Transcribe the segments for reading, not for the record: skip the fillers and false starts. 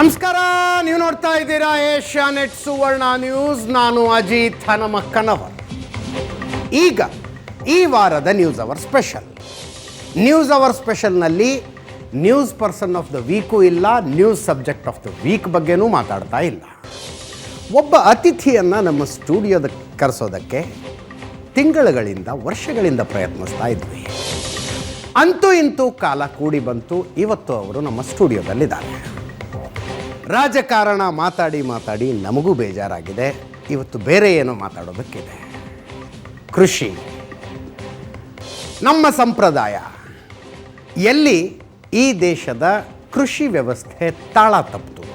ನಮಸ್ಕಾರ, ನೀವು ನೋಡ್ತಾ ಇದ್ದೀರಾ ಏಷ್ಯಾನೆಟ್ ಸುವರ್ಣ ನ್ಯೂಸ್. ನಾನು ಅಜಿತ್ ಹನುಮಕ್ಕನವರ್. ಈಗ ಈ ವಾರದ news hour special. News hour ಸ್ಪೆಷಲ್ನಲ್ಲಿ news person of the week ಇಲ್ಲ, news subject of the week ಬಗ್ಗೆನೂ ಮಾತಾಡ್ತಾ ಇಲ್ಲ. ಒಬ್ಬ ಅತಿಥಿಯನ್ನು ನಮ್ಮ ಸ್ಟುಡಿಯೋದ ಕರೆಸೋದಕ್ಕೆ ತಿಂಗಳುಗಳಿಂದ ವರ್ಷಗಳಿಂದ ಪ್ರಯತ್ನಿಸ್ತಾ ಇದ್ವಿ. ಅಂತೂ ಇಂತೂ ಕಾಲ ಕೂಡಿ ಬಂತು. ಇವತ್ತು ಅವರು ನಮ್ಮ ಸ್ಟುಡಿಯೋದಲ್ಲಿದ್ದಾರೆ. ರಾಜಕಾರಣ ಮಾತಾಡಿ ನಮಗೂ ಬೇಜಾರಾಗಿದೆ. ಇವತ್ತು ಬೇರೆ ಏನೋ ಮಾತಾಡೋದಕ್ಕಿದೆ. ಕೃಷಿ ನಮ್ಮ ಸಂಪ್ರದಾಯ. ಎಲ್ಲಿ ಈ ದೇಶದ ಕೃಷಿ ವ್ಯವಸ್ಥೆ ತಾಳ ತಪ್ಪಿತು?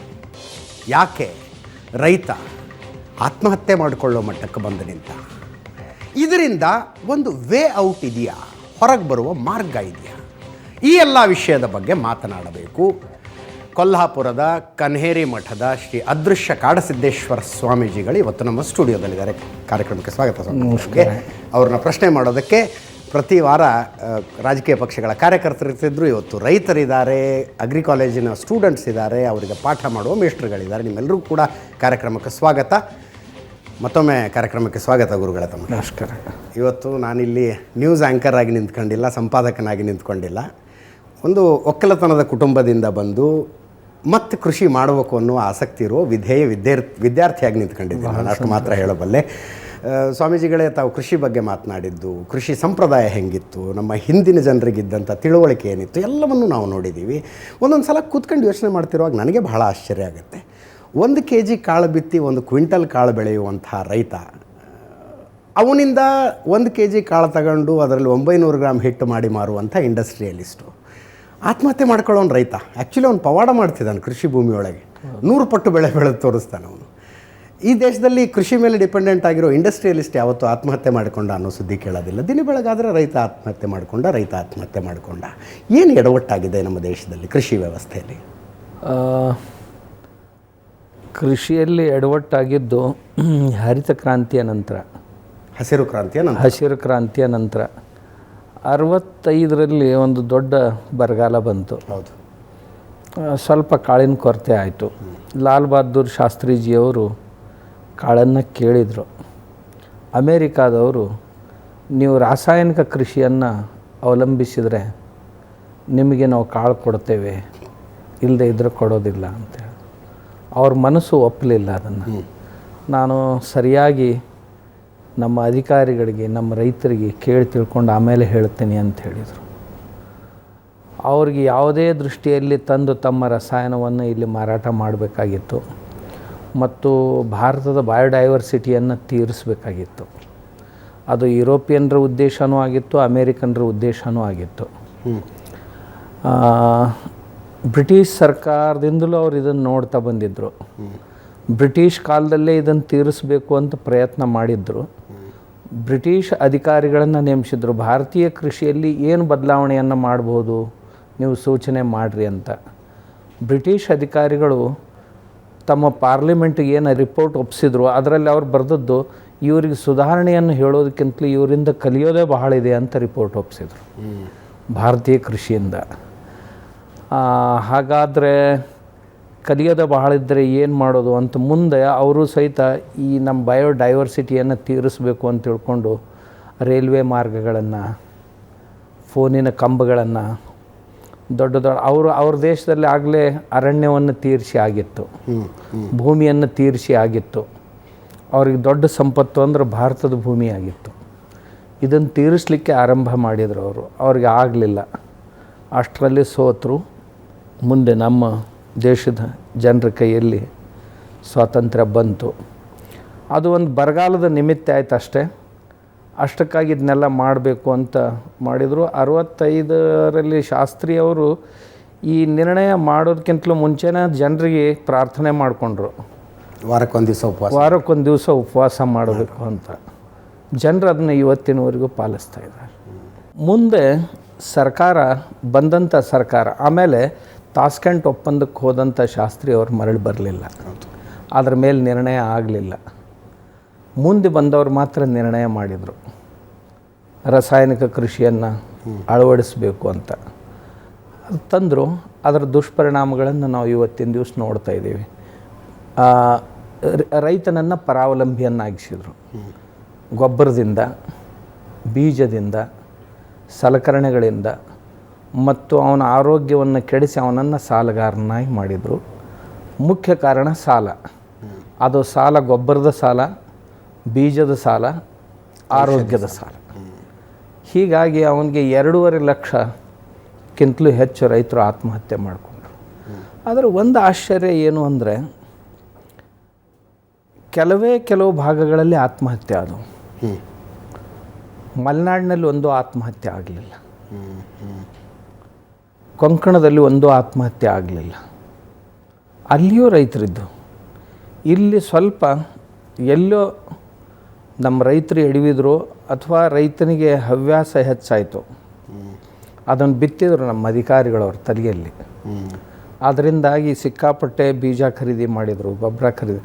ಯಾಕೆ ರೈತ ಆತ್ಮಹತ್ಯೆ ಮಾಡಿಕೊಳ್ಳೋ ಮಟ್ಟಕ್ಕೆ ಬಂದು ನಿಂತ? ಇದರಿಂದ ಒಂದು ವೇ ಔಟ್ ಇದೆಯಾ? ಹೊರಗೆ ಬರುವ ಮಾರ್ಗ ಇದೆಯಾ? ಈ ಎಲ್ಲ ವಿಷಯದ ಬಗ್ಗೆ ಮಾತನಾಡಬೇಕು. ಕೊಲ್ಹಾಪುರದ ಕನ್ಹೇರಿ ಮಠದ ಶ್ರೀ ಅದೃಶ್ಯ ಕಾಡಸಿದ್ದೇಶ್ವರ ಸ್ವಾಮೀಜಿಗಳು ಇವತ್ತು ನಮ್ಮ ಸ್ಟುಡಿಯೋದಲ್ಲಿದ್ದಾರೆ. ಕಾರ್ಯಕ್ರಮಕ್ಕೆ ಸ್ವಾಗತ. ನಮಸ್ಕಾರ. ಅವ್ರನ್ನ ಪ್ರಶ್ನೆ ಮಾಡೋದಕ್ಕೆ ಪ್ರತಿ ವಾರ ರಾಜಕೀಯ ಪಕ್ಷಗಳ ಕಾರ್ಯಕರ್ತರಿರ್ತಿದ್ರು. ಇವತ್ತು ರೈತರಿದ್ದಾರೆ, ಅಗ್ರಿ ಕಾಲೇಜಿನ ಸ್ಟೂಡೆಂಟ್ಸ್ ಇದ್ದಾರೆ, ಅವರಿಗೆ ಪಾಠ ಮಾಡುವ ಮೇಷ್ಟ್ರುಗಳಿದ್ದಾರೆ. ನಿಮ್ಮೆಲ್ಲರೂ ಕೂಡ ಕಾರ್ಯಕ್ರಮಕ್ಕೆ ಸ್ವಾಗತ. ಮತ್ತೊಮ್ಮೆ ಕಾರ್ಯಕ್ರಮಕ್ಕೆ ಸ್ವಾಗತ ಗುರುಗಳ. ತಮ್ಮ ನಮಸ್ಕಾರ. ಇವತ್ತು ನಾನಿಲ್ಲಿ ನ್ಯೂಸ್ ಆ್ಯಂಕರ್ ಆಗಿ ನಿಂತ್ಕೊಂಡಿಲ್ಲ, ಸಂಪಾದಕನಾಗಿ ನಿಂತ್ಕೊಂಡಿಲ್ಲ. ಒಂದು ಒಕ್ಕಲತನದ ಕುಟುಂಬದಿಂದ ಬಂದು ಮತ್ತೆ ಕೃಷಿ ಮಾಡಬೇಕು ಅನ್ನೋ ಆಸಕ್ತಿ ಇರೋ ವಿದ್ಯಾರ್ಥಿಯಾಗಿ ನಿಂತ್ಕೊಂಡಿದ್ದೀನಿ. ನಾನು ಅಷ್ಟು ಮಾತ್ರ ಹೇಳಬಲ್ಲೆ. ಸ್ವಾಮೀಜಿಗಳೇ, ತಾವು ಕೃಷಿ ಬಗ್ಗೆ ಮಾತನಾಡಿದ್ದು, ಕೃಷಿ ಸಂಪ್ರದಾಯ ಹೆಂಗಿತ್ತು, ನಮ್ಮ ಹಿಂದಿನ ಜನರಿಗಿದ್ದಂಥ ತಿಳುವಳಿಕೆ ಏನಿತ್ತು, ಎಲ್ಲವನ್ನೂ ನಾವು ನೋಡಿದ್ದೀವಿ. ಒಂದೊಂದು ಸಲ ಕೂತ್ಕೊಂಡು ಯೋಚನೆ ಮಾಡ್ತಿರುವಾಗ ನನಗೆ ಬಹಳ ಆಶ್ಚರ್ಯ ಆಗುತ್ತೆ. 1 kg ಕಾಳು ಬಿತ್ತಿ 1 ಕ್ವಿಂಟಲ್ ಕಾಳು ಬೆಳೆಯುವಂಥ ರೈತ, ಅವನಿಂದ 1 kg ಕಾಳು ತಗೊಂಡು ಅದರಲ್ಲಿ 900 ಗ್ರಾಮ್ ಹಿಟ್ಟು ಮಾಡಿ ಮಾರುವಂಥ ಇಂಡಸ್ಟ್ರಿಯಲಿಸ್ಟು ಆತ್ಮಹತ್ಯೆ ಮಾಡ್ಕೊಳ್ಳೋನು ರೈತ. ಆ್ಯಕ್ಚುಲಿ ಅವ್ನು ಪವಾಡ ಮಾಡ್ತಿದ್ದಾನೆ ಕೃಷಿ ಭೂಮಿಯೊಳಗೆ. 100 ಪಟ್ಟು ಬೆಳೆದು ತೋರಿಸ್ತಾನೆ ಅವನು. ಈ ದೇಶದಲ್ಲಿ ಕೃಷಿ ಮೇಲೆ ಡಿಪೆಂಡೆಂಟ್ ಆಗಿರೋ ಇಂಡಸ್ಟ್ರಿಯಲಿಸ್ಟ್ ಯಾವತ್ತೂ ಆತ್ಮಹತ್ಯೆ ಮಾಡಿಕೊಂಡ ಅನ್ನೋ ಸುದ್ದಿ ಕೇಳೋದಿಲ್ಲ. ದಿನ ಬೆಳಗಾದರೆ ರೈತ ಆತ್ಮಹತ್ಯೆ ಮಾಡಿಕೊಂಡ. ಏನು ಎಡವಟ್ಟಾಗಿದೆ ನಮ್ಮ ದೇಶದಲ್ಲಿ ಕೃಷಿ ವ್ಯವಸ್ಥೆಯಲ್ಲಿ? ಕೃಷಿಯಲ್ಲಿ ಎಡವಟ್ಟಾಗಿದ್ದು ಹರಿತ ಕ್ರಾಂತಿಯ ನಂತರ, ಹಸಿರು ಕ್ರಾಂತಿಯ ನಂತರ 65ರಲ್ಲಿ ಒಂದು ದೊಡ್ಡ ಬರಗಾಲ ಬಂತು. ಹೌದು. ಸ್ವಲ್ಪ ಕಾಳಿನ ಕೊರತೆ ಆಯಿತು. ಲಾಲ್ ಬಹದ್ದೂರ್ ಶಾಸ್ತ್ರೀಜಿಯವರು ಕಾಳನ್ನು ಕೇಳಿದರು. ಅಮೇರಿಕಾದವರು, ನೀವು ರಾಸಾಯನಿಕ ಕೃಷಿಯನ್ನು ಅವಲಂಬಿಸಿದರೆ ನಿಮಗೆ ನಾವು ಕಾಳು ಕೊಡ್ತೇವೆ, ಇಲ್ಲದೆ ಇದ್ದರೆ ಕೊಡೋದಿಲ್ಲ ಅಂತೇಳಿ. ಅವ್ರ ಮನಸ್ಸು ಒಪ್ಪಲಿಲ್ಲ ಅದನ್ನು. ನಾನು ಸರಿಯಾಗಿ ನಮ್ಮ ಅಧಿಕಾರಿಗಳಿಗೆ, ನಮ್ಮ ರೈತರಿಗೆ ಕೇಳಿ ತಿಳ್ಕೊಂಡು ಆಮೇಲೆ ಹೇಳ್ತೀನಿ ಅಂತ ಹೇಳಿದರು. ಅವ್ರಿಗೆ ಯಾವುದೇ ದೃಷ್ಟಿಯಲ್ಲಿ ತಂದು ತಮ್ಮ ರಸಾಯನವನ್ನು ಇಲ್ಲಿ ಮಾರಾಟ ಮಾಡಬೇಕಾಗಿತ್ತು ಮತ್ತು ಭಾರತದ ಬಯೋಡೈವರ್ಸಿಟಿಯನ್ನು ತೀರಿಸಬೇಕಾಗಿತ್ತು. ಅದು ಯುರೋಪಿಯನ್ರ ಉದ್ದೇಶವೂ ಆಗಿತ್ತು, ಅಮೇರಿಕನ್ರ ಉದ್ದೇಶವೂ ಆಗಿತ್ತು. ಬ್ರಿಟಿಷ್ ಸರ್ಕಾರದಿಂದಲೂ ಅವ್ರು ಇದನ್ನು ನೋಡ್ತಾ ಬಂದಿದ್ದರು. ಬ್ರಿಟಿಷ್ ಕಾಲದಲ್ಲೇ ಇದನ್ನು ತೀರಿಸಬೇಕು ಅಂತ ಪ್ರಯತ್ನ ಮಾಡಿದ್ರು. ಬ್ರಿಟಿಷ್ ಅಧಿಕಾರಿಗಳನ್ನು ನೇಮಿಸಿದ್ರು. ಭಾರತೀಯ ಕೃಷಿಯಲ್ಲಿ ಏನು ಬದಲಾವಣೆಯನ್ನು ಮಾಡ್ಬೋದು, ನೀವು ಸೂಚನೆ ಮಾಡಿರಿ ಅಂತ. ಬ್ರಿಟಿಷ್ ಅಧಿಕಾರಿಗಳು ತಮ್ಮ ಪಾರ್ಲಿಮೆಂಟ್ಗೆ ಏನು ರಿಪೋರ್ಟ್ ಒಪ್ಪಿಸಿದ್ರು ಅದರಲ್ಲಿ ಅವ್ರು ಬರೆದದ್ದು, ಇವರಿಗೆ ಸುಧಾರಣೆಯನ್ನು ಹೇಳೋದಕ್ಕಿಂತಲೂ ಇವರಿಂದ ಕಲಿಯೋದೇ ಬಹಳ ಇದೆ ಅಂತ ರಿಪೋರ್ಟ್ ಒಪ್ಪಿಸಿದ್ರು ಭಾರತೀಯ ಕೃಷಿಯಿಂದ. ಹಾಗಾದರೆ ಕಲಿಯೋದ ಬಹಳ ಇದ್ದರೆ ಏನು ಮಾಡೋದು ಅಂತ ಮುಂದೆ ಅವರು ಸಹಿತ ಈ ನಮ್ಮ ಬಯೋಡೈವರ್ಸಿಟಿಯನ್ನು ತೀರಿಸಬೇಕು ಅಂತ ತಿಳ್ಕೊಂಡು ರೈಲ್ವೆ ಮಾರ್ಗಗಳನ್ನು, ಫೋನಿನ ಕಂಬಗಳನ್ನು, ದೊಡ್ಡ ಅವ್ರ ದೇಶದಲ್ಲಿ ಆಗಲೇ ಅರಣ್ಯವನ್ನು ತೀರಿಸಿ ಆಗಿತ್ತು, ಭೂಮಿಯನ್ನು ತೀರಿಸಿ ಆಗಿತ್ತು. ಅವ್ರಿಗೆ ದೊಡ್ಡ ಸಂಪತ್ತು ಅಂದರೆ ಭಾರತದ ಭೂಮಿ ಆಗಿತ್ತು. ಇದನ್ನು ತೀರಿಸಲಿಕ್ಕೆ ಆರಂಭ ಮಾಡಿದರು ಅವರು. ಅವ್ರಿಗೆ ಆಗಲಿಲ್ಲ. ಅಷ್ಟರಲ್ಲಿ ಸೋತರು. ಮುಂದೆ ನಮ್ಮ ದೇಶದ ಜನರ ಕೈಯಲ್ಲಿ ಸ್ವಾತಂತ್ರ್ಯ ಬಂತು. ಅದು ಒಂದು ಬರಗಾಲದ ನಿಮಿತ್ತ ಆಯ್ತು ಅಷ್ಟೇ. ಅಷ್ಟಕ್ಕಾಗಿ ಇದನ್ನೆಲ್ಲ ಮಾಡಬೇಕು ಅಂತ ಮಾಡಿದರು. 65ರಲ್ಲಿ ಶಾಸ್ತ್ರಿಯವರು ಈ ನಿರ್ಣಯ ಮಾಡೋದಕ್ಕಿಂತಲೂ ಮುಂಚೆನೇ ಜನರಿಗೆ ಪ್ರಾರ್ಥನೆ ಮಾಡಿಕೊಂಡ್ರು, ವಾರಕ್ಕೊಂದು ದಿವಸ ಉಪವಾಸ ಮಾಡಬೇಕು ಅಂತ. ಜನರು ಅದನ್ನು ಇವತ್ತಿನವರೆಗೂ ಪಾಲಿಸ್ತಾ ಇದ್ದಾರೆ. ಮುಂದೆ ಸರ್ಕಾರ ಬಂದಂಥ ಸರ್ಕಾರ ಆಮೇಲೆ ತಾಸ್ಕೆಂಟ್ ಒಪ್ಪಂದಕ್ಕೆ ಹೋದಂಥ ಶಾಸ್ತ್ರಿ ಅವರು ಮರಳಿ ಬರಲಿಲ್ಲ. ಅದ್ರ ಮೇಲೆ ನಿರ್ಣಯ ಆಗಲಿಲ್ಲ. ಮುಂದೆ ಬಂದವರು ಮಾತ್ರ ನಿರ್ಣಯ ಮಾಡಿದರು ರಾಸಾಯನಿಕ ಕೃಷಿಯನ್ನು ಅಳವಡಿಸಬೇಕು ಅಂತ. ಅದು ತಂದರು. ಅದರ ದುಷ್ಪರಿಣಾಮಗಳನ್ನು ನಾವು ಇವತ್ತಿನ ದಿವಸ ನೋಡ್ತಾ ಇದ್ದೀವಿ. ರೈತನನ್ನು ಪರಾವಲಂಬಿಯನ್ನಾಗಿಸಿದರು. ಗೊಬ್ಬರದಿಂದ, ಬೀಜದಿಂದ, ಸಲಕರಣೆಗಳಿಂದ ಮತ್ತು ಅವನ ಆರೋಗ್ಯವನ್ನು ಕೆಡಿಸಿ ಅವನನ್ನು ಸಾಲಗಾರನಾಗಿ ಮಾಡಿದರು. ಮುಖ್ಯ ಕಾರಣ ಸಾಲ. ಅದು ಸಾಲ ಗೊಬ್ಬರದ ಸಾಲ, ಬೀಜದ ಸಾಲ, ಆರೋಗ್ಯದ ಸಾಲ. ಹೀಗಾಗಿ ಅವನಿಗೆ 2.5 ಲಕ್ಷಕ್ಕಿಂತಲೂ ಹೆಚ್ಚು ರೈತರು ಆತ್ಮಹತ್ಯೆ ಮಾಡಿಕೊಂಡ್ರು. ಆದರೆ ಒಂದು ಆಶ್ಚರ್ಯ ಏನು ಅಂದರೆ, ಕೆಲವು ಭಾಗಗಳಲ್ಲಿ ಆತ್ಮಹತ್ಯೆ ಆದವು. ಮಲೆನಾಡಿನಲ್ಲಿ ಒಂದು ಆತ್ಮಹತ್ಯೆ ಆಗಲಿಲ್ಲ, ಕೊಂಕಣದಲ್ಲಿ ಒಂದು ಆತ್ಮಹತ್ಯೆ ಆಗಲಿಲ್ಲ. ಅಲ್ಲಿಯೂ ರೈತರಿದ್ದು. ಇಲ್ಲಿ ಸ್ವಲ್ಪ ಎಲ್ಲೋ ನಮ್ಮ ರೈತರು ಎಡವಿದ್ರು ಅಥವಾ ರೈತನಿಗೆ ಹವ್ಯಾಸ ಹೆಚ್ಚಾಯಿತು, ಅದನ್ನು ಬಿತ್ತಿದ್ರು ನಮ್ಮ ಅಧಿಕಾರಿಗಳವ್ರ ತಲೆಯಲ್ಲಿ. ಅದರಿಂದಾಗಿ ಸಿಕ್ಕಾಪಟ್ಟೆ ಬೀಜ ಖರೀದಿ ಮಾಡಿದರು, ಗೊಬ್ಬರ ಖರೀದಿ.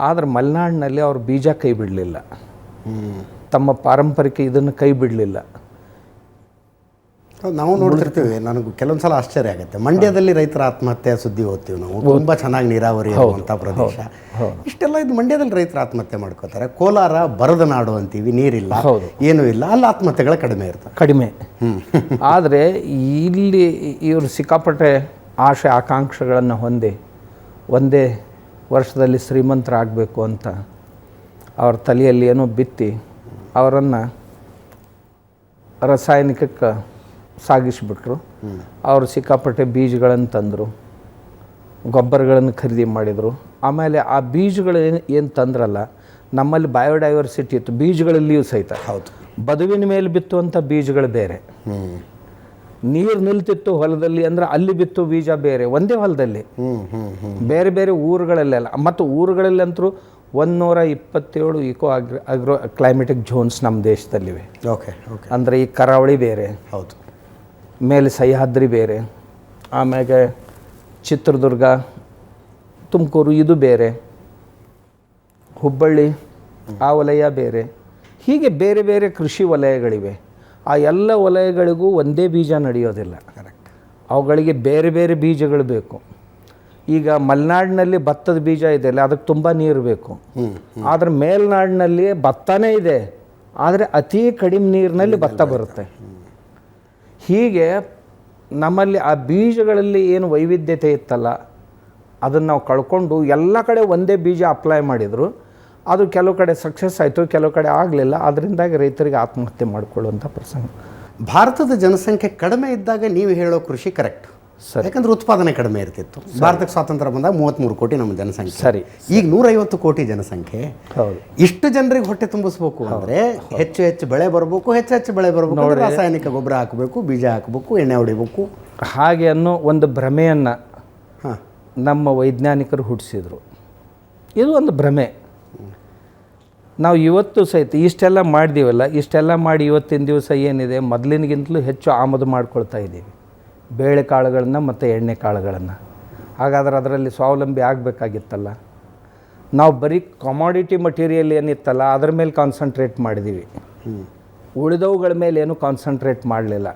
ಆದರೆ ಮಲೆನಾಡಿನಲ್ಲಿ ಅವರು ಬೀಜ ಕೈ ಬಿಡಲಿಲ್ಲ, ತಮ್ಮ ಪಾರಂಪರಿಕ ಇದನ್ನು ಕೈ ಬಿಡಲಿಲ್ಲ. ನಾವು ನೋಡ್ತಿರ್ತೀವಿ. ನನಗೆ ಕೆಲವೊಂದು ಸಲ ಆಶ್ಚರ್ಯ ಆಗುತ್ತೆ. ಮಂಡ್ಯದಲ್ಲಿ ರೈತರ ಆತ್ಮಹತ್ಯೆ ಸುದ್ದಿ ಓದ್ತೀವಿ ನಾವು. ತುಂಬ ಚೆನ್ನಾಗಿ ನೀರಾವರಿ ಇರುವಂಥ ಪ್ರದೇಶ. ಇಷ್ಟೆಲ್ಲ ಇದು ಮಂಡ್ಯದಲ್ಲಿ ರೈತರ ಆತ್ಮಹತ್ಯೆ ಮಾಡ್ಕೋತಾರೆ. ಕೋಲಾರ ಬರದ ನಾಡು ಅಂತೀವಿ, ನೀರಿಲ್ಲ, ಏನೂ ಇಲ್ಲ, ಅಲ್ಲಿ ಆತ್ಮಹತ್ಯೆಗಳು ಕಡಿಮೆ ಇರ್ತವೆ. ಕಡಿಮೆ. ಆದರೆ ಇಲ್ಲಿ ಇವರು ಸಿಕ್ಕಾಪಟ್ಟೆ ಆಶೆ ಆಕಾಂಕ್ಷೆಗಳನ್ನು ಹೊಂದಿ ಒಂದೇ ವರ್ಷದಲ್ಲಿ ಶ್ರೀಮಂತರಾಗಬೇಕು ಅಂತ ಅವ್ರ ತಲೆಯಲ್ಲಿ ಏನೋ ಬಿತ್ತಿ ಅವರನ್ನು ರಾಸಾಯನಿಕಕ್ಕೆ ಸಾಗಿಸಿಬಿಟ್ರು. ಅವರು ಸಿಕ್ಕಾಪಟ್ಟೆ ಬೀಜಗಳನ್ನು ತಂದರು, ಗೊಬ್ಬರಗಳನ್ನು ಖರೀದಿ ಮಾಡಿದರು. ಆಮೇಲೆ ಆ ಬೀಜಗಳು ಏನು ತಂದ್ರಲ್ಲ, ನಮ್ಮಲ್ಲಿ ಬಯೋಡೈವರ್ಸಿಟಿ ಇತ್ತು ಬೀಜಗಳಲ್ಲಿಯೂ ಸಹಿತ. ಹೌದು, ಬದುವಿನ ಮೇಲೆ ಬಿತ್ತುವಂಥ ಬೀಜಗಳು ಬೇರೆ, ನೀರು ನಿಲ್ತಿತ್ತು ಹೊಲದಲ್ಲಿ ಅಂದರೆ ಅಲ್ಲಿ ಬಿತ್ತು ಬೀಜ ಬೇರೆ, ಒಂದೇ ಹೊಲದಲ್ಲಿ ಬೇರೆ ಬೇರೆ ಊರುಗಳಲ್ಲೆಲ್ಲ. ಮತ್ತು ಊರುಗಳಲ್ಲಂತರೂ 127 ಇಕೋ ಅಗ್ರೋ ಕ್ಲೈಮೆಟಿಕ್ ಝೋನ್ಸ್ ನಮ್ಮ ದೇಶದಲ್ಲಿವೆ. Okay okay. ಅಂದರೆ ಈ ಕರಾವಳಿ ಬೇರೆ, ಹೌದು, ಮೇಲೆ ಸಹ್ಯಾದ್ರಿ ಬೇರೆ, ಆಮ್ಯಾಗೆ ಚಿತ್ರದುರ್ಗ, ತುಮಕೂರು ಇದು ಬೇರೆ, ಹುಬ್ಬಳ್ಳಿ ಆ ವಲಯ ಬೇರೆ, ಹೀಗೆ ಬೇರೆ ಬೇರೆ ಕೃಷಿ ವಲಯಗಳಿವೆ. ಆ ಎಲ್ಲ ವಲಯಗಳಿಗೂ ಒಂದೇ ಬೀಜ ನಡೆಯೋದಿಲ್ಲ. ಕರೆಕ್ಟ್. ಅವುಗಳಿಗೆ ಬೇರೆ ಬೇರೆ ಬೀಜಗಳು ಬೇಕು. ಈಗ ಮಲೆನಾಡಿನಲ್ಲಿ ಭತ್ತದ ಬೀಜ ಇದೆಯಲ್ಲ, ಅದಕ್ಕೆ ತುಂಬ ನೀರು ಬೇಕು. ಆದರೆ ಮೇಲ್ನಾಡಿನಲ್ಲಿ ಭತ್ತನೇ ಇದೆ, ಆದರೆ ಅತಿ ಕಡಿಮೆ ನೀರಿನಲ್ಲಿ ಭತ್ತ ಬರುತ್ತೆ. ಹೀಗೆ ನಮ್ಮಲ್ಲಿ ಆ ಬೀಜಗಳಲ್ಲಿ ಏನು ವೈವಿಧ್ಯತೆ ಇತ್ತಲ್ಲ, ಅದನ್ನು ನಾವು ಕಳ್ಕೊಂಡು ಎಲ್ಲ ಕಡೆ ಒಂದೇ ಬೀಜ ಅಪ್ಲೈ ಮಾಡಿದರು. ಅದು ಕೆಲವು ಕಡೆ ಸಕ್ಸಸ್ ಆಯಿತು, ಕೆಲವು ಕಡೆ ಆಗಲಿಲ್ಲ. ಅದರಿಂದಾಗಿ ರೈತರಿಗೆ ಆತ್ಮಹತ್ಯೆ ಮಾಡಿಕೊಳ್ಳುವಂಥ ಪ್ರಸಂಗ. ಭಾರತದ ಜನಸಂಖ್ಯೆ ಕಡಿಮೆ ಇದ್ದಾಗ ನೀವು ಹೇಳೋ ಕೃಷಿ ಕರೆಕ್ಟ್. ಸರಿ. ಯಾಕಂದ್ರೆ ಉತ್ಪಾದನೆ ಕಡಿಮೆ ಇರ್ತಿತ್ತು. ಭಾರತಕ್ಕೆ ಸ್ವಾತಂತ್ರ್ಯ ಬಂದಾಗ 33 ಕೋಟಿ ನಮ್ಮ ಜನಸಂಖ್ಯೆ. ಸರಿ. ಈಗ 150 ಕೋಟಿ ಜನಸಂಖ್ಯೆ. ಹೌದು. ಇಷ್ಟು ಜನರಿಗೆ ಹೊಟ್ಟೆ ತುಂಬಿಸ್ಬೇಕು ಅಂದರೆ ಹೆಚ್ಚು ಹೆಚ್ಚು ಬೆಳೆ ಬರಬೇಕು, ಹೆಚ್ಚು ಬೆಳೆ ಬರಬೇಕು, ರಾಸಾಯನಿಕ ಗೊಬ್ಬರ ಹಾಕಬೇಕು, ಬೀಜ ಹಾಕಬೇಕು, ಎಣ್ಣೆ ಹೊಡಿಬೇಕು. ಹಾಗೆ ಅನ್ನೋ ಒಂದು ಭ್ರಮೆಯನ್ನು ನಮ್ಮ ವೈಜ್ಞಾನಿಕರು ಹುಟ್ಟಿಸಿದರು. ಇದು ಒಂದು ಭ್ರಮೆ. ನಾವು ಇವತ್ತು ಸಹಿತ ಇಷ್ಟೆಲ್ಲ ಮಾಡಿದೀವಲ್ಲ, ಇಷ್ಟೆಲ್ಲ ಮಾಡಿ ಇವತ್ತಿನ ದಿವಸ ಏನಿದೆ, ಮೊದಲಿನಗಿಂತಲೂ ಹೆಚ್ಚು ಆಮದು ಮಾಡ್ಕೊಳ್ತಾ ಇದ್ದೀವಿ ಬೇಳೆಕಾಳುಗಳನ್ನು ಮತ್ತು ಎಣ್ಣೆಕಾಳುಗಳನ್ನು. ಹಾಗಾದ್ರೆ ಅದರಲ್ಲಿ ಸ್ವಾವಲಂಬಿ ಆಗಬೇಕಾಗಿತ್ತಲ್ಲ. ನಾವು ಬರೀ ಕಮಾಡಿಟಿ ಮಟೀರಿಯಲ್ ಏನಿತ್ತಲ್ಲ ಅದ್ರ ಮೇಲೆ ಕಾನ್ಸಂಟ್ರೇಟ್ ಮಾಡಿದ್ದೀವಿ, ಉಳಿದವುಗಳ ಮೇಲೆ ಏನು ಕಾನ್ಸಂಟ್ರೇಟ್ ಮಾಡಲಿಲ್ಲ.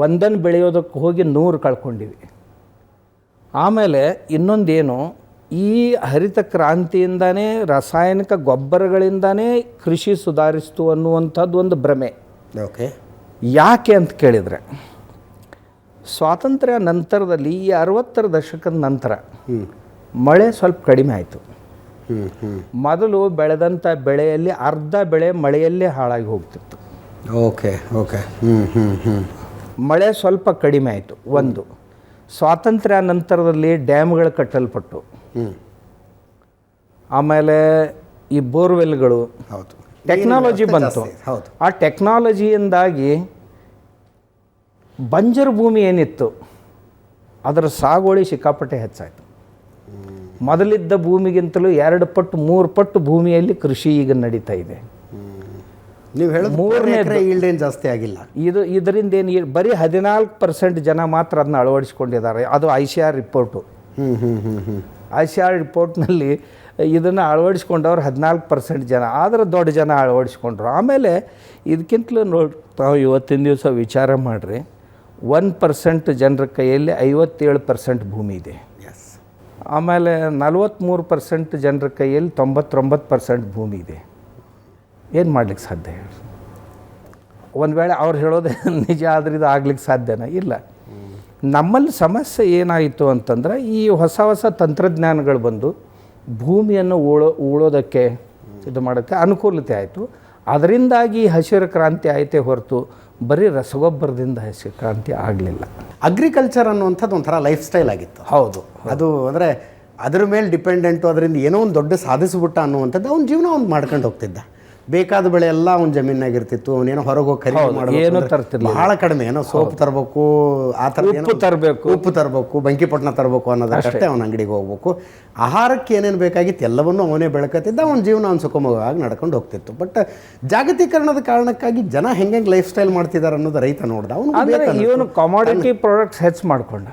ಒಂದನ್ನು ಬೆಳೆಯೋದಕ್ಕೆ ಹೋಗಿ 100 ಕಳ್ಕೊಂಡಿವಿ. ಆಮೇಲೆ ಇನ್ನೊಂದೇನು, ಈ ಹರಿತ ಕ್ರಾಂತಿಯಿಂದನೇ ರಾಸಾಯನಿಕ ಗೊಬ್ಬರಗಳಿಂದನೇ ಕೃಷಿ ಸುಧಾರಿಸ್ತು ಅನ್ನುವಂಥದ್ದು ಒಂದು ಭ್ರಮೆ. ಓಕೆ. ಯಾಕೆ ಅಂತ ಕೇಳಿದರೆ, ಸ್ವಾತಂತ್ರ್ಯ ನಂತರದಲ್ಲಿ ಈ 60ರ ದಶಕದ ನಂತರ ಮಳೆ ಸ್ವಲ್ಪ ಕಡಿಮೆ ಆಯಿತು. ಮೊದಲು ಬೆಳೆದಂಥ ಬೆಳೆಯಲ್ಲಿ ಅರ್ಧ ಬೆಳೆ ಮಳೆಯಲ್ಲೇ ಹಾಳಾಗಿ ಹೋಗ್ತಿತ್ತು. Okay okay. ಮಳೆ ಸ್ವಲ್ಪ ಕಡಿಮೆ ಆಯಿತು. ಒಂದು ಸ್ವಾತಂತ್ರ್ಯ ನಂತರದಲ್ಲಿ ಡ್ಯಾಮ್ಗಳು ಕಟ್ಟಲ್ಪಟ್ಟು, ಆಮೇಲೆ ಈ ಬೋರ್ವೆಲ್ಗಳು, ಹೌದು, ಟೆಕ್ನಾಲಜಿ ಬಂತು. ಹೌದು. ಆ ಟೆಕ್ನಾಲಜಿಯಿಂದಾಗಿ ಬಂಜರು ಭೂಮಿ ಏನಿತ್ತು ಅದರ ಸಾಗುವಳಿ ಸಿಕ್ಕಾಪಟ್ಟೆ ಹೆಚ್ಚಾಯಿತು. ಮೊದಲಿದ್ದ ಭೂಮಿಗಿಂತಲೂ 2 ಪಟ್ಟು 3 ಪಟ್ಟು ಭೂಮಿಯಲ್ಲಿ ಕೃಷಿ ಈಗ ನಡೀತಾ ಇದೆ. ನೀವು ಹೇಳೋದು 3 ಈಲ್ಡ್ ಜಾಸ್ತಿ ಆಗಿಲ್ಲ. ಇದರಿಂದ ಏನು ಬರೀ 14% ಜನ ಮಾತ್ರ ಅದನ್ನ ಅಳವಡಿಸ್ಕೊಂಡಿದ್ದಾರೆ. ಅದು ICR ರಿಪೋರ್ಟು. ICR ರಿಪೋರ್ಟ್ನಲ್ಲಿ ಇದನ್ನು ಅಳವಡಿಸ್ಕೊಂಡವ್ರು 14% ಜನ, ಆದರೆ ದೊಡ್ಡ ಜನ ಅಳವಡಿಸ್ಕೊಂಡ್ರು. ಆಮೇಲೆ ಇದಕ್ಕಿಂತಲೂ ನಾವು ಇವತ್ತಿನ ದಿವಸ ವಿಚಾರ ಮಾಡಿರಿ, 1% ಜನರ ಕೈಯಲ್ಲಿ 57% ಭೂಮಿ ಇದೆ. ಎಸ್. ಆಮೇಲೆ 43% ಜನರ ಕೈಯಲ್ಲಿ 99% ಭೂಮಿ ಇದೆ. ಏನು ಮಾಡ್ಲಿಕ್ಕೆ ಸಾಧ್ಯ ಹೇಳಿ? ಒಂದು ವೇಳೆ ಅವ್ರು ಹೇಳೋದೇ ನಿಜ ಆದರೆ ಇದು ಆಗ್ಲಿಕ್ಕೆ ಸಾಧ್ಯನಾ? ಇಲ್ಲ. ನಮ್ಮಲ್ಲಿ ಸಮಸ್ಯೆ ಏನಾಯಿತು ಅಂತಂದ್ರೆ ಈ ಹೊಸ ಹೊಸ ತಂತ್ರಜ್ಞಾನಗಳು ಬಂದು ಭೂಮಿಯನ್ನು ಉಳೋದಕ್ಕೆ ಇದು ಮಾಡೋಕ್ಕೆ ಅನುಕೂಲತೆ ಆಯಿತು. ಅದರಿಂದಾಗಿ ಹಸಿರು ಕ್ರಾಂತಿ ಆಯಿತೇ ಹೊರತು ಬರೀ ರಸಗೊಬ್ಬರದಿಂದ ಹಸಿರು ಕ್ರಾಂತಿ ಆಗಲಿಲ್ಲ. ಅಗ್ರಿಕಲ್ಚರ್ ಅನ್ನುವಂಥದ್ದು ಒಂಥರ ಲೈಫ್ ಸ್ಟೈಲ್ ಆಗಿತ್ತು. ಹೌದು. ಅದು ಅಂದರೆ ಅದ್ರ ಮೇಲೆ ಡಿಪೆಂಡೆಂಟು, ಅದರಿಂದ ಏನೋ ಒಂದು ದೊಡ್ಡ ಸಾಧಿಸ್ಬಿಟ್ಟ ಅನ್ನುವಂಥದ್ದು ಅವ್ನ ಜೀವನ ಅವ್ನು ಮಾಡ್ಕೊಂಡು ಹೋಗ್ತಿದ್ದ. ಬೇಕಾದ ಬೆಳೆ ಎಲ್ಲ ಅವ್ನ ಜಮೀನಾಗಿರ್ತಿತ್ತು. ಅವನೇನೋ ಹೊರಗೆ ಹೋಗಿ ಖರೀದಿ ಏನೋ ಮಾಡೋದು ಬಹಳ ಕಡಿಮೆ. ಏನೋ ಸೋಪ್ ತರಬೇಕು, ಆ ಥರ ಉಪ್ಪು ತರಬೇಕು, ಬೆಂಕಿಪಟ್ಟಣ ತರಬೇಕು ಅನ್ನೋದಷ್ಟೇ ಅವನ ಅಂಗಡಿಗೆ ಹೋಗ್ಬೇಕು. ಆಹಾರಕ್ಕೆ ಏನೇನು ಬೇಕಾಗಿತ್ತು ಎಲ್ಲವನ್ನೂ ಅವನೇ ಬೆಳಕತ್ತಿದ್ದ. ಅವನ ಜೀವನ ಅವ್ನು ಸುಖಮವಾಗಿ ನಡ್ಕೊಂಡು ಹೋಗ್ತಿತ್ತು. ಬಟ್ ಜಾಗತೀಕರಣದ ಕಾರಣಕ್ಕಾಗಿ ಜನ ಹೆಂಗೆ ಲೈಫ್ ಸ್ಟೈಲ್ ಮಾಡ್ತಿದ್ದಾರೆ ಅನ್ನೋದು ರೈತ ನೋಡ್ದ. ಇವನು ಕಮಾಡಿಟಿ ಪ್ರಾಡಕ್ಟ್ಸ್ ಹೆಚ್ಚು ಮಾಡ್ಕೊಂಡ,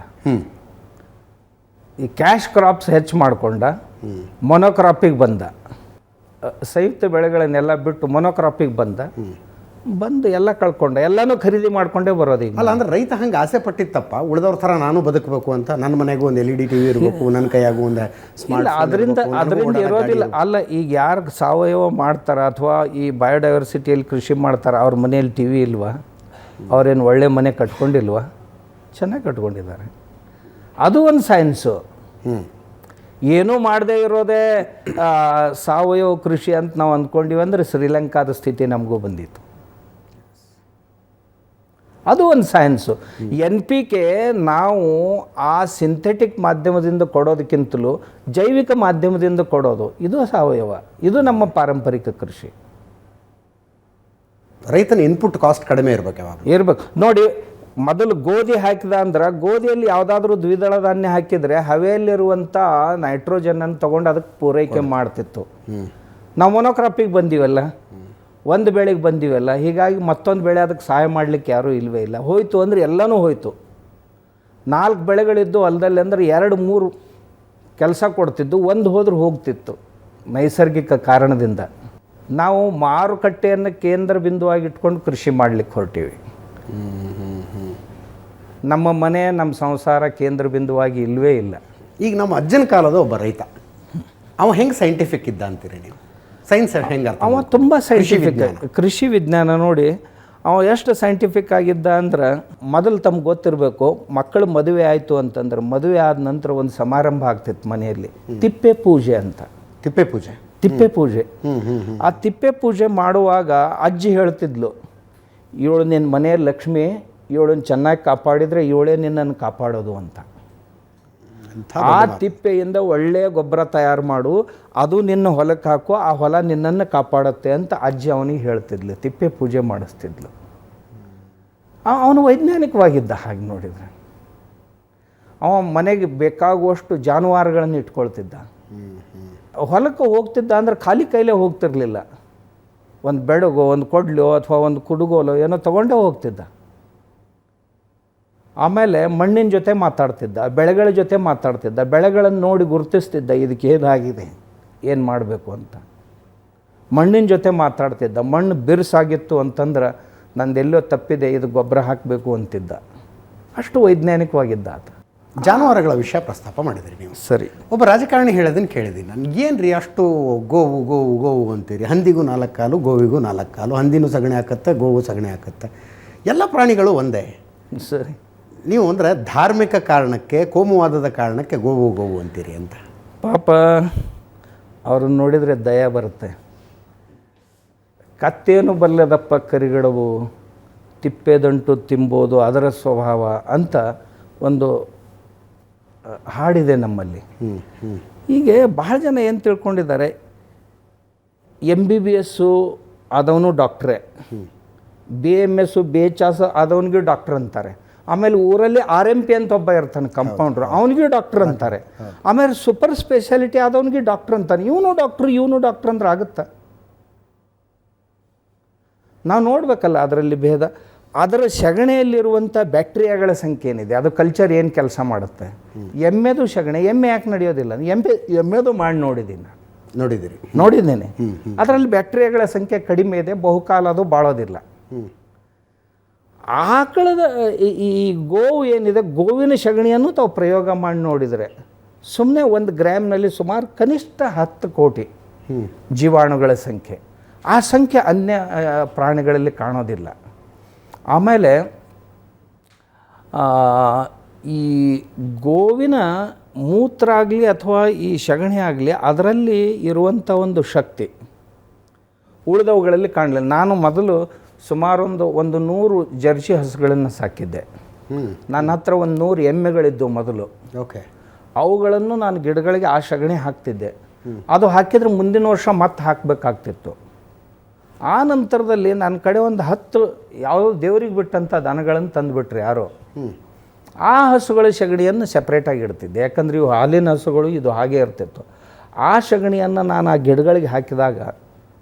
ಈ ಕ್ಯಾಶ್ ಕ್ರಾಪ್ಸ್ ಹೆಚ್ಚು ಮಾಡ್ಕೊಂಡ, ಮೊನೋಕ್ರಾಪಿಗೆ ಬಂದ. ಸಂಯುಕ್ತ ಬೆಳೆಗಳನ್ನೆಲ್ಲ ಬಿಟ್ಟು ಮೊನೋಕ್ರಾಪಿಗೆ ಬಂದು ಎಲ್ಲ ಕಳ್ಕೊಂಡ. ಎಲ್ಲನೂ ಖರೀದಿ ಮಾಡ್ಕೊಂಡೇ ಬರೋದು. ಅಲ್ಲ ಅಂದ್ರೆ ರೈತ ಹಂಗೆ ಆಸೆ ಪಟ್ಟಿತ್ತಪ್ಪ, ಉಳಿದವ್ರ ಥರ ನಾನು ಬದುಕಬೇಕು ಅಂತ. ನನ್ನ ಮನೆಗೂ ಒಂದು LED TV ಇರಬೇಕು, ನನ್ನ ಕೈಯಾಗೂ ಒಂದು ಸ್ಮಾರ್ಟ್. ಅದರಿಂದ ಇರೋದಿಲ್ಲ. ಅಲ್ಲ, ಈಗ ಯಾರು ಸಾವಯವ ಮಾಡ್ತಾರ ಅಥವಾ ಈ ಬಯೋಡೈವರ್ಸಿಟಿಯಲ್ಲಿ ಕೃಷಿ ಮಾಡ್ತಾರ, ಅವ್ರ ಮನೆಯಲ್ಲಿ TV ಇಲ್ವಾ? ಅವ್ರೇನು ಒಳ್ಳೆ ಮನೆ ಕಟ್ಕೊಂಡಿಲ್ವಾ? ಚೆನ್ನಾಗಿ ಕಟ್ಕೊಂಡಿದ್ದಾರೆ. ಅದು ಒಂದು ಸೈನ್ಸು. ಏನೂ ಮಾಡದೇ ಇರೋದೇ ಸಾವಯವ ಕೃಷಿ ಅಂತ ನಾವು ಅಂದ್ಕೊಂಡಿವಿ ಅಂದರೆ ಶ್ರೀಲಂಕಾದ ಸ್ಥಿತಿ ನಮಗೂ ಬಂದಿತ್ತು. ಅದು ಒಂದು ಸೈನ್ಸು. NPK ನಾವು ಆ ಸಿಂಥೆಟಿಕ್ ಮಾಧ್ಯಮದಿಂದ ಕೊಡೋದಕ್ಕಿಂತಲೂ ಜೈವಿಕ ಮಾಧ್ಯಮದಿಂದ ಕೊಡೋದು, ಇದು ಸಾವಯವ, ಇದು ನಮ್ಮ ಪಾರಂಪರಿಕ ಕೃಷಿ. ರೈತನ ಇನ್ಪುಟ್ ಕಾಸ್ಟ್ ಕಡಿಮೆ ಇರಬೇಕು. ನೋಡಿ, ಮೊದಲು ಗೋಧಿ ಹಾಕಿದ ಅಂದ್ರೆ ಗೋಧಿಯಲ್ಲಿ ಯಾವುದಾದ್ರೂ ದ್ವಿದಳ ಧಾನ್ಯ ಹಾಕಿದರೆ ಹವೆಯಲ್ಲಿರುವಂಥ ನೈಟ್ರೋಜನನ್ನು ತೊಗೊಂಡು ಅದಕ್ಕೆ ಪೂರೈಕೆ ಮಾಡ್ತಿತ್ತು. ನಾವು ಮೊನೋಕ್ರಾಪಿಗೆ ಬಂದೀವಲ್ಲ, ಒಂದು ಬೆಳೆಗೆ ಬಂದೀವಲ್ಲ, ಹೀಗಾಗಿ ಮತ್ತೊಂದು ಬೆಳೆ ಅದಕ್ಕೆ ಸಹಾಯ ಮಾಡಲಿಕ್ಕೆ ಯಾರೂ ಇಲ್ಲವೇ ಇಲ್ಲ. ಹೋಯ್ತು ಅಂದರೆ ಎಲ್ಲನೂ ಹೋಯ್ತು. 4 ಬೆಳೆಗಳಿದ್ದು ಹೊಲದಲ್ಲಿ ಅಂದರೆ 2-3 ಕೆಲಸ ಕೊಡ್ತಿದ್ದು, ಒಂದು ಹೋದ್ರೆ ಹೋಗ್ತಿತ್ತು ನೈಸರ್ಗಿಕ ಕಾರಣದಿಂದ. ನಾವು ಮಾರುಕಟ್ಟೆಯನ್ನು ಕೇಂದ್ರ ಬಿಂದುವಾಗಿ ಇಟ್ಕೊಂಡು ಕೃಷಿ ಮಾಡಲಿಕ್ಕೆ ಹೊರಟೀವಿ. ನಮ್ಮ ಮನೆ, ನಮ್ಮ ಸಂಸಾರ ಕೇಂದ್ರ ಬಿಂದುವಾಗಿ ಇಲ್ಲವೇ ಇಲ್ಲ. ಈಗ ನಮ್ಮ ಅಜ್ಜನ ಕಾಲದ ಒಬ್ಬ ರೈತ, ಅವ ಹೆಂಗೆ ಸೈಂಟಿಫಿಕ್ ಇದ್ದ ಅಂತೀರಿ ನೀವು? ಸೈನ್ಸ್ ಹೆಂಗೆ? ಅವ ತುಂಬ ಸೈಂಟಿಫಿಕ್. ಕೃಷಿ ವಿಜ್ಞಾನ ನೋಡಿ ಅವ ಎಷ್ಟು ಸೈಂಟಿಫಿಕ್ ಆಗಿದ್ದ ಅಂದ್ರೆ, ಮೊದಲು ತಮ್ಗೆ ಗೊತ್ತಿರಬೇಕು, ಮಕ್ಕಳು ಮದುವೆ ಆಯಿತು ಅಂತಂದ್ರೆ ಮದುವೆ ಆದ ನಂತರ ಒಂದು ಸಮಾರಂಭ ಆಗ್ತಿತ್ತು ಮನೆಯಲ್ಲಿ, ತಿಪ್ಪೆ ಪೂಜೆ ಅಂತ. ತಿಪ್ಪೆ ಪೂಜೆ. ಆ ತಿಪ್ಪೆ ಪೂಜೆ ಮಾಡುವಾಗ ಅಜ್ಜಿ ಹೇಳ್ತಿದ್ಲು, ಇವಳು ನಿನ್ನ ಮನೆಯ ಲಕ್ಷ್ಮಿ, ಇವಳನ್ನು ಚೆನ್ನಾಗಿ ಕಾಪಾಡಿದರೆ ಇವಳೇ ನಿನ್ನನ್ನು ಕಾಪಾಡೋದು ಅಂತ. ಆ ತಿಪ್ಪೆಯಿಂದ ಒಳ್ಳೆಯ ಗೊಬ್ಬರ ತಯಾರು ಮಾಡು, ಅದು ನಿನ್ನ ಹೊಲಕ್ಕೆ ಹಾಕು, ಆ ಹೊಲ ನಿನ್ನನ್ನು ಕಾಪಾಡುತ್ತೆ ಅಂತ ಅಜ್ಜಿ ಅವನಿಗೆ ಹೇಳ್ತಿದ್ಲು. ತಿಪ್ಪೆ ಪೂಜೆ ಮಾಡಿಸ್ತಿದ್ಲು. ಅವನು ವೈಜ್ಞಾನಿಕವಾಗಿದ್ದ. ಹಾಗೆ ನೋಡಿದರೆ ಅವ ಮನೆಗೆ ಬೇಕಾಗುವಷ್ಟು ಜಾನುವಾರುಗಳನ್ನು ಇಟ್ಕೊಳ್ತಿದ್ದ. ಹೊಲಕ್ಕೆ ಹೋಗ್ತಿದ್ದ ಅಂದರೆ ಖಾಲಿ ಕೈಲೇ ಹೋಗ್ತಿರ್ಲಿಲ್ಲ. ಒಂದು ಬೆಳಗೋ, ಒಂದು ಕೊಡ್ಲೋ ಅಥವಾ ಒಂದು ಕುಡುಗೋಲೋ ಏನೋ ತೊಗೊಂಡೇ ಹೋಗ್ತಿದ್ದ. ಆಮೇಲೆ ಮಣ್ಣಿನ ಜೊತೆ ಮಾತಾಡ್ತಿದ್ದ, ಬೆಳೆಗಳ ಜೊತೆ ಮಾತಾಡ್ತಿದ್ದ, ಬೆಳೆಗಳನ್ನು ನೋಡಿ ಗುರುತಿಸ್ತಿದ್ದ, ಇದಕ್ಕೆ ಏನಾಗಿದೆ, ಏನು ಮಾಡಬೇಕು ಅಂತ. ಮಣ್ಣಿನ ಜೊತೆ ಮಾತಾಡ್ತಿದ್ದ. ಮಣ್ಣು ಬಿರುಸಾಗಿತ್ತು ಅಂತಂದ್ರೆ ನಂದೆಲ್ಲೋ ತಪ್ಪಿದೆ, ಇದು ಗೊಬ್ಬರ ಹಾಕಬೇಕು ಅಂತಿದ್ದ. ಅಷ್ಟು ವೈಜ್ಞಾನಿಕವಾಗಿದ್ದ ಆತ. ಜಾನುವಾರುಗಳ ವಿಷಯ ಪ್ರಸ್ತಾಪ ಮಾಡಿದ್ರಿ ನೀವು. ಸರಿ. ಒಬ್ಬ ರಾಜಕಾರಣಿ ಹೇಳೋದನ್ನು ಕೇಳಿದ್ದೀನಿ ನಾನು. ಏನು ರೀ ಅಷ್ಟು ಗೋವು ಗೋವು ಗೋವು ಅಂತೀರಿ? ಹಂದಿಗೂ 4 ಕಾಲು, ಗೋವಿಗೂ 4 ಕಾಲು. ಹಂದಿನೂ ಸಗಣಿ ಹಾಕತ್ತೆ, ಗೋವು ಸಗಣಿ ಹಾಕತ್ತೆ. ಎಲ್ಲ ಪ್ರಾಣಿಗಳು ಒಂದೇ. ಸರಿ. ನೀವು ಅಂದರೆ ಧಾರ್ಮಿಕ ಕಾರಣಕ್ಕೆ, ಕೋಮುವಾದದ ಕಾರಣಕ್ಕೆ ಗೋವು ಗೋವು ಅಂತೀರಿ ಅಂತ. ಪಾಪ ಅವ್ರನ್ನ ನೋಡಿದರೆ ದಯ ಬರುತ್ತೆ. ಕತ್ತೇನು ಬಲ್ಲದಪ್ಪ ಕರಿಗಡವು, ತಿಪ್ಪೆದಂಟು ತಿಂಬೋದು ಅದರ ಸ್ವಭಾವ ಅಂತ ಒಂದು ಹಾಡಿದೆ ನಮ್ಮಲ್ಲಿ. ಹೀಗೆ ಬಹಳ ಜನ ಏನು ತಿಳ್ಕೊಂಡಿದ್ದಾರೆ, MBBS ಆದವನು ಡಾಕ್ಟ್ರೇ, BMS BHS ಆದವನಿಗೆ ಡಾಕ್ಟ್ರ್ ಅಂತಾರೆ. ಆಮೇಲೆ ಊರಲ್ಲಿ RMP ಅಂತ ಒಬ್ಬ ಇರ್ತಾನೆ, ಕಂಪೌಂಡ್ರು, ಅವನಿಗೆ ಡಾಕ್ಟ್ರ್ ಅಂತಾರೆ. ಆಮೇಲೆ ಸೂಪರ್ ಸ್ಪೆಷಾಲಿಟಿ ಆದವನಿಗೆ ಡಾಕ್ಟ್ರ್ ಅಂತಾನೆ. ಇವನು ಡಾಕ್ಟ್ರ್ ಅಂದ್ರೆ ಆಗುತ್ತಾ? ನಾವು ನೋಡಬೇಕಲ್ಲ ಅದರಲ್ಲಿ ಭೇದ. ಅದರ ಸಗಣಿಯಲ್ಲಿರುವಂಥ ಬ್ಯಾಕ್ಟೀರಿಯಾಗಳ ಸಂಖ್ಯೆ ಏನಿದೆ, ಅದು ಕಲ್ಚರ್ ಏನು ಕೆಲಸ ಮಾಡುತ್ತೆ. ಎಮ್ಮೆದು ಸಗಣಿ, ಎಮ್ಮೆ ಯಾಕೆ ನಡೆಯೋದಿಲ್ಲ? ಎಮ್ಮೆದು ಮಾಡಿ ನೋಡಿದ್ದೇನೆ. ಅದರಲ್ಲಿ ಬ್ಯಾಕ್ಟೀರಿಯಾಗಳ ಸಂಖ್ಯೆ ಕಡಿಮೆ ಇದೆ, ಬಹುಕಾಲ ಅದು ಬಾಳೋದಿಲ್ಲ. ಆಕಳದ ಈ ಗೋವು ಏನಿದೆ, ಗೋವಿನ ಸಗಣಿಯನ್ನು ತಾವು ಪ್ರಯೋಗ ಮಾಡಿ ನೋಡಿದರೆ ಸುಮ್ಮನೆ 1 ಗ್ರಾಮ್ನಲ್ಲಿ ಸುಮಾರು ಕನಿಷ್ಠ 10 ಕೋಟಿ ಜೀವಾಣುಗಳ ಸಂಖ್ಯೆ. ಆ ಸಂಖ್ಯೆ ಅನ್ಯ ಪ್ರಾಣಿಗಳಲ್ಲಿ ಕಾಣೋದಿಲ್ಲ. ಆಮೇಲೆ ಈ ಗೋವಿನ ಮೂತ್ರ ಆಗಲಿ ಅಥವಾ ಈ ಸಗಣಿ ಆಗಲಿ ಅದರಲ್ಲಿ ಇರುವಂಥ ಒಂದು ಶಕ್ತಿ ಉಳಿದವುಗಳಲ್ಲಿ ಕಾಣಲಿಲ್ಲ. ನಾನು ಮೊದಲು ಸುಮಾರು ಒಂದು 100 ಜರ್ಸಿ ಹಸುಗಳನ್ನು ಸಾಕಿದ್ದೆ. ನನ್ನ ಹತ್ರ ಒಂದು 100 ಎಮ್ಮೆಗಳಿದ್ದವು ಮೊದಲು. ಓಕೆ. ಅವುಗಳನ್ನು ನಾನು ಗಿಡಗಳಿಗೆ ಆ ಸಗಣಿ ಹಾಕ್ತಿದ್ದೆ. ಅದು ಹಾಕಿದರೆ ಮುಂದಿನ ವರ್ಷ ಮತ್ತೆ ಹಾಕಬೇಕಾಗ್ತಿತ್ತು. ಆ ನಂತರದಲ್ಲಿ ನನ್ನ ಕಡೆ ಒಂದು 10 ಯಾವುದೋ ದೇವ್ರಿಗೆ ಬಿಟ್ಟಂಥ ದನಗಳನ್ನು ತಂದುಬಿಟ್ರೆ ಯಾರೋ, ಆ ಹಸುಗಳ ಸಗಣಿಯನ್ನು ಸಪ್ರೇಟಾಗಿ ಇಡ್ತಿದ್ದೆ. ಯಾಕಂದ್ರೆ ಇವು ಹಾಲಿನ ಹಸುಗಳು, ಇದು ಹಾಗೇ ಇರ್ತಿತ್ತು. ಆ ಸಗಣಿಯನ್ನು ನಾನು ಆ ಗಿಡಗಳಿಗೆ ಹಾಕಿದಾಗ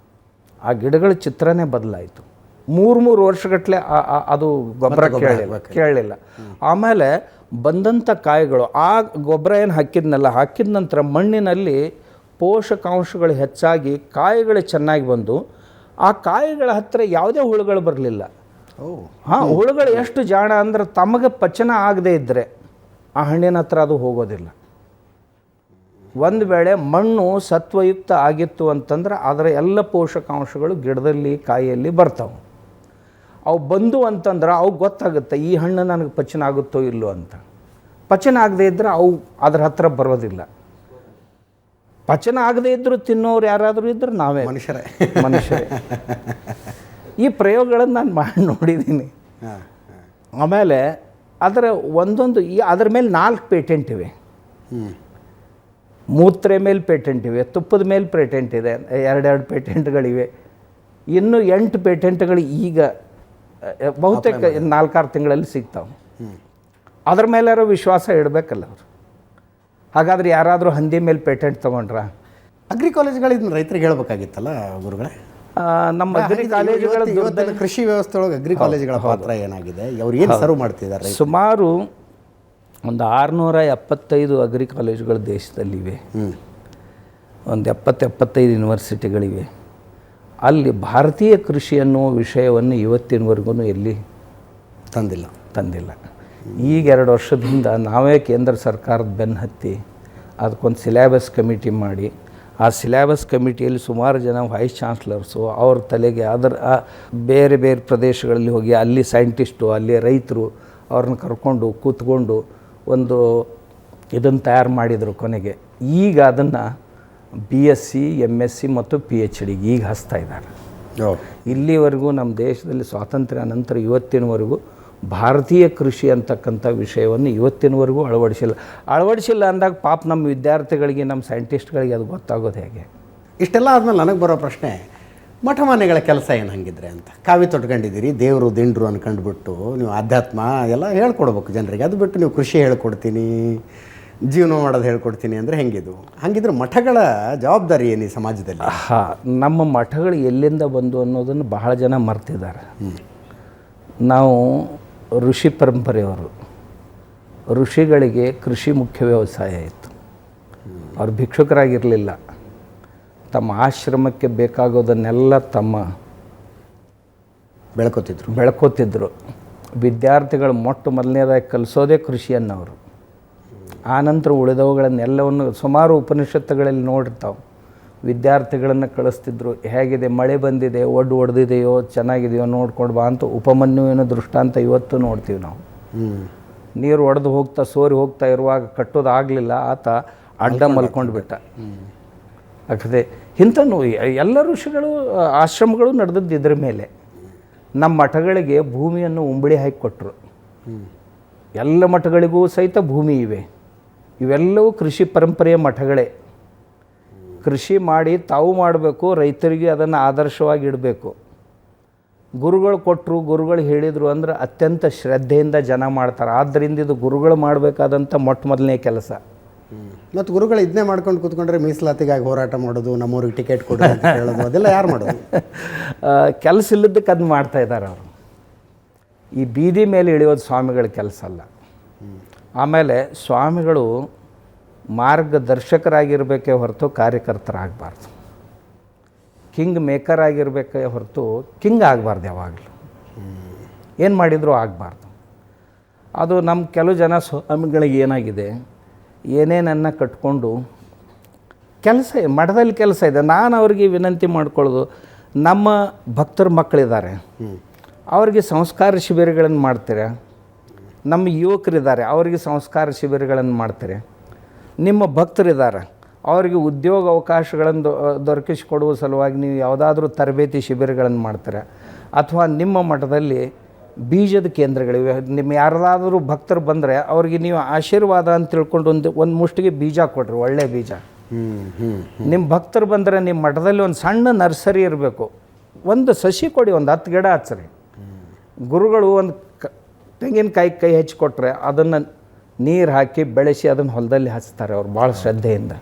ಆ ಗಿಡಗಳ ಚಿತ್ರನೇ ಬದಲಾಯಿತು. 3 ವರ್ಷಗಟ್ಟಲೆ ಅದು ಗೊಬ್ಬರ ಕೇಳಲಿಲ್ಲ. ಆಮೇಲೆ ಬಂದಂಥ ಕಾಯಿಗಳು, ಆ ಗೊಬ್ಬರ ಏನು ಹಾಕಿದ ನಂತರ ಮಣ್ಣಿನಲ್ಲಿ ಪೋಷಕಾಂಶಗಳು ಹೆಚ್ಚಾಗಿ ಕಾಯಿಗಳು ಚೆನ್ನಾಗಿ ಬಂದು ಆ ಕಾಯಿಗಳ ಹತ್ತಿರ ಯಾವುದೇ ಹುಳುಗಳು ಬರಲಿಲ್ಲ. ಹುಳುಗಳು ಎಷ್ಟು ಜಾಣ ಅಂದ್ರೆ ತಮಗೆ ಪಚನ ಆಗದೇ ಇದ್ದರೆ ಆ ಹಣ್ಣಿನ ಹತ್ರ ಅದು ಹೋಗೋದಿಲ್ಲ. ಒಂದು ವೇಳೆ ಮಣ್ಣು ಸತ್ವಯುಕ್ತ ಆಗಿತ್ತು ಅಂತಂದ್ರೆ ಅದರ ಎಲ್ಲ ಪೋಷಕಾಂಶಗಳು ಗಿಡದಲ್ಲಿ ಕಾಯಿಯಲ್ಲಿ ಬರ್ತಾವೆ. ಅವು ಬಂದು ಅಂತಂದ್ರೆ ಅವು ಗೊತ್ತಾಗುತ್ತೆ ಈ ಹಣ್ಣು ನನಗೆ ಪಚನ ಆಗುತ್ತೋ ಇಲ್ಲೋ ಅಂತ. ಪಚನ ಆಗದೇ ಇದ್ದರೆ ಅವು ಅದರ ಹತ್ರ ಬರೋದಿಲ್ಲ. ಪಚನ ಆಗದೇ ಇದ್ದರೂ ತಿನ್ನೋರು ಯಾರಾದರೂ ಇದ್ದರೆ ನಾವೇ ಮನುಷ್ಯರೇ. ಈ ಪ್ರಯೋಗಗಳನ್ನು ನಾನು ಮಾಡಿ ನೋಡಿದ್ದೀನಿ. ಆಮೇಲೆ ಅದರ ಅದರ ಮೇಲೆ 4 ಪೇಟೆಂಟ್ ಇವೆ. ಮೂತ್ರೆ ಮೇಲೆ ಪೇಟೆಂಟ್ ಇವೆ, ತುಪ್ಪದ ಮೇಲೆ ಪೇಟೆಂಟ್ ಇದೆ, 2 ಪೇಟೆಂಟ್ಗಳಿವೆ. ಇನ್ನು 8 ಪೇಟೆಂಟ್ಗಳು ಈಗ ಬಹುತೇಕ 4-6 ತಿಂಗಳಲ್ಲಿ ಸಿಗ್ತಾವೆ. ಅದ್ರ ಮೇಲೆ ಯಾರೋ ವಿಶ್ವಾಸ ಇಡಬೇಕಲ್ಲ ಅವರು. ಹಾಗಾದ್ರೆ ಯಾರಾದರೂ ಹಂದಿ ಮೇಲೆ ಪೇಟೆಂಟ್ ತೊಗೊಂಡ್ರ? ಅಗ್ರಿ ಕಾಲೇಜ್ಗಳಿಂದ ರೈತರಿಗೆ ಹೇಳ್ಬೇಕಾಗಿತ್ತಲ್ಲ ಗುರುಗಳೇ. ನಮ್ಮ ಅಗ್ರಿ ಕಾಲೇಜುಗಳ ಕೃಷಿ ವ್ಯವಸ್ಥೆ ಒಳಗೆ ಅಗ್ರಿ ಕಾಲೇಜುಗಳ ಪಾತ್ರ ಏನಾಗಿದೆ, ಅವ್ರು ಏನು ಸರ್ವ್ ಮಾಡ್ತಿದ್ದಾರೆ? ಸುಮಾರು ಒಂದು 675 ಅಗ್ರಿ ಕಾಲೇಜುಗಳು ದೇಶದಲ್ಲಿವೆ. ಒಂದು 70-75 ಯೂನಿವರ್ಸಿಟಿಗಳಿವೆ. ಅಲ್ಲಿ ಭಾರತೀಯ ಕೃಷಿ ಅನ್ನುವ ವಿಷಯವನ್ನು ಇವತ್ತಿನವರೆಗೂ ಎಲ್ಲಿ ತಂದಿಲ್ಲ. ಈಗ 2 ವರ್ಷದಿಂದ ನಾವೇ ಕೇಂದ್ರ ಸರ್ಕಾರದ ಬೆನ್ನು ಹತ್ತಿ ಅದಕ್ಕೊಂದು ಸಿಲೆಬಸ್ ಕಮಿಟಿ ಮಾಡಿ, ಆ ಸಿಲೆಬಸ್ ಕಮಿಟಿಯಲ್ಲಿ ಸುಮಾರು ಜನ ವೈಸ್ ಚಾನ್ಸ್ಲರ್ಸು ಅವ್ರ ತಲೆಗೆ ಬೇರೆ ಬೇರೆ ಪ್ರದೇಶಗಳಲ್ಲಿ ಹೋಗಿ ಅಲ್ಲಿ ಸೈಂಟಿಸ್ಟು, ಅಲ್ಲಿ ರೈತರು ಅವ್ರನ್ನ ಕರ್ಕೊಂಡು ಕೂತ್ಕೊಂಡು ಒಂದು ಇದನ್ನು ತಯಾರು ಮಾಡಿದರು. ಕೊನೆಗೆ ಈಗ ಅದನ್ನು BSc, MSc ಮತ್ತು PhD ಈಗ ಹಚ್ತಾ ಇದ್ದಾರೆ. ಇಲ್ಲಿವರೆಗೂ ನಮ್ಮ ದೇಶದಲ್ಲಿ ಸ್ವಾತಂತ್ರ್ಯ ನಂತರ ಇವತ್ತಿನವರೆಗೂ ಭಾರತೀಯ ಕೃಷಿ ಅಂತಕ್ಕಂಥ ವಿಷಯವನ್ನು ಇವತ್ತಿನವರೆಗೂ ಅಳವಡಿಸಿಲ್ಲ ಅಂದಾಗ ಪಾಪ ನಮ್ಮ ವಿದ್ಯಾರ್ಥಿಗಳಿಗೆ, ನಮ್ಮ ಸೈಂಟಿಸ್ಟ್ಗಳಿಗೆ ಅದು ಗೊತ್ತಾಗೋದು ಹೇಗೆ? ಇಷ್ಟೆಲ್ಲ ಆದಮೇಲೆ ನನಗೆ ಬರೋ ಪ್ರಶ್ನೆ, ಮಠ ಮನೆಗಳ ಕೆಲಸ ಏನು ಹಂಗಿದ್ರೆ ಅಂತ. ಕಾವಿ ತೊಟ್ಕೊಂಡಿದ್ದೀರಿ, ದೇವರು ದಿಂಡ್ರು ಅನ್ಕೊಂಡ್ಬಿಟ್ಟು ನೀವು ಅಧ್ಯಾತ್ಮ ಎಲ್ಲ ಹೇಳ್ಕೊಡ್ಬೇಕು ಜನರಿಗೆ. ಅದು ಬಿಟ್ಟು ನೀವು ಕೃಷಿ ಹೇಳ್ಕೊಡ್ತೀನಿ, ಜೀವನ ಮಾಡೋದು ಹೇಳ್ಕೊಡ್ತೀನಿ ಅಂದರೆ ಹೆಂಗಿದು? ಹಾಗಿದ್ರೆ ಮಠಗಳ ಜವಾಬ್ದಾರಿ ಏನು ಈ ಸಮಾಜದಲ್ಲಿ? ನಮ್ಮ ಮಠಗಳು ಎಲ್ಲಿಂದ ಬಂದು ಅನ್ನೋದನ್ನು ಬಹಳ ಜನ ಮರ್ತಿದ್ದಾರೆ. ನಾವು ಋಷಿ ಪರಂಪರೆಯವರು. ಋಷಿಗಳಿಗೆ ಕೃಷಿ ಮುಖ್ಯ ವ್ಯವಸಾಯ ಇತ್ತು. ಅವ್ರು ಭಿಕ್ಷುಕರಾಗಿರಲಿಲ್ಲ. ತಮ್ಮ ಆಶ್ರಮಕ್ಕೆ ಬೇಕಾಗೋದನ್ನೆಲ್ಲ ಬೆಳ್ಕೋತಿದ್ರು. ವಿದ್ಯಾರ್ಥಿಗಳು ಮೊದಲನೇದಾಗಿ ಕಲಿಸೋದೇ ಕೃಷಿಯನ್ನು ಅವರು. ಆನಂತರ ಉಳಿದವುಗಳನ್ನೆಲ್ಲವನ್ನು ಸುಮಾರು ಉಪನಿಷತ್ತುಗಳಲ್ಲಿ ನೋಡಿರ್ತಾವೆ. ವಿದ್ಯಾರ್ಥಿಗಳನ್ನು ಕಳಿಸ್ತಿದ್ರು. ಹೇಗಿದೆ, ಮಳೆ ಬಂದಿದೆ, ಹೊಡೆದಿದೆಯೋ, ಚೆನ್ನಾಗಿದೆಯೋ ನೋಡ್ಕೊಂಡು ಬಾ ಅಂತ. ಉಪಮನ್ಯುವಿನ ದೃಷ್ಟಾಂತ ಇವತ್ತು ನೋಡ್ತೀವಿ ನಾವು. ನೀರು ಒಡೆದು ಸೋರಿ ಹೋಗ್ತಾ ಇರುವಾಗ ಕಟ್ಟೋದಾಗಲಿಲ್ಲ, ಆತ ಅಡ್ಡ ಮಲ್ಕೊಂಡು ಬಿಟ್ಟ. ಯಾಕಂದರೆ ಇಂಥವು ಎಲ್ಲ ಋಷಿಗಳು ಆಶ್ರಮಗಳು ನಡೆದದ್ದು ಇದ್ರ ಮೇಲೆ. ನಮ್ಮ ಮಠಗಳಿಗೆ ಭೂಮಿಯನ್ನು ಉಂಬಳಿ ಹಾಕಿ ಕೊಟ್ಟರು. ಎಲ್ಲ ಮಠಗಳಿಗೂ ಸಹಿತ ಭೂಮಿ ಇವೆ. ಇವೆಲ್ಲವೂ ಕೃಷಿ ಪರಂಪರೆಯ ಮಠಗಳೇ. ಕೃಷಿ ಮಾಡಿ ತಾವು ಮಾಡಬೇಕು, ರೈತರಿಗೆ ಅದನ್ನು ಆದರ್ಶವಾಗಿ ಇಡಬೇಕು. ಗುರುಗಳು ಕೊಟ್ಟರು, ಗುರುಗಳು ಹೇಳಿದರು ಅಂದ್ರೆ ಅತ್ಯಂತ ಶ್ರದ್ಧೆಯಿಂದ ಜನ ಮಾಡ್ತಾರೆ. ಆದ್ದರಿಂದ ಇದು ಗುರುಗಳು ಮಾಡಬೇಕಾದಂಥ ಮೊದಲನೇ ಕೆಲಸ. ಮತ್ತು ಗುರುಗಳು ಇದನ್ನೇ ಮಾಡ್ಕೊಂಡು ಕೂತ್ಕೊಂಡ್ರೆ ಮೀಸಲಾತಿಗಾಗಿ ಹೋರಾಟ ಮಾಡೋದು, ನಮ್ಮೂರಿಗೆ ಟಿಕೆಟ್ ಕೊಡೋದು ಅಂತ ಹೇಳೋದು, ಅದೆಲ್ಲ ಯಾರು ಮಾಡೋದು? ಕೆಲಸ ಇಲ್ಲದಕ್ಕೆ ಅದನ್ನ ಮಾಡ್ತಾ ಇದ್ದಾರೆ ಅವರು. ಈ ಬೀದಿ ಮೇಲೆ ಇಳಿಯೋದು ಸ್ವಾಮಿಗಳ ಕೆಲಸ ಅಲ್ಲ. ಆಮೇಲೆ ಸ್ವಾಮಿಗಳು ಮಾರ್ಗದರ್ಶಕರಾಗಿರಬೇಕೇ ಹೊರತು ಕಾರ್ಯಕರ್ತರಾಗಬಾರ್ದು. ಕಿಂಗ್ ಮೇಕರ್ ಆಗಿರಬೇಕೇ ಹೊರತು ಕಿಂಗ್ ಆಗಬಾರ್ದು ಯಾವಾಗಲೂ. ಏನು ಮಾಡಿದರೂ ಆಗಬಾರ್ದು. ಅದು ನಮ್ಮ ಕೆಲವು ಜನ ಸ್ವಾಮಿಗಳಿಗೆ ಏನಾಗಿದೆ, ಏನೇನನ್ನು ಕಟ್ಕೊಂಡು ಕೆಲಸ ಮಠದಲ್ಲಿ ಕೆಲಸ ಇದೆ. ನಾನು ಅವ್ರಿಗೆ ವಿನಂತಿ ಮಾಡ್ಕೊಳ್ಳೋದು, ನಮ್ಮ ಭಕ್ತರ ಮಕ್ಕಳಿದ್ದಾರೆ, ಅವ್ರಿಗೆ ಸಂಸ್ಕಾರ ಶಿಬಿರಗಳನ್ನು ಮಾಡ್ತೀರಾ? ನಮ್ಮ ಯುವಕರಿದ್ದಾರೆ, ಅವರಿಗೆ ಸಂಸ್ಕಾರ ಶಿಬಿರಗಳನ್ನು ಮಾಡ್ತೀರಿ? ನಿಮ್ಮ ಭಕ್ತರಿದ್ದಾರೆ, ಅವರಿಗೆ ಉದ್ಯೋಗ ಅವಕಾಶಗಳನ್ನು ದೊರಕಿಸಿಕೊಡುವ ಸಲುವಾಗಿ ನೀವು ಯಾವುದಾದ್ರೂ ತರಬೇತಿ ಶಿಬಿರಗಳನ್ನು ಮಾಡ್ತೀರಾ? ಅಥವಾ ನಿಮ್ಮ ಮಠದಲ್ಲಿ ಬೀಜದ ಕೇಂದ್ರಗಳಿವೆ, ನಿಮ್ಮ ಯಾರಾದರೂ ಭಕ್ತರು ಬಂದರೆ ಅವ್ರಿಗೆ ನೀವು ಆಶೀರ್ವಾದ ಅಂತ ತಿಳ್ಕೊಂಡು ಒಂದು ಮುಷ್ಟಿಗೆ ಬೀಜ ಕೊಡ್ರಿ, ಒಳ್ಳೆಯ ಬೀಜ. ನಿಮ್ಮ ಭಕ್ತರು ಬಂದರೆ ನಿಮ್ಮ ಮಠದಲ್ಲಿ ಒಂದು ಸಣ್ಣ ನರ್ಸರಿ ಇರಬೇಕು, ಒಂದು ಸಸಿ ಕೊಡಿ, ಒಂದು 10 ಗಿಡ ಹಚ್ಚ್ರಿ. ಗುರುಗಳು ಒಂದು ತೆಂಗಿನಕಾಯಿ ಕೈ ಹೆಚ್ಚಿಕೊಟ್ರೆ ಅದನ್ನು ನೀರು ಹಾಕಿ ಬೆಳೆಸಿ ಅದನ್ನು ಹೊಲದಲ್ಲಿ ಹಚ್ತಾರೆ ಅವ್ರು ಭಾಳ ಶ್ರದ್ಧೆಯಿಂದ.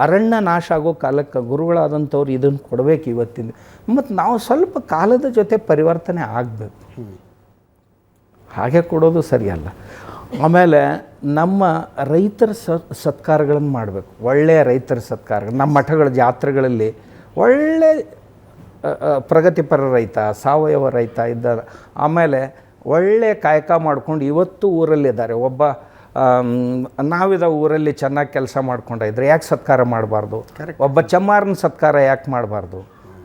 ಅರಣ್ಯ ನಾಶ ಆಗೋ ಕಾಲಕ್ಕೆ ಗುರುಗಳಾದಂಥವ್ರು ಇದನ್ನು ಕೊಡಬೇಕು ಇವತ್ತಿಂದ. ಮತ್ತು ನಾವು ಸ್ವಲ್ಪ ಕಾಲದ ಜೊತೆ ಪರಿವರ್ತನೆ ಆಗಬೇಕು, ಹಾಗೆ ಕೊಡೋದು ಸರಿಯಲ್ಲ. ಆಮೇಲೆ ನಮ್ಮ ರೈತರ ಸತ್ಕಾರಗಳನ್ನು ಮಾಡಬೇಕು, ಒಳ್ಳೆಯ ರೈತರ ಸತ್ಕಾರಗಳು. ನಮ್ಮ ಮಠಗಳ ಜಾತ್ರೆಗಳಲ್ಲಿ ಒಳ್ಳೆ ಪ್ರಗತಿಪರ ರೈತ, ಸಾವಯವ ರೈತ ಇದ್ದಾರೆ. ಆಮೇಲೆ ಒಳ್ಳೆಯ ಕಾಯಕ ಮಾಡ್ಕೊಂಡು ಇವತ್ತು ಊರಲ್ಲಿದ್ದಾರೆ. ಒಬ್ಬ ನಾವಿದ ಊರಲ್ಲಿ ಚೆನ್ನಾಗಿ ಕೆಲಸ ಮಾಡ್ಕೊಂಡಿದ್ರೆ ಯಾಕೆ ಸತ್ಕಾರ ಮಾಡಬಾರ್ದು? ಒಬ್ಬ ಚಮ್ಮಾರನ ಸತ್ಕಾರ ಯಾಕೆ ಮಾಡಬಾರ್ದು?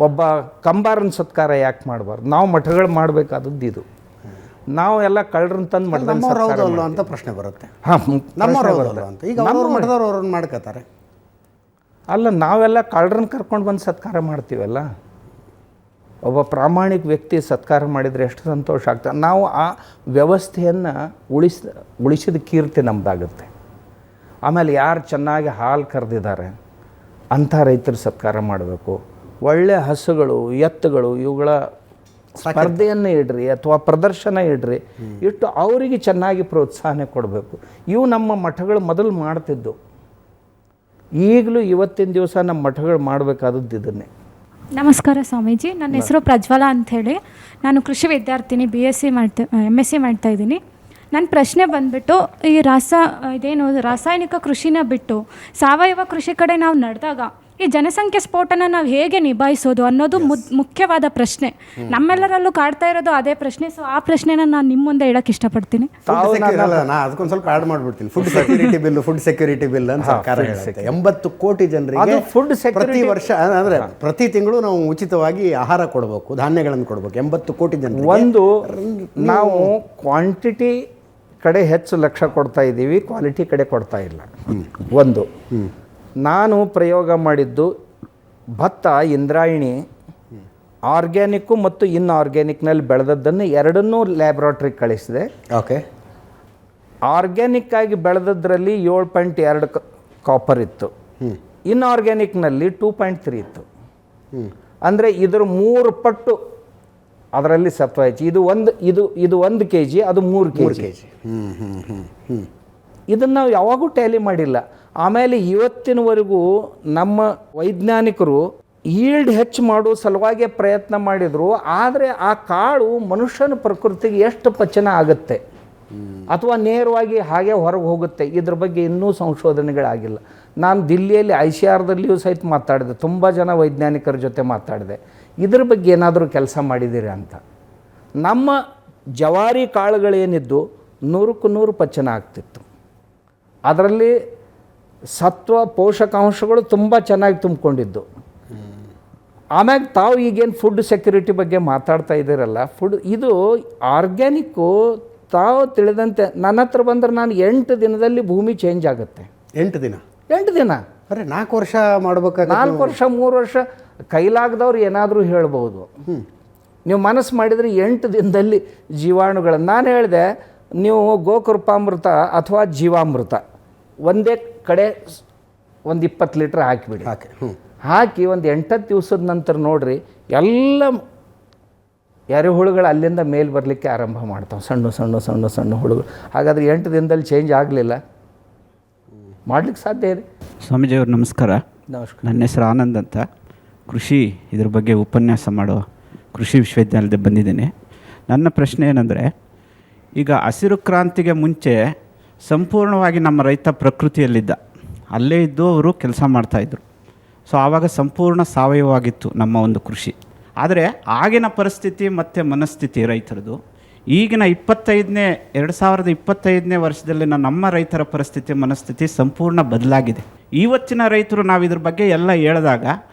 ಒಬ್ಬ ಕಂಬಾರನ ಸತ್ಕಾರ ಯಾಕೆ ಮಾಡಬಾರ್ದು? ನಾವು ಮಠಗಳು ಮಾಡಬೇಕಾದದ್ದು ಇದು. ನಾವು ಎಲ್ಲ ಕಳ್ಳರನ್ನ ತಂದು ಮಠದಲ್ಲಿ ಸತ್ಕಾರ ಅಂತ ಪ್ರಶ್ನೆ ಬರುತ್ತೆ. ಅಂತ ಈಗ ಮಠದವ್ರವ್ರನ್ನ ಮಾಡ್ಕೋತಾರೆ. ಅಲ್ಲ, ನಾವೆಲ್ಲ ಕಳ್ಳರನ್ನ ಕರ್ಕೊಂಡು ಬಂದು ಸತ್ಕಾರ ಮಾಡ್ತೀವಲ್ಲ. ಒಬ್ಬ ಪ್ರಾಮಾಣಿಕ ವ್ಯಕ್ತಿ ಸತ್ಕಾರ ಮಾಡಿದರೆ ಎಷ್ಟು ಸಂತೋಷ ಆಗ್ತದೆ. ನಾವು ಆ ವ್ಯವಸ್ಥೆಯನ್ನು ಉಳಿಸಿದ ಕೀರ್ತಿ ನಮ್ಮದಾಗುತ್ತೆ. ಆಮೇಲೆ ಯಾರು ಚೆನ್ನಾಗಿ ಹಾಲು ಕರೆದಿದ್ದಾರೆ ಅಂಥ ರೈತರ ಸತ್ಕಾರ ಮಾಡಬೇಕು. ಒಳ್ಳೆಯ ಹಸುಗಳು, ಎತ್ತುಗಳು, ಇವುಗಳ ಸ್ಪರ್ಧೆಯನ್ನು ಇಡ್ರಿ ಅಥವಾ ಪ್ರದರ್ಶನ ಇಡ್ರಿ, ಇಟ್ಟು ಅವರಿಗೆ ಚೆನ್ನಾಗಿ ಪ್ರೋತ್ಸಾಹನೆ ಕೊಡಬೇಕು. ಇವು ನಮ್ಮ ಮಠಗಳು ಮೊದಲು ಮಾಡ್ತಿದ್ದು. ಈಗಲೂ ಇವತ್ತಿನ ದಿವಸ ನಮ್ಮ ಮಠಗಳು ಮಾಡಬೇಕಾದದ್ದು ಇದನ್ನೇ. ನಮಸ್ಕಾರ ಸ್ವಾಮೀಜಿ, ನನ್ನ ಹೆಸರು ಪ್ರಜ್ವಲ ಅಂಥೇಳಿ. ನಾನು ಕೃಷಿ ವಿದ್ಯಾರ್ಥಿನಿ, BSc MSc ಮಾಡ್ತಾಯಿದ್ದೀನಿ. ನನ್ನ ಪ್ರಶ್ನೆ ಬಂದುಬಿಟ್ಟು, ಈ ಇದೇನು ರಾಸಾಯನಿಕ ಕೃಷಿನ ಬಿಟ್ಟು ಸಾವಯವ ಕೃಷಿ ಕಡೆ ನಾವು ನಡೆದಾಗ ಈ ಜನಸಂಖ್ಯೆ ಸ್ಫೋಟನ ನಾವು ಹೇಗೆ ನಿಭಾಯಿಸೋದು ಅನ್ನೋದು ಮುಖ್ಯವಾದ ಪ್ರಶ್ನೆ. ನಮ್ಮೆಲ್ಲರಲ್ಲೂ ಕಾಡ್ತಾ ಇರೋದು ಅದೇ ಪ್ರಶ್ನೆ. ಸೊ ಆ ಪ್ರಶ್ನೆನ ನಾನು ನಿಮ್ಮ ಮುಂದೆ ಹೇಳಕ್ಕೆ ಇಷ್ಟಪಡ್ತೀನಿ. ಅದಕ್ಕೊಂದು ಸ್ವಲ್ಪ ಆಡ್ ಮಾಡ್ಬಿಡ್ತೀನಿ. ಫುಡ್ ಸೆಕ್ಯೂರಿಟಿ ಬಿಲ್ ಅಂತ ಸರ್ಕಾರ ಹೇಳುತ್ತೆ. 80 ಕೋಟಿ ಜನರಿಗೆ ಫುಡ್ ಪ್ರತಿ ವರ್ಷ ಅಂದರೆ ಪ್ರತಿ ತಿಂಗಳು ನಾವು ಉಚಿತವಾಗಿ ಆಹಾರ ಕೊಡಬೇಕು, ಧಾನ್ಯಗಳನ್ನು ಕೊಡಬೇಕು 80 ಕೋಟಿ ಜನರಿಗೆ. ಒಂದು ನಾವು ಕ್ವಾಂಟಿಟಿ ಕಡೆ ಹೆಚ್ಚು ಲಕ್ಷ್ಯ ಕೊಡ್ತಾ ಇದ್ದೀವಿ, ಕ್ವಾಲಿಟಿ ಕಡೆ ಕೊಡ್ತಾ ಇಲ್ಲ. ಒಂದು ನಾನು ಪ್ರಯೋಗ ಮಾಡಿದ್ದು ಭತ್ತ, ಇಂದ್ರಾಯಣಿ, ಆರ್ಗ್ಯಾನಿಕ್ಕು ಮತ್ತು ಇನ್ಆರ್ಗ್ಯಾನಿಕ್ನಲ್ಲಿ ಬೆಳೆದದ್ದನ್ನು ಎರಡನ್ನೂ ಲ್ಯಾಬ್ರಾಟ್ರಿಗೆ ಕಳಿಸಿದೆ. ಓಕೆ. ಆರ್ಗ್ಯಾನಿಕ್ ಆಗಿ ಬೆಳೆದದ್ರಲ್ಲಿ 7.2 ಕಾಪರ್ ಇತ್ತು, ಇನ್ಆರ್ಗ್ಯಾನಿಕ್ನಲ್ಲಿ 2.3 ಇತ್ತು. ಅಂದರೆ ಇದರ 3 ಪಟ್ಟು ಅದರಲ್ಲಿ ಸತ್ವ ಹೆಚ್ಚು. ಇದು 1 kg, ಅದು 3 kg. ಇದನ್ನು ನಾವು ಯಾವಾಗೂ ಟ್ಯಾಲಿ ಮಾಡಿಲ್ಲ. ಆಮೇಲೆ ಇವತ್ತಿನವರೆಗೂ ನಮ್ಮ ವೈಜ್ಞಾನಿಕರು ಈಲ್ಡ್ ಹೆಚ್ಚು ಮಾಡುವ ಸಲುವಾಗಿ ಪ್ರಯತ್ನ ಮಾಡಿದರು. ಆದರೆ ಆ ಕಾಳು ಮನುಷ್ಯನ ಪ್ರಕೃತಿಗೆ ಎಷ್ಟು ಪಚನ ಆಗುತ್ತೆ ಅಥವಾ ನೇರವಾಗಿ ಹಾಗೆ ಹೊರಗೆ ಹೋಗುತ್ತೆ, ಇದ್ರ ಬಗ್ಗೆ ಇನ್ನೂ ಸಂಶೋಧನೆಗಳಾಗಿಲ್ಲ. ನಾನು ದಿಲ್ಲಿಯಲ್ಲಿ ICRದಲ್ಲಿಯೂ ಸಹಿತ ಮಾತಾಡಿದೆ, ತುಂಬ ಜನ ವೈಜ್ಞಾನಿಕರ ಜೊತೆ ಮಾತಾಡಿದೆ. ಇದ್ರ ಬಗ್ಗೆ ಏನಾದರೂ ಕೆಲಸ ಮಾಡಿದ್ದೀರಿ ಅಂತ. ನಮ್ಮ ಜವಾರಿ ಕಾಳುಗಳೇನಿದ್ದು 100ಕ್ಕೆ 100 ಪಚನ ಆಗ್ತಿತ್ತು. ಅದರಲ್ಲಿ ಸತ್ವ ಪೋಷಕಾಂಶಗಳು ತುಂಬ ಚೆನ್ನಾಗಿ ತುಂಬಿಕೊಂಡಿದ್ದು. ಆಮ್ಯಾಗ ತಾವು ಈಗೇನು ಫುಡ್ ಸೆಕ್ಯೂರಿಟಿ ಬಗ್ಗೆ ಮಾತಾಡ್ತಾ ಇದ್ದೀರಲ್ಲ, ಇದು ಆರ್ಗ್ಯಾನಿಕ್ಕು ತಾವು ತಿಳಿದಂತೆ ನನ್ನ ಹತ್ರ ಬಂದರೆ ನಾನು 8 ದಿನದಲ್ಲಿ ಭೂಮಿ ಚೇಂಜ್ ಆಗುತ್ತೆ. 8 ದಿನ? 8 ದಿನ. ಅರೆ 4 ವರ್ಷ ಮಾಡ್ಬೇಕಾದ್ರೆ 4 ವರ್ಷ 3 ವರ್ಷ ಕೈಲಾಗದವ್ರು ಏನಾದರೂ ಹೇಳ್ಬೋದು. ನೀವು ಮನಸ್ಸು ಮಾಡಿದರೆ 8 ದಿನದಲ್ಲಿ ಜೀವಾಣುಗಳನ್ನು. ನಾನು ಹೇಳಿದೆ, ನೀವು ಗೋಕೃಪಾಮೃತ ಅಥವಾ ಜೀವಾಮೃತ ಒಂದೇ ಕಡೆ ಒಂದು 20 ಲೀಟ್ರ್ ಹಾಕಿಬಿಡಿ. ಹಾಕಿ ಒಂದು 8 ದಿವಸದ ನಂತರ ನೋಡಿರಿ, ಎಲ್ಲ ಎರೆಹುಳುಗಳು ಅಲ್ಲಿಂದ ಮೇಲೆ ಬರಲಿಕ್ಕೆ ಆರಂಭ ಮಾಡ್ತಾವೆ, ಸಣ್ಣ ಸಣ್ಣ ಸಣ್ಣ ಸಣ್ಣ ಹುಳುಗಳು. ಹಾಗಾದರೆ 8 ದಿನದಲ್ಲಿ ಚೇಂಜ್ ಆಗಲಿಲ್ಲ, ಮಾಡಲಿಕ್ಕೆ ಸಾಧ್ಯ ಇದೆ. ಸ್ವಾಮೀಜಿಯವ್ರು ನಮಸ್ಕಾರ. ನಮಸ್ಕಾರ. ನನ್ನ ಹೆಸರು ಆನಂದ್ ಅಂತ, ಕೃಷಿ ಇದ್ರ ಬಗ್ಗೆ ಉಪನ್ಯಾಸ ಮಾಡೋ ಕೃಷಿ ವಿಶ್ವವಿದ್ಯಾಲಯದ ಬಂದಿದ್ದೀನಿ. ನನ್ನ ಪ್ರಶ್ನೆ ಏನಂದರೆ, ಈಗ ಹಸಿರು ಕ್ರಾಂತಿಗೆ ಮುಂಚೆ ಸಂಪೂರ್ಣವಾಗಿ ನಮ್ಮ ರೈತ ಪ್ರಕೃತಿಯಲ್ಲಿದ್ದ, ಅಲ್ಲೇ ಇದ್ದು ಅವರು ಕೆಲಸ ಮಾಡ್ತಾಯಿದ್ರು. ಸೊ ಆವಾಗ ಸಂಪೂರ್ಣ ಸಾವಯವವಾಗಿತ್ತು ನಮ್ಮ ಒಂದು ಕೃಷಿ. ಆದರೆ ಆಗಿನ ಪರಿಸ್ಥಿತಿ ಮತ್ತು ಮನಸ್ಥಿತಿ ರೈತರದು ಈಗಿನ 2025ನೇ ವರ್ಷದಲ್ಲಿನ ನಮ್ಮ ರೈತರ ಪರಿಸ್ಥಿತಿ ಮನಸ್ಥಿತಿ ಸಂಪೂರ್ಣ ಬದಲಾಗಿದೆ. ಇವತ್ತಿನ ರೈತರು ನಾವು ಇದ್ರ ಬಗ್ಗೆ ಎಲ್ಲ ಹೇಳಿದಾಗ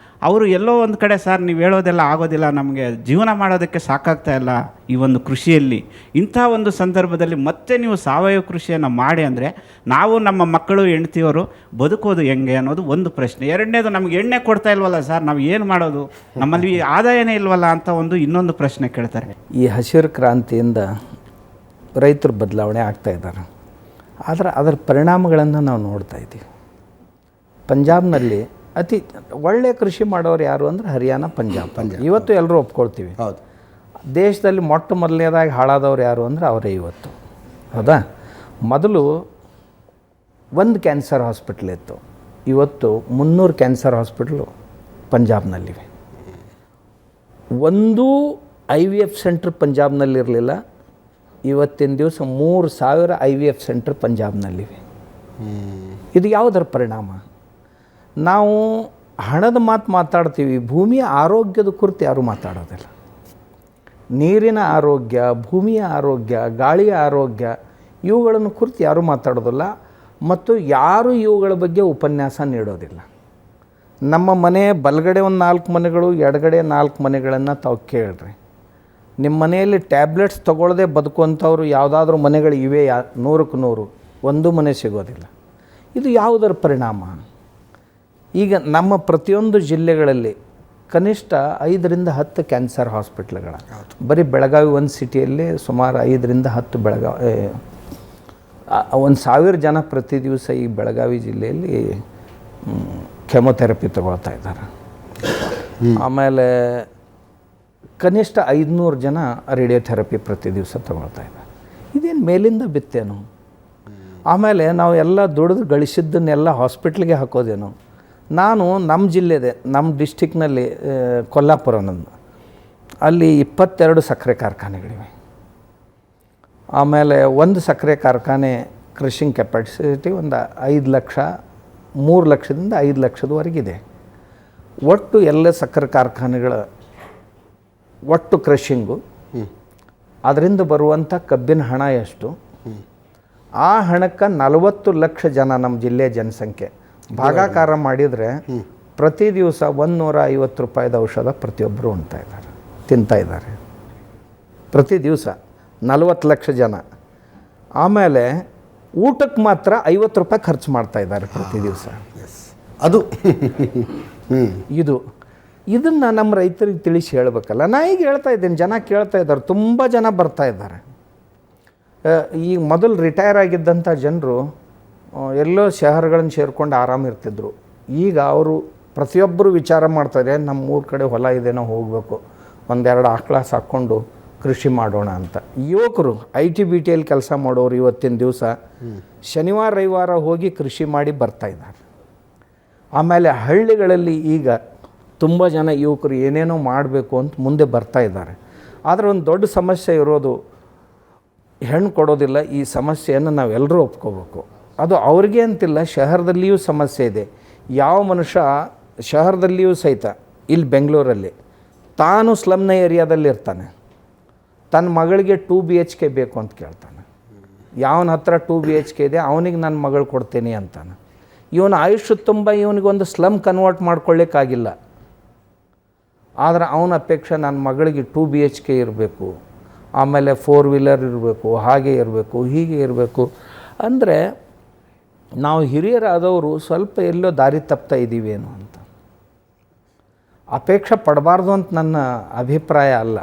ಅವರು ಎಲ್ಲೋ ಒಂದು ಕಡೆ ಸರ್ ನೀವು ಹೇಳೋದೆಲ್ಲ ಆಗೋದಿಲ್ಲ, ನಮಗೆ ಜೀವನ ಮಾಡೋದಕ್ಕೆ ಸಾಕಾಗ್ತಾ ಇಲ್ಲ ಈ ಒಂದು ಕೃಷಿಯಲ್ಲಿ. ಇಂಥ ಒಂದು ಸಂದರ್ಭದಲ್ಲಿ ಮತ್ತೆ ನೀವು ಸಾವಯವ ಕೃಷಿಯನ್ನು ಮಾಡಿ ಅಂದರೆ ನಾವು ನಮ್ಮ ಮಕ್ಕಳು ಹೆಂಡ್ತಿಯವರು ಬದುಕೋದು ಹೆಂಗೆ ಅನ್ನೋದು ಒಂದು ಪ್ರಶ್ನೆ. ಎರಡನೇದು, ನಮಗೆ ಎಣ್ಣೆ ಕೊಡ್ತಾ ಇಲ್ವಲ್ಲ ಸರ್, ನಾವು ಏನು ಮಾಡೋದು, ನಮ್ಮಲ್ಲಿ ಆದಾಯನೇ ಇಲ್ವಲ್ಲ ಅಂತ ಇನ್ನೊಂದು ಪ್ರಶ್ನೆ ಕೇಳ್ತಾರೆ. ಈ ಹಸಿರು ಕ್ರಾಂತಿಯಿಂದ ರೈತರು ಬದಲಾವಣೆ ಆಗ್ತಾ ಇದ್ದಾರೆ, ಆದರೆ ಅದರ ಪರಿಣಾಮಗಳನ್ನು ನಾವು ನೋಡ್ತಾ ಇದ್ದೀವಿ. ಪಂಜಾಬ್ನಲ್ಲಿ ಅತಿ ಒಳ್ಳೆಯ ಕೃಷಿ ಮಾಡೋರು ಯಾರು ಅಂದರೆ ಹರಿಯಾಣ, ಪಂಜಾಬ್. ಇವತ್ತು ಎಲ್ಲರೂ ಒಪ್ಕೊಳ್ತೀವಿ. ಹೌದು. ದೇಶದಲ್ಲಿ ಮೊಟ್ಟ ಮೊದಲನೇದಾಗಿ ಹಾಳಾದವ್ರು ಯಾರು ಅಂದರೆ ಅವರೇ ಇವತ್ತು. ಹೌದಾ? ಮೊದಲು ಒಂದು ಕ್ಯಾನ್ಸರ್ ಹಾಸ್ಪಿಟ್ಲ್ ಇತ್ತು, ಇವತ್ತು 300 ಕ್ಯಾನ್ಸರ್ ಹಾಸ್ಪಿಟ್ಲು ಪಂಜಾಬ್ನಲ್ಲಿವೆ. ಒಂದೂ IVF ಸೆಂಟ್ರ್ ಪಂಜಾಬ್ನಲ್ಲಿರಲಿಲ್ಲ, ಇವತ್ತಿನ ದಿವಸ 3000 IVF ಸೆಂಟ್ರ್ ಪಂಜಾಬ್ನಲ್ಲಿವೆ. ಇದು ಯಾವುದರ ಪರಿಣಾಮ? ನಾವು ಹಣದ ಮಾತಾಡ್ತೀವಿ, ಭೂಮಿಯ ಆರೋಗ್ಯದ ಕುರಿತು ಯಾರೂ ಮಾತಾಡೋದಿಲ್ಲ. ನೀರಿನ ಆರೋಗ್ಯ, ಭೂಮಿಯ ಆರೋಗ್ಯ, ಗಾಳಿಯ ಆರೋಗ್ಯ ಇವುಗಳನ್ನು ಕುರಿತು ಯಾರೂ ಮಾತಾಡೋದಿಲ್ಲ, ಮತ್ತು ಯಾರೂ ಇವುಗಳ ಬಗ್ಗೆ ಉಪನ್ಯಾಸ ನೀಡೋದಿಲ್ಲ. ನಮ್ಮ ಮನೆ ಬಲಗಡೆ ಒಂದು 4 ಮನೆಗಳು, ಎಡಗಡೆ 4 ಮನೆಗಳನ್ನು ತಾವು ಕೇಳ್ರಿ. ನಿಮ್ಮ ಮನೆಯಲ್ಲಿ ಟ್ಯಾಬ್ಲೆಟ್ಸ್ ತೊಗೊಳ್ಳದೆ ಬದುಕುವಂಥವ್ರು ಯಾವುದಾದ್ರೂ ಮನೆಗಳು ಇವೆ? 100ಕ್ಕೆ 100 ಒಂದು ಮನೆ ಸಿಗೋದಿಲ್ಲ. ಇದು ಯಾವುದರ ಪರಿಣಾಮ? ಈಗ ನಮ್ಮ ಪ್ರತಿಯೊಂದು ಜಿಲ್ಲೆಗಳಲ್ಲಿ ಕನಿಷ್ಠ 5ರಿಂದ 10 ಕ್ಯಾನ್ಸರ್ ಹಾಸ್ಪಿಟ್ಲ್ಗಳ, ಬರೀ ಬೆಳಗಾವಿ ಒಂದು ಸಿಟಿಯಲ್ಲಿ ಸುಮಾರು 5ರಿಂದ 10 1000 ಜನ ಪ್ರತಿ ದಿವಸ ಈ ಬೆಳಗಾವಿ ಜಿಲ್ಲೆಯಲ್ಲಿ ಕೆಮೊಥೆರಪಿ ತಗೊಳ್ತಾ ಇದ್ದಾರೆ. ಆಮೇಲೆ ಕನಿಷ್ಠ 500 ಜನ ರೇಡಿಯೋಥೆರಪಿ ಪ್ರತಿ ದಿವಸ ತಗೊಳ್ತಾ ಇದ್ದಾರೆ. ಇದೇನು ಮೇಲಿಂದ ಬಿತ್ತೇನು? ಆಮೇಲೆ ನಾವು ಎಲ್ಲ ದುಡಿದು ಗಳಿಸಿದ್ದನ್ನೆಲ್ಲ ಹಾಸ್ಪಿಟ್ಲಿಗೆ ಹಾಕೋದೇನು? ನಾನು ನಮ್ಮ ಜಿಲ್ಲೆದೆ, ನಮ್ಮ ಡಿಸ್ಟಿಕ್ನಲ್ಲಿ ಕೊಲ್ಲಾಪುರ ನಂದು, ಅಲ್ಲಿ 22 ಸಕ್ಕರೆ ಕಾರ್ಖಾನೆಗಳಿವೆ. ಆಮೇಲೆ ಒಂದು ಸಕ್ಕರೆ ಕಾರ್ಖಾನೆ ಕ್ರಷಿಂಗ್ ಕೆಪಾಸಿಟಿ ಒಂದು 5 ಲಕ್ಷ, 3 ಲಕ್ಷದಿಂದ 5 ಲಕ್ಷದವರೆಗಿದೆ. ಒಟ್ಟು ಎಲ್ಲ ಸಕ್ಕರೆ ಕಾರ್ಖಾನೆಗಳ ಒಟ್ಟು ಕ್ರಷಿಂಗು, ಅದರಿಂದ ಬರುವಂಥ ಕಬ್ಬಿನ ಹಣ ಎಷ್ಟು? ಆ ಹಣಕ್ಕೆ 40 ಲಕ್ಷ ಜನ ನಮ್ಮ ಜಿಲ್ಲೆಯ ಜನಸಂಖ್ಯೆ ಭಾಗಾಕಾರ ಮಾಡಿದರೆ ಪ್ರತಿ ದಿವಸ 150 ರೂಪಾಯಿದ ಔಷಧ ಪ್ರತಿಯೊಬ್ಬರು ತಿಂತಾ ಇದ್ದಾರೆ ಪ್ರತಿ ದಿವಸ 40 ಲಕ್ಷ ಜನ. ಆಮೇಲೆ ಊಟಕ್ಕೆ ಮಾತ್ರ 50 ರೂಪಾಯಿ ಖರ್ಚು ಮಾಡ್ತಾ ಇದ್ದಾರೆ ಪ್ರತಿ ದಿವಸ. ಅದು ಇದನ್ನು ನಮ್ಮ ರೈತರಿಗೆ ತಿಳಿಸಿ ಹೇಳಬೇಕಲ್ಲ. ನಾ ಈಗ ಹೇಳ್ತಾ ಇದ್ದೀನಿ, ಜನ ಕೇಳ್ತಾ ಇದ್ದಾರೆ, ತುಂಬ ಜನ ಬರ್ತಾ ಇದ್ದಾರೆ. ಈಗ ಮೊದಲು ರಿಟೈರ್ ಆಗಿದ್ದಂಥ ಜನರು ಎಲ್ಲೋ ಶಹರಗಳನ್ನು ಸೇರ್ಕೊಂಡು ಆರಾಮಿರ್ತಿದ್ರು. ಈಗ ಅವರು ಪ್ರತಿಯೊಬ್ಬರು ವಿಚಾರ ಮಾಡ್ತಾಯಿದ್ದಾರೆ, ನಮ್ಮ ಊರ ಕಡೆ ಹೊಲ ಇದೇನೋ ಹೋಗಬೇಕು, 1-2 ಆಕಳ ಸಾಕ್ಕೊಂಡು ಕೃಷಿ ಮಾಡೋಣ ಅಂತ. ಯುವಕರು IT-BTಯಲ್ಲಿ ಕೆಲಸ ಮಾಡೋರು ಇವತ್ತಿನ ದಿವಸ ಶನಿವಾರ ರವಿವಾರ ಹೋಗಿ ಕೃಷಿ ಮಾಡಿ ಬರ್ತಾಯಿದ್ದಾರೆ. ಆಮೇಲೆ ಹಳ್ಳಿಗಳಲ್ಲಿ ಈಗ ತುಂಬ ಜನ ಯುವಕರು ಏನೇನೋ ಮಾಡಬೇಕು ಅಂತ ಮುಂದೆ ಬರ್ತಾ ಇದ್ದಾರೆ. ಆದರೆ ಒಂದು ದೊಡ್ಡ ಸಮಸ್ಯೆ ಇರೋದು ಹೆಣ್ಣು ಕೊಡೋದಿಲ್ಲ. ಈ ಸಮಸ್ಯೆಯನ್ನು ನಾವೆಲ್ಲರೂ ಒಪ್ಕೋಬೇಕು. ಅದು ಅವ್ರಿಗೆ ಅಂತಿಲ್ಲ, ಶಹರದಲ್ಲಿಯೂ ಸಮಸ್ಯೆ ಇದೆ. ಯಾವ ಮನುಷ್ಯ ಶಹರದಲ್ಲಿಯೂ ಸಹಿತ ಇಲ್ಲಿ ಬೆಂಗಳೂರಲ್ಲಿ ತಾನು ಸ್ಲಮ್ನ ಏರಿಯಾದಲ್ಲಿ ಇರ್ತಾನೆ, ತನ್ನ ಮಗಳಿಗೆ 2 BHK ಬೇಕು ಅಂತ ಕೇಳ್ತಾನೆ. ಯಾವನ ಹತ್ರ 2 BHK ಇದೆ ಅವನಿಗೆ ನನ್ನ ಮಗಳು ಕೊಡ್ತೀನಿ ಅಂತಾನೆ. ಇವನ ಆಯುಷ್ಯ ತುಂಬ ಇವನಿಗೊಂದು ಸ್ಲಮ್ ಕನ್ವರ್ಟ್ ಮಾಡ್ಕೊಳ್ಳಿಕ್ಕಾಗಿಲ್ಲ. ಆದರೆ ಅವನ ಅಪೇಕ್ಷೆ ನನ್ನ ಮಗಳಿಗೆ 2 BHK ಇರಬೇಕು, ಆಮೇಲೆ 4 ವೀಲರ್ ಇರಬೇಕು, ಹಾಗೆ ಇರಬೇಕು, ಹೀಗೆ ಇರಬೇಕು. ಅಂದರೆ ನಾವು ಹಿರಿಯರಾದವರು ಸ್ವಲ್ಪ ಎಲ್ಲೋ ದಾರಿ ತಪ್ತಾ ಇದ್ದೀವೇನು ಅಂತ ಅಪೇಕ್ಷೆ ಪಡಬಾರ್ದು ಅಂತ ನನ್ನ ಅಭಿಪ್ರಾಯ ಅಲ್ಲ.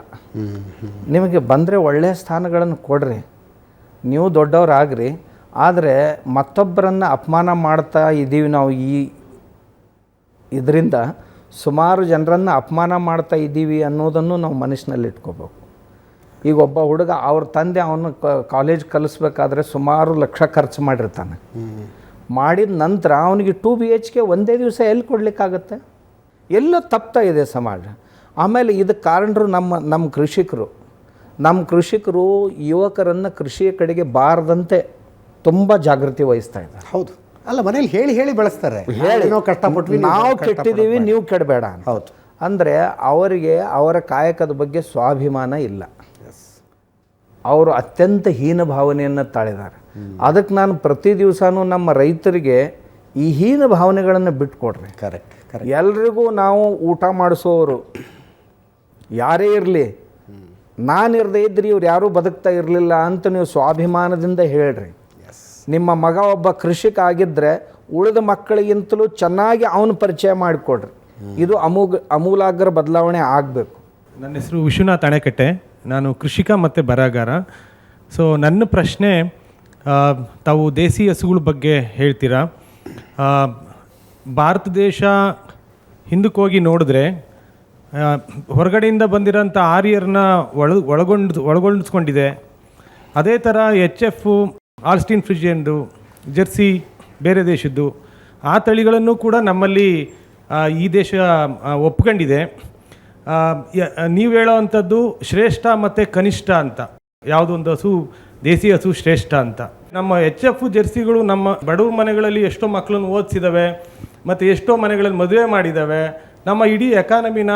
ನಿಮಗೆ ಬಂದರೆ ಒಳ್ಳೆಯ ಸ್ಥಾನಗಳನ್ನು ಕೊಡ್ರಿ, ನೀವು ದೊಡ್ಡವರಾಗ್ರಿ. ಆದರೆ ಮತ್ತೊಬ್ಬರನ್ನು ಅಪಮಾನ ಮಾಡ್ತಾ ಇದ್ದೀವಿ ನಾವು. ಇದರಿಂದ ಸುಮಾರು ಜನರನ್ನು ಅಪಮಾನ ಮಾಡ್ತಾ ಇದ್ದೀವಿ ಅನ್ನೋದನ್ನು ನಾವು ಮನಸ್ಸಿನಲ್ಲಿ ಇಟ್ಕೋಬೇಕು. ಈಗ ಒಬ್ಬ ಹುಡುಗ ಅವ್ರ ತಂದೆ ಅವನು ಕಾಲೇಜ್ ಕಲಿಸ್ಬೇಕಾದ್ರೆ ಸುಮಾರು ಲಕ್ಷ ಖರ್ಚು ಮಾಡಿರ್ತಾನೆ. ಮಾಡಿದ ನಂತರ ಅವನಿಗೆ 2 BHK ಒಂದೇ ದಿವಸ ಎಲ್ಲಿ ಕೊಡಲಿಕ್ಕಾಗತ್ತೆ? ಎಲ್ಲೋ ತಪ್ತಾ ಇದೆ ಸಮಾಜ. ಆಮೇಲೆ ಇದಕ್ಕೆ ಕಾರಣರು ನಮ್ಮ ಕೃಷಿಕರು ಯುವಕರನ್ನು ಕೃಷಿಯ ಕಡೆಗೆ ಬಾರದಂತೆ ತುಂಬ ಜಾಗೃತಿ ವಹಿಸ್ತಾ ಇದ್ದಾರೆ. ಹೌದು. ಅಲ್ಲ, ಮನೇಲಿ ಹೇಳಿ ಬೆಳೆಸ್ತಾರೆ, ಕಷ್ಟಪಟ್ಟು ನಾವು ಕೆಟ್ಟಿದ್ದೀವಿ, ನೀವು ಕೆಡಬೇಡ. ಹೌದು. ಅಂದರೆ ಅವರಿಗೆ ಅವರ ಕಾಯಕದ ಬಗ್ಗೆ ಸ್ವಾಭಿಮಾನ ಇಲ್ಲ. ಅವರು ಅತ್ಯಂತ ಹೀನ ಭಾವನೆಯನ್ನು ತಾಳಿದ್ದಾರೆ. ಅದಕ್ಕೆ ನಾನು ಪ್ರತಿ ದಿವಸನೂ ನಮ್ಮ ರೈತರಿಗೆ ಈ ಹೀನ ಭಾವನೆಗಳನ್ನು ಬಿಟ್ಕೊಡ್ರಿ. ಕರೆಕ್ಟ್. ಎಲ್ರಿಗೂ ನಾವು ಊಟ ಮಾಡಿಸೋರು ಯಾರೇ ಇರಲಿ, ನಾನಿರದೇ ಇದ್ದರೆ ಇವ್ರು ಯಾರೂ ಬದುಕ್ತಾ ಇರಲಿಲ್ಲ ಅಂತ ನೀವು ಸ್ವಾಭಿಮಾನದಿಂದ ಹೇಳ್ರಿ. ನಿಮ್ಮ ಮಗ ಒಬ್ಬ ಕೃಷಿಕ ಆಗಿದ್ದರೆ ಉಳಿದ ಮಕ್ಕಳಿಗಿಂತಲೂ ಚೆನ್ನಾಗಿ ಅವನು ಪರಿಚಯ ಮಾಡಿಕೊಡ್ರಿ. ಇದು ಅಮೂಲಾಗ್ರ ಬದಲಾವಣೆ ಆಗಬೇಕು. ನನ್ನ ಹೆಸರು ವಿಶ್ವನಾಥ್ ಅಣೆಕಟ್ಟೆ, ನಾನು ಕೃಷಿಕ ಮತ್ತು ಬರಹಗಾರ. ಸೊ ನನ್ನ ಪ್ರಶ್ನೆ, ತಾವು ದೇಸಿ ಹಸುಗಳ ಬಗ್ಗೆ ಹೇಳ್ತೀರಾ. ಭಾರತ ದೇಶ ಹಿಂದಕ್ಕೆ ಹೋಗಿ ನೋಡಿದ್ರೆ ಹೊರಗಡೆಯಿಂದ ಬಂದಿರೋಂಥ ಆರ್ಯರನ್ನ ಒಳಗೊಂಡಿಸ್ಕೊಂಡಿದೆ. ಅದೇ ಥರ HF, ಆಲ್ಸ್ಟಿನ್ ಫ್ರಿಜಿಯನ್ದು, ಜರ್ಸಿ ಬೇರೆ ದೇಶದ್ದು ಆ ತಳಿಗಳನ್ನು ಕೂಡ ನಮ್ಮಲ್ಲಿ ಈ ದೇಶ ಒಪ್ಕೊಂಡಿದೆ. ನೀವು ಹೇಳೋ ಅಂಥದ್ದು ಶ್ರೇಷ್ಠ ಮತ್ತು ಕನಿಷ್ಠ ಅಂತ, ಯಾವುದೊಂದು ಹಸು ದೇಸಿ ಹಸು ಶ್ರೇಷ್ಠ ಅಂತ. ನಮ್ಮ HF ಜರ್ಸಿಗಳು ನಮ್ಮ ಬಡವ್ರ ಮನೆಗಳಲ್ಲಿ ಎಷ್ಟೋ ಮಕ್ಕಳನ್ನು ಓದಿಸಿದ್ದಾವೆ ಮತ್ತು ಎಷ್ಟೋ ಮನೆಗಳಲ್ಲಿ ಮದುವೆ ಮಾಡಿದ್ದಾವೆ. ನಮ್ಮ ಇಡೀ ಎಕಾನಮಿನ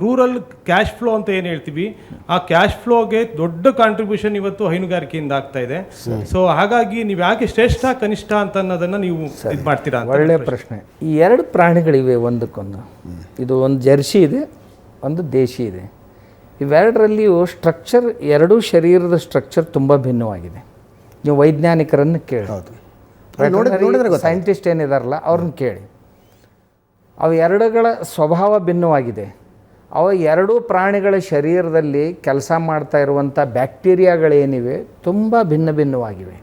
ರೂರಲ್ ಕ್ಯಾಶ್ ಫ್ಲೋ ಅಂತ ಏನು ಹೇಳ್ತೀವಿ, ಆ ಕ್ಯಾಶ್ ಫ್ಲೋಗೆ ದೊಡ್ಡ ಕಾಂಟ್ರಿಬ್ಯೂಷನ್ ಇವತ್ತು ಹೈನುಗಾರಿಕೆಯಿಂದ ಆಗ್ತಾ ಇದೆ. ಸೊ ಹಾಗಾಗಿ ನೀವು ಯಾಕೆ ಶ್ರೇಷ್ಠ ಕನಿಷ್ಠ ಅಂತ ಅನ್ನೋದನ್ನು ನೀವು ಇದು ಮಾಡ್ತೀರಾ ಅಂತ. ಒಳ್ಳೆಯ ಪ್ರಶ್ನೆ. ಈ ಎರಡು ಪ್ರಾಣಿಗಳಿವೆ ಒಂದಕ್ಕೊಂದು. ಇದು ಒಂದು ಜರ್ಸಿ ಇದೆ, ಒಂದು ದೇಶಿ ಇದೆ. ಇವೆರಡರಲ್ಲಿಯೂ ಸ್ಟ್ರಕ್ಚರ್, ಎರಡೂ ಶರೀರದ ಸ್ಟ್ರಕ್ಚರ್ ತುಂಬ ಭಿನ್ನವಾಗಿದೆ. ನೀವು ವೈಜ್ಞಾನಿಕರನ್ನು ಕೇಳಿ, ಸೈಂಟಿಸ್ಟ್ ಏನಿದಾರಲ್ಲ ಅವ್ರನ್ನ ಕೇಳಿ. ಅವು ಎರಡುಗಳ ಸ್ವಭಾವ ಭಿನ್ನವಾಗಿದೆ. ಅವು ಎರಡೂ ಪ್ರಾಣಿಗಳ ಶರೀರದಲ್ಲಿ ಕೆಲಸ ಮಾಡ್ತಾ ಇರುವಂಥ ಬ್ಯಾಕ್ಟೀರಿಯಾಗಳೇನಿವೆ ತುಂಬ ಭಿನ್ನವಾಗಿವೆ.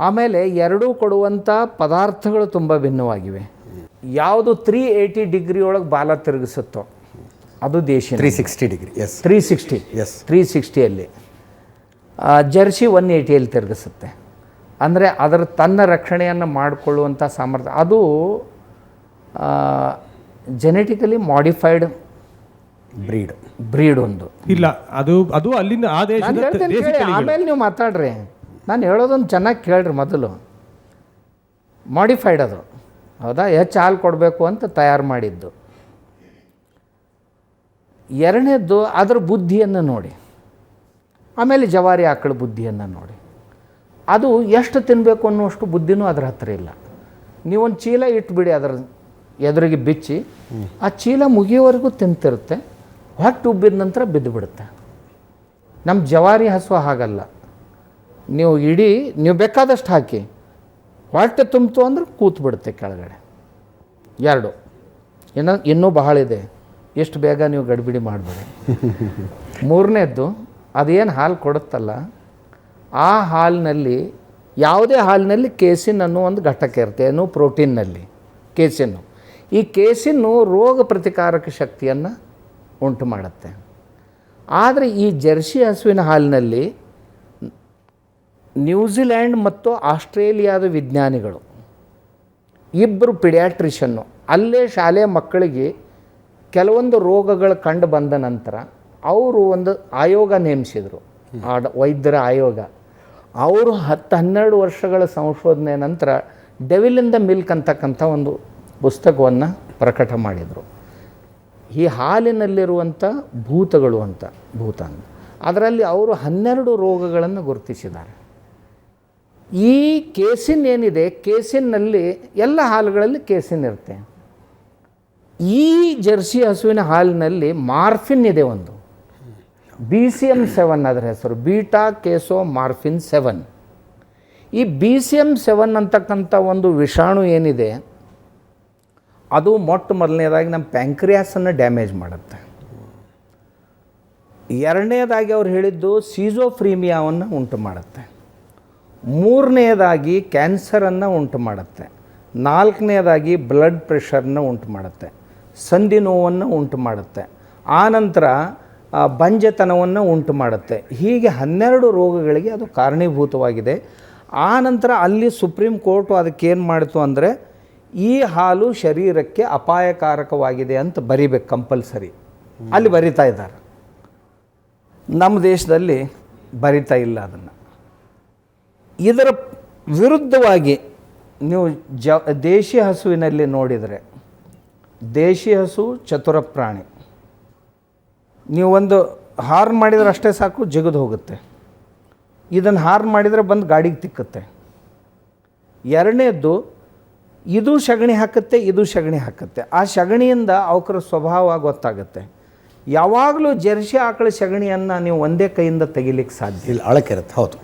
ಆಮೇಲೆ ಎರಡೂ ಕೊಡುವಂಥ ಪದಾರ್ಥಗಳು ತುಂಬ ಭಿನ್ನವಾಗಿವೆ. ಯಾವುದು 380 ಡಿಗ್ರಿ ಒಳಗೆ ಬಾಲ ತಿರುಗಿಸುತ್ತೋ ಅದು ದೇಶಿ. 360 ಡಿಗ್ರಿ. ಎಸ್, 360. ಎಸ್, 360ಯಲ್ಲಿ. ಜರ್ಸಿ 180ಯಲ್ಲಿ ತಿರುಗಿಸುತ್ತೆ. ಅಂದರೆ ಅದರ ತನ್ನ ರಕ್ಷಣೆಯನ್ನು ಮಾಡಿಕೊಳ್ಳುವಂಥ ಸಾಮರ್ಥ್ಯ. ಅದು ಜೆನೆಟಿಕಲಿ ಮಾಡಿಫೈಡ್ ಬ್ರೀಡ್ ಒಂದು. ಇಲ್ಲ, ಅದು ಅಲ್ಲಿಂದ ಆ ದೇಶದ ಆಮೇಲೆ ನೀವು ಮಾತಾಡ್ರಿ, ನಾನು ಹೇಳೋದನ್ನು ಚೆನ್ನಾಗಿ ಕೇಳ್ರಿ. ಮೊದಲು ಮಾಡಿಫೈಡ್ ಅದು, ಹೌದಾ, ಹೆಚ್ಚು ಹಾಲು ಕೊಡಬೇಕು ಅಂತ ತಯಾರು ಮಾಡಿದ್ದು. ಎರಡನೇದ್ದು ಅದರ ಬುದ್ಧಿಯನ್ನು ನೋಡಿ. ಆಮೇಲೆ ಜವಾರಿ ಆಕಳ ಬುದ್ಧಿಯನ್ನು ನೋಡಿ. ಅದು ಎಷ್ಟು ತಿನ್ನಬೇಕು ಅನ್ನೋಷ್ಟು ಬುದ್ಧಿನೂ ಅದರ ಹತ್ತಿರ ಇಲ್ಲ. ನೀವೊಂದು ಚೀಲ ಇಟ್ಬಿಡಿ ಅದರ ಎದುರಿಗೆ ಬಿಚ್ಚಿ, ಆ ಚೀಲ ಮುಗಿಯೋವರೆಗೂ ತಿಂತಿರುತ್ತೆ. ಹೊಟ್ಟೆ ಉಬ್ಬಿದ ನಂತರ ಬಿದ್ದು ಬಿಡುತ್ತೆ. ನಮ್ಮ ಜವಾರಿ ಹಸು ಹಾಗಲ್ಲ. ನೀವು ಬೇಕಾದಷ್ಟು ಹಾಕಿ, ಹೊಟ್ಟೆ ತುಂಬಿತು ಅಂದ್ರೆ ಕೂತು ಬಿಡುತ್ತೆ ಕೆಳಗಡೆ. ಎರಡು. ಇನ್ನೂ ಬಹಳ ಇದೆ, ಎಷ್ಟು ಬೇಗ ನೀವು ಗಡಿಬಿಡಿ ಮಾಡಬೇಡಿ. ಮೂರನೇದ್ದು, ಅದೇನು ಹಾಲು ಕೊಡುತ್ತಲ್ಲ, ಆ ಹಾಲಿನಲ್ಲಿ, ಯಾವುದೇ ಹಾಲಿನಲ್ಲಿ ಕೇಸಿನ್ ಅನ್ನೋ ಒಂದು ಘಟಕ ಇರುತ್ತೆ. ಏನು? ಪ್ರೋಟೀನ್ನಲ್ಲಿ ಕೇಸಿನ್ನು. ಈ ಕೇಸಿನ್ನು ರೋಗ ಪ್ರತಿಕಾರಕ ಶಕ್ತಿಯನ್ನು ಉಂಟು ಮಾಡುತ್ತೆ. ಆದರೆ ಈ ಜರ್ಸಿ ಹಸುವಿನ ಹಾಲಿನಲ್ಲಿ ನ್ಯೂಜಿಲ್ಯಾಂಡ್ ಮತ್ತು ಆಸ್ಟ್ರೇಲಿಯಾದ ವಿಜ್ಞಾನಿಗಳು ಇಬ್ಬರು ಪಿಡಿಯಾಟ್ರಿಷನ್ನು ಅಲ್ಲೇ ಶಾಲೆಯ ಮಕ್ಕಳಿಗೆ ಕೆಲವೊಂದು ರೋಗಗಳು ಕಂಡು ಬಂದ ನಂತರ ಅವರು ಒಂದು ಆಯೋಗ ನೇಮಿಸಿದರು, ವೈದ್ಯರ ಆಯೋಗ. ಅವರು 10-12 ವರ್ಷಗಳ ಸಂಶೋಧನೆ ನಂತರ ಡೆವಿಲ್ ಇನ್ ದ ಮಿಲ್ಕ್ ಅಂತಕ್ಕಂಥ ಒಂದು ಪುಸ್ತಕವನ್ನು ಪ್ರಕಟ ಮಾಡಿದರು. ಈ ಹಾಲಿನಲ್ಲಿರುವಂಥ ಭೂತಗಳು ಅಂತ, ಅದರಲ್ಲಿ ಅವರು 12 ರೋಗಗಳನ್ನು ಗುರುತಿಸಿದ್ದಾರೆ. ಈ ಕೇಸಿನ್ ಏನಿದೆ, ಕೇಸಿನ್ನಲ್ಲಿ ಎಲ್ಲ ಹಾಲುಗಳಲ್ಲಿ ಕೇಸಿನ್ ಇರುತ್ತೆ. ಈ ಜರ್ಸಿ ಹಸುವಿನ ಹಾಲಿನಲ್ಲಿ ಮಾರ್ಫಿನ್ ಇದೆ ಒಂದು, BCM7 ಅದರ ಹೆಸರು, ಬೀಟಾ ಕೇಸೋ ಮಾರ್ಫಿನ್ 7. ಈ BCM7 ಅಂತಕ್ಕಂಥ ಒಂದು ವಿಷಾಣು ಏನಿದೆ, ಅದು ಮೊದಲನೇದಾಗಿ ನಮ್ಮ ಪ್ಯಾಂಕ್ರಿಯಾಸನ್ನು ಡ್ಯಾಮೇಜ್ ಮಾಡುತ್ತೆ. ಎರಡನೇದಾಗಿ ಅವ್ರು ಹೇಳಿದ್ದು ಸೀಸೋಫ್ರೀಮಿಯಾವನ್ನು ಉಂಟು ಮಾಡುತ್ತೆ. ಮೂರನೇದಾಗಿ ಕ್ಯಾನ್ಸರನ್ನು ಉಂಟು ಮಾಡುತ್ತೆ. ನಾಲ್ಕನೇದಾಗಿ ಬ್ಲಡ್ ಪ್ರೆಷರ್ನ ಉಂಟು ಮಾಡುತ್ತೆ, ಸಂಧಿ ನೋವನ್ನು ಉಂಟು ಮಾಡುತ್ತೆ, ಆನಂತರ ಬಂಜೆತನವನ್ನು ಉಂಟು ಮಾಡುತ್ತೆ. ಹೀಗೆ 12 ರೋಗಗಳಿಗೆ ಅದು ಕಾರಣೀಭೂತವಾಗಿದೆ. ಆನಂತರ ಅಲ್ಲಿ ಸುಪ್ರೀಂ ಕೋರ್ಟು ಅದಕ್ಕೇನು ಮಾಡಿತು ಅಂದರೆ, ಈ ಹಾಲು ಶರೀರಕ್ಕೆ ಅಪಾಯಕಾರಕವಾಗಿದೆ ಅಂತ ಬರಿಬೇಕು ಕಂಪಲ್ಸರಿ. ಅಲ್ಲಿ ಬರಿತಾ ಇದ್ದಾರೆ. ನಮ್ಮ ದೇಶದಲ್ಲಿ ಬರಿತಾ ಇಲ್ಲ ಅದನ್ನು. ಇದರ ವಿರುದ್ಧವಾಗಿ ನೀವು ದೇಶಿ ಹಸುವಿನಲ್ಲಿ ನೋಡಿದರೆ, ದೇಶಿ ಹಸು ಚತುರ ಪ್ರಾಣಿ. ನೀವು ಒಂದು ಹಾರ್ನ್ ಮಾಡಿದ್ರೆ ಅಷ್ಟೇ ಸಾಕು, ಜಿಗಿದು ಹೋಗುತ್ತೆ. ಇದನ್ನು ಹಾರ್ನ್ ಮಾಡಿದರೆ ಬಂದು ಗಾಡಿಗೆ ತಿಕ್ಕುತ್ತೆ. ಎರಡನೇದ್ದು, ಇದು ಸಗಣಿ ಹಾಕುತ್ತೆ, ಇದು ಸಗಣಿ ಹಾಕುತ್ತೆ. ಆ ಸಗಣಿಯಿಂದ ಅವಕ್ರ ಸ್ವಭಾವ ಗೊತ್ತಾಗುತ್ತೆ. ಯಾವಾಗಲೂ ಜರ್ಸಿ ಆಕಳ ಸಗಣಿಯನ್ನು ನೀವು ಒಂದೇ ಕೈಯಿಂದ ತೆಗಿಲಿಕ್ಕೆ ಸಾಧ್ಯ ಇಲ್ಲಿ ಅಳಕಿರುತ್ತೆ. ಹೌದು.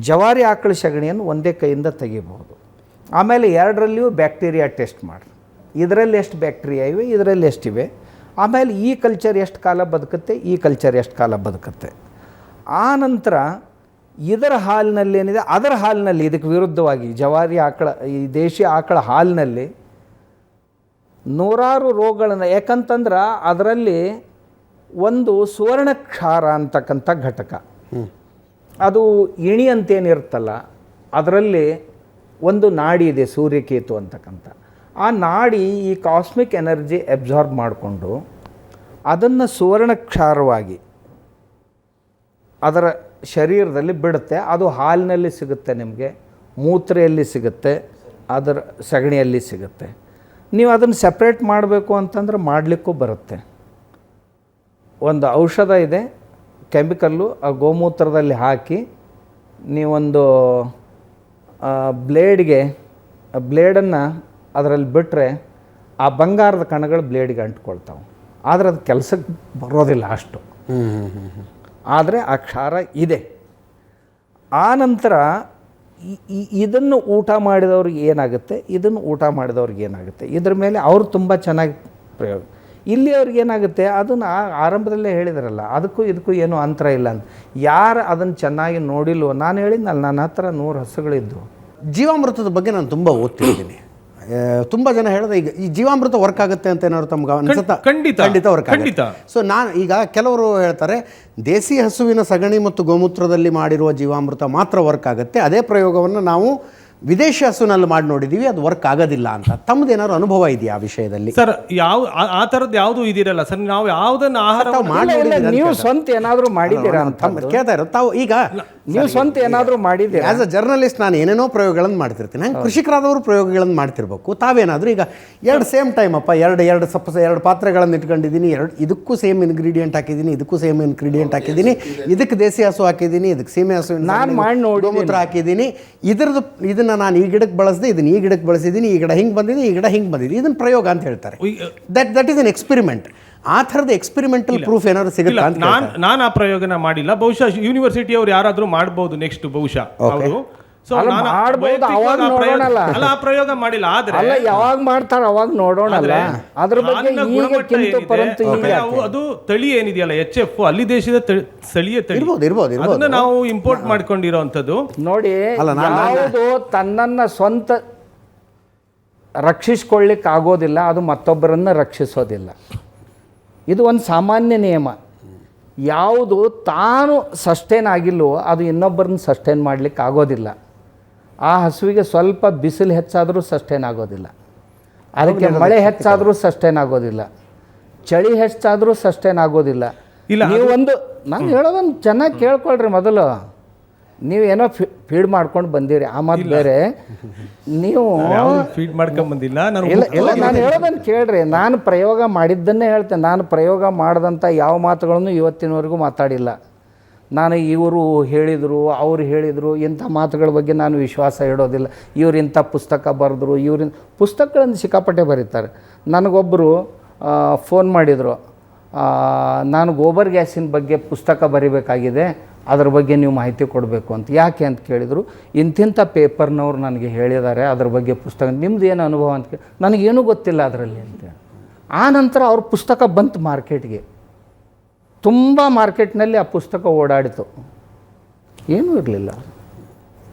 ಜವಾರಿ ಆಕಳ ಸಗಣಿಯನ್ನು ಒಂದೇ ಕೈಯಿಂದ ತೆಗಿಬಹುದು. ಆಮೇಲೆ ಎರಡರಲ್ಲಿಯೂ ಬ್ಯಾಕ್ಟೀರಿಯಾ ಟೆಸ್ಟ್ ಮಾಡಿ, ಇದರಲ್ಲಿ ಎಷ್ಟು ಬ್ಯಾಕ್ಟೀರಿಯಾ ಇವೆ, ಇದರಲ್ಲಿ ಎಷ್ಟಿವೆ, ಆಮೇಲೆ ಈ ಕಲ್ಚರ್ ಎಷ್ಟು ಕಾಲ ಬದುಕುತ್ತೆ, ಈ ಕಲ್ಚರ್ ಎಷ್ಟು ಕಾಲ ಬದುಕುತ್ತೆ. ಆ ನಂತರ ಇದರ ಹಾಲಿನಲ್ಲಿ ಏನಿದೆ ಅದರ ಹಾಲಿನಲ್ಲಿ ಇದಕ್ಕೆ ವಿರುದ್ಧವಾಗಿ ಜವಾರಿ ಆಕಳ, ಈ ದೇಶಿ ಆಕಳ ಹಾಲಿನಲ್ಲಿ ನೂರಾರು ರೋಗಗಳನ್ನು, ಯಾಕಂತಂದ್ರೆ ಅದರಲ್ಲಿ ಒಂದು ಸುವರ್ಣಕ್ಷಾರ ಅಂತಕ್ಕಂಥ ಘಟಕ, ಅದು ಇಣಿ ಅಂತೇನಿರುತ್ತಲ್ಲ ಅದರಲ್ಲಿ ಒಂದು ನಾಡಿ ಇದೆ, ಸೂರ್ಯಕೇತು ಅಂತಕ್ಕಂಥ. ಆ ನಾಡಿ ಈ ಕಾಸ್ಮಿಕ್ ಎನರ್ಜಿ ಅಬ್ಸಾರ್ಬ್ ಮಾಡಿಕೊಂಡು ಅದನ್ನು ಸುವರ್ಣಕ್ಷಾರವಾಗಿ ಅದರ ಶರೀರದಲ್ಲಿ ಬಿಡುತ್ತೆ. ಅದು ಹಾಲಿನಲ್ಲಿ ಸಿಗುತ್ತೆ, ನಿಮಗೆ ಮೂತ್ರೆಯಲ್ಲಿ ಸಿಗುತ್ತೆ, ಅದರ ಸಗಣಿಯಲ್ಲಿ ಸಿಗುತ್ತೆ. ನೀವು ಅದನ್ನು ಸಪ್ರೇಟ್ ಮಾಡಬೇಕು ಅಂತಂದ್ರೆ ಮಾಡಲಿಕ್ಕೂ ಬರುತ್ತೆ. ಒಂದು ಔಷಧ ಇದೆ, ಕೆಮಿಕಲ್ಲು, ಆ ಗೋಮೂತ್ರದಲ್ಲಿ ಹಾಕಿ ನೀವೊಂದು ಬ್ಲೇಡನ್ನು ಅದರಲ್ಲಿ ಬಿಟ್ಟರೆ ಆ ಬಂಗಾರದ ಕಣಗಳು ಬ್ಲೇಡ್ಗೆ ಅಂಟ್ಕೊಳ್ತಾವೆ. ಆದರೆ ಅದು ಕೆಲಸಕ್ಕೆ ಬರೋದಿಲ್ಲ ಅಷ್ಟು. ಆದರೆ ಆ ಕ್ಷಾರ ಇದೆ. ಆ ನಂತರ ಇದನ್ನು ಊಟ ಮಾಡಿದವ್ರಿಗೆ ಏನಾಗುತ್ತೆ, ಇದನ್ನು ಊಟ ಮಾಡಿದವ್ರಿಗೆ ಏನಾಗುತ್ತೆ, ಇದ್ರ ಮೇಲೆ ಅವರು ತುಂಬ ಚೆನ್ನಾಗಿ ಪ್ರಯೋಗ. ಇಲ್ಲಿ ಅವ್ರಿಗೆ ಏನಾಗುತ್ತೆ, ಅದನ್ನು ಆರಂಭದಲ್ಲೇ ಹೇಳಿದ್ರಲ್ಲ, ಅದಕ್ಕೂ ಇದಕ್ಕೂ ಏನೂ ಅಂತರ ಇಲ್ಲ ಅಂತ. ಯಾರು ಅದನ್ನು ಚೆನ್ನಾಗಿ ನೋಡಿಲ್ವೋ, ನಾನು ಹೇಳಿದ್ನಲ್ಲ, ನನ್ನ ಹತ್ರ 100 ಹಸುಗಳಿದ್ದು. ಜೀವಾಮೃತದ ಬಗ್ಗೆ ನಾನು ತುಂಬ ಓದ್ತಿದ್ದೀನಿ. ತುಂಬ ಜನ ಹೇಳಿದ್ರೆ ಈಗ ಈ ಜೀವಾಮೃತ ವರ್ಕ್ ಆಗುತ್ತೆ ಅಂತ ಏನಾದ್ರು ತಮ್ಗೆ ಅನ್ಸುತ್ತಾ? ಖಂಡಿತ ವರ್ಕ್ ಆಗುತ್ತೆ. ಸೊ ನಾನು ಈಗ ಕೆಲವರು ಹೇಳ್ತಾರೆ ದೇಸಿ ಹಸುವಿನ ಸಗಣಿ ಮತ್ತು ಗೋಮೂತ್ರದಲ್ಲಿ ಮಾಡಿರುವ ಜೀವಾಮೃತ ಮಾತ್ರ ವರ್ಕ್ ಆಗುತ್ತೆ, ಅದೇ ಪ್ರಯೋಗವನ್ನು ನಾವು ವಿದೇಶಿ ಹಸುನಲ್ಲಿ ಮಾಡಿ ನೋಡಿದ್ದೀವಿ, ಅದು ವರ್ಕ್ ಆಗೋದಿಲ್ಲ ಅಂತ. ತಮ್ಮದೇನಾದ್ರು ಅನುಭವ ಇದೆಯಾ ಆ ವಿಷಯದಲ್ಲಿ? ಸರ್, ಆ ಥರದ್ದು ಯಾವುದು ಇದಿರಲ್ಲ ಸರ್. ನಾವು ಯಾವುದನ್ನು ಆಹಾರ ನೀವು ಸ್ವಂತ ಏನಾದರೂ ಮಾಡಿದ್ದೀರಾ ಅಂತ ಕೇಳ್ತಾ ಇರೋದು. ತಾವು ಈಗ ನೀವು ಸ್ವಂತ ಏನಾದರೂ ಮಾಡಿದ್ದೀರಾ? ಆಸ್ ಅ ಜರ್ನಲಿಸ್ಟ್ ನಾನು ಏನೇನೋ ಪ್ರಯೋಗಗಳನ್ನು ಮಾಡ್ತಿರ್ತೀನಿ. ಹಂಗೆ ಕೃಷಿಕರಾದವರು ಪ್ರಯೋಗಗಳನ್ನು ಮಾಡ್ತಿರ್ಬೇಕು. ತಾವೇನಾದರೂ ಈಗ ಸೇಮ್ ಟೈಮ್ ಅಪ್ಪ ಎರಡು ಪಾತ್ರೆಗಳನ್ನು ಇಟ್ಕೊಂಡಿದ್ದೀನಿ, ಇದಕ್ಕೂ ಸೇಮ್ ಇಂಗ್ರೀಡಿಯೆಂಟ್ ಹಾಕಿದ್ದೀನಿ, ಇದಕ್ಕೂ ಸೇಮ್ ಇಂಗ್ರೀಡಿಯೆಂಟ್ ಹಾಕಿದ್ದೀನಿ, ಇದಕ್ಕೆ ದೇಸಿ ಹಸು ಹಾಕಿದ್ದೀನಿ, ಇದಕ್ಕೆ ಸೀಮೆ ಹಸು ನಾನು ಮಾಡಿ ನೋಡಿ ಗೋಮೂತ್ರ ಹಾಕಿದ್ದೀನಿ, ಇದನ್ನು ನಾನು ಈ ಗಿಡಕ್ಕೆ ಬಳಸಿದೆ, ಇದನ್ನು ಈ ಗಿಡಕ್ಕೆ ಬಳಸಿದ್ದೀನಿ, ಈ ಗಿಡ ಹಿಂಗೆ ಬಂದಿದೆ, ಈ ಗಿಡ ಹಿಂಗೆ ಬಂದಿದೆ, ಇದನ್ನು ಪ್ರಯೋಗ ಅಂತ ಹೇಳ್ತಾರೆ. That is an experiment. ಆ ಥರದ ಎಕ್ಸ್ಪೆರಿಮೆಂಟಲ್ ಪ್ರೂಫ್ ಏನಾದ್ರು ಸಿಗುತ್ತಾ ಅಂತ? ನಾನು ಆ ಪ್ರಯೋಗನ ಮಾಡಿಲ್ಲ. ಬಹುಶಃ ಯೂನಿವರ್ಸಿಟಿ ಅವ್ರು ಯಾರಾದರೂ ಮಾಡ್ಬೋದು ನೆಕ್ಸ್ಟ್ ಬಹುಶಃ ಅವರು. ಸೊ ಆ ಪ್ರಯೋಗ ಮಾಡಿಲ್ಲ. ಆದ್ರೆ ಯಾವಾಗ ಮಾಡ್ತಾರೆ ಅವಾಗ ನೋಡೋಣ. ಅದ್ರ ಬಗ್ಗೆ ಅದು ತಳಿ ಏನಿದೆಯಲ್ಲ HF, ಅಲ್ಲಿ ದೇಶದ ಸ್ಥಳೀಯ ತಳಿ ಅದನ್ನ ನಾವು ಇಂಪೋರ್ಟ್ ಮಾಡ್ಕೊಂಡಿರೋಂಥದ್ದು. ನೋಡಿ, ಯಾವುದು ತನ್ನನ್ನ ಸ್ವಂತ ರಕ್ಷಿಸ್ಕೊಳ್ಳಿಕ್ಕೆ ಆಗೋದಿಲ್ಲ, ಅದು ಮತ್ತೊಬ್ಬರನ್ನ ರಕ್ಷಿಸೋದಿಲ್ಲ. ಇದು ಒಂದು ಸಾಮಾನ್ಯ ನಿಯಮ. ಯಾವುದು ತಾನು ಸಸ್ಟೈನ್ ಆಗಿಲ್ವೋ ಅದು ಇನ್ನೊಬ್ಬರನ್ನ ಸಸ್ಟೈನ್ ಮಾಡಲಿಕ್ಕೆ ಆಗೋದಿಲ್ಲ. ಆ ಹಸುವಿಗೆ ಸ್ವಲ್ಪ ಬಿಸಿಲು ಹೆಚ್ಚಾದರೂ ಸಸ್ಟೈನ್ ಆಗೋದಿಲ್ಲ, ಅದಕ್ಕೆ ಮಳೆ ಹೆಚ್ಚಾದರೂ ಸಸ್ಟೈನ್ ಆಗೋದಿಲ್ಲ, ಚಳಿ ಹೆಚ್ಚಾದರೂ ಸಸ್ಟೈನ್ ಆಗೋದಿಲ್ಲ. ನೀವು ನಾನು ಹೇಳೋದನ್ನು ಚೆನ್ನಾಗಿ ಕೇಳ್ಕೊಳ್ರಿ. ಮೊದಲು ನೀವೇನೋ ಫೀಡ್ ಮಾಡ್ಕೊಂಡು ಬಂದಿರಿ, ಆ ಮಾತು ಬೇರೆ. ನೀವು ಫೀಡ್ ಮಾಡ್ಕೊಂಡು ಬಂದಿಲ್ಲ. ನಾನು ಹೇಳೋದನ್ನು ಕೇಳ್ರಿ. ನಾನು ಪ್ರಯೋಗ ಮಾಡಿದ್ದನ್ನೇ ಹೇಳ್ತೇನೆ. ನಾನು ಪ್ರಯೋಗ ಮಾಡಿದಂಥ ಯಾವ ಮಾತುಗಳನ್ನು ಇವತ್ತಿನವರೆಗೂ ಮಾತಾಡಿಲ್ಲ. ನಾನು ಇವರು ಹೇಳಿದರು, ಅವರು ಹೇಳಿದರು, ಇಂಥ ಮಾತುಗಳ ಬಗ್ಗೆ ನಾನು ವಿಶ್ವಾಸ ಇಡೋದಿಲ್ಲ. ಇವ್ರು ಇಂಥ ಪುಸ್ತಕ ಬರೆದ್ರು, ಇವ್ರಿಂದ ಪುಸ್ತಕಗಳನ್ನು ಸಿಕ್ಕಾಪಟ್ಟೆ ಬರೀತಾರೆ. ನನಗೊಬ್ಬರು ಫೋನ್ ಮಾಡಿದರು, ನಾನು ಗೋಬರ್ ಗ್ಯಾಸಿನ ಬಗ್ಗೆ ಪುಸ್ತಕ ಬರೀಬೇಕಾಗಿದೆ, ಅದ್ರ ಬಗ್ಗೆ ನೀವು ಮಾಹಿತಿ ಕೊಡಬೇಕು ಅಂತ. ಯಾಕೆ ಅಂತ ಕೇಳಿದರು. ಇಂತಿಂಥ ಪೇಪರ್ನವ್ರು ನನಗೆ ಹೇಳಿದ್ದಾರೆ ಅದ್ರ ಬಗ್ಗೆ ಪುಸ್ತಕ, ನಿಮ್ದು ಏನು ಅನುಭವ ಅಂತ ಕೇಳಿ. ನನಗೇನೂ ಗೊತ್ತಿಲ್ಲ ಅದರಲ್ಲಿ ಅಂತ. ಆ ನಂತರ ಅವ್ರ ಪುಸ್ತಕ ಬಂತು ಮಾರ್ಕೆಟ್ಗೆ. ತುಂಬ ಮಾರ್ಕೆಟ್ನಲ್ಲಿ ಆ ಪುಸ್ತಕ ಓಡಾಡಿತು, ಏನೂ ಇರಲಿಲ್ಲ.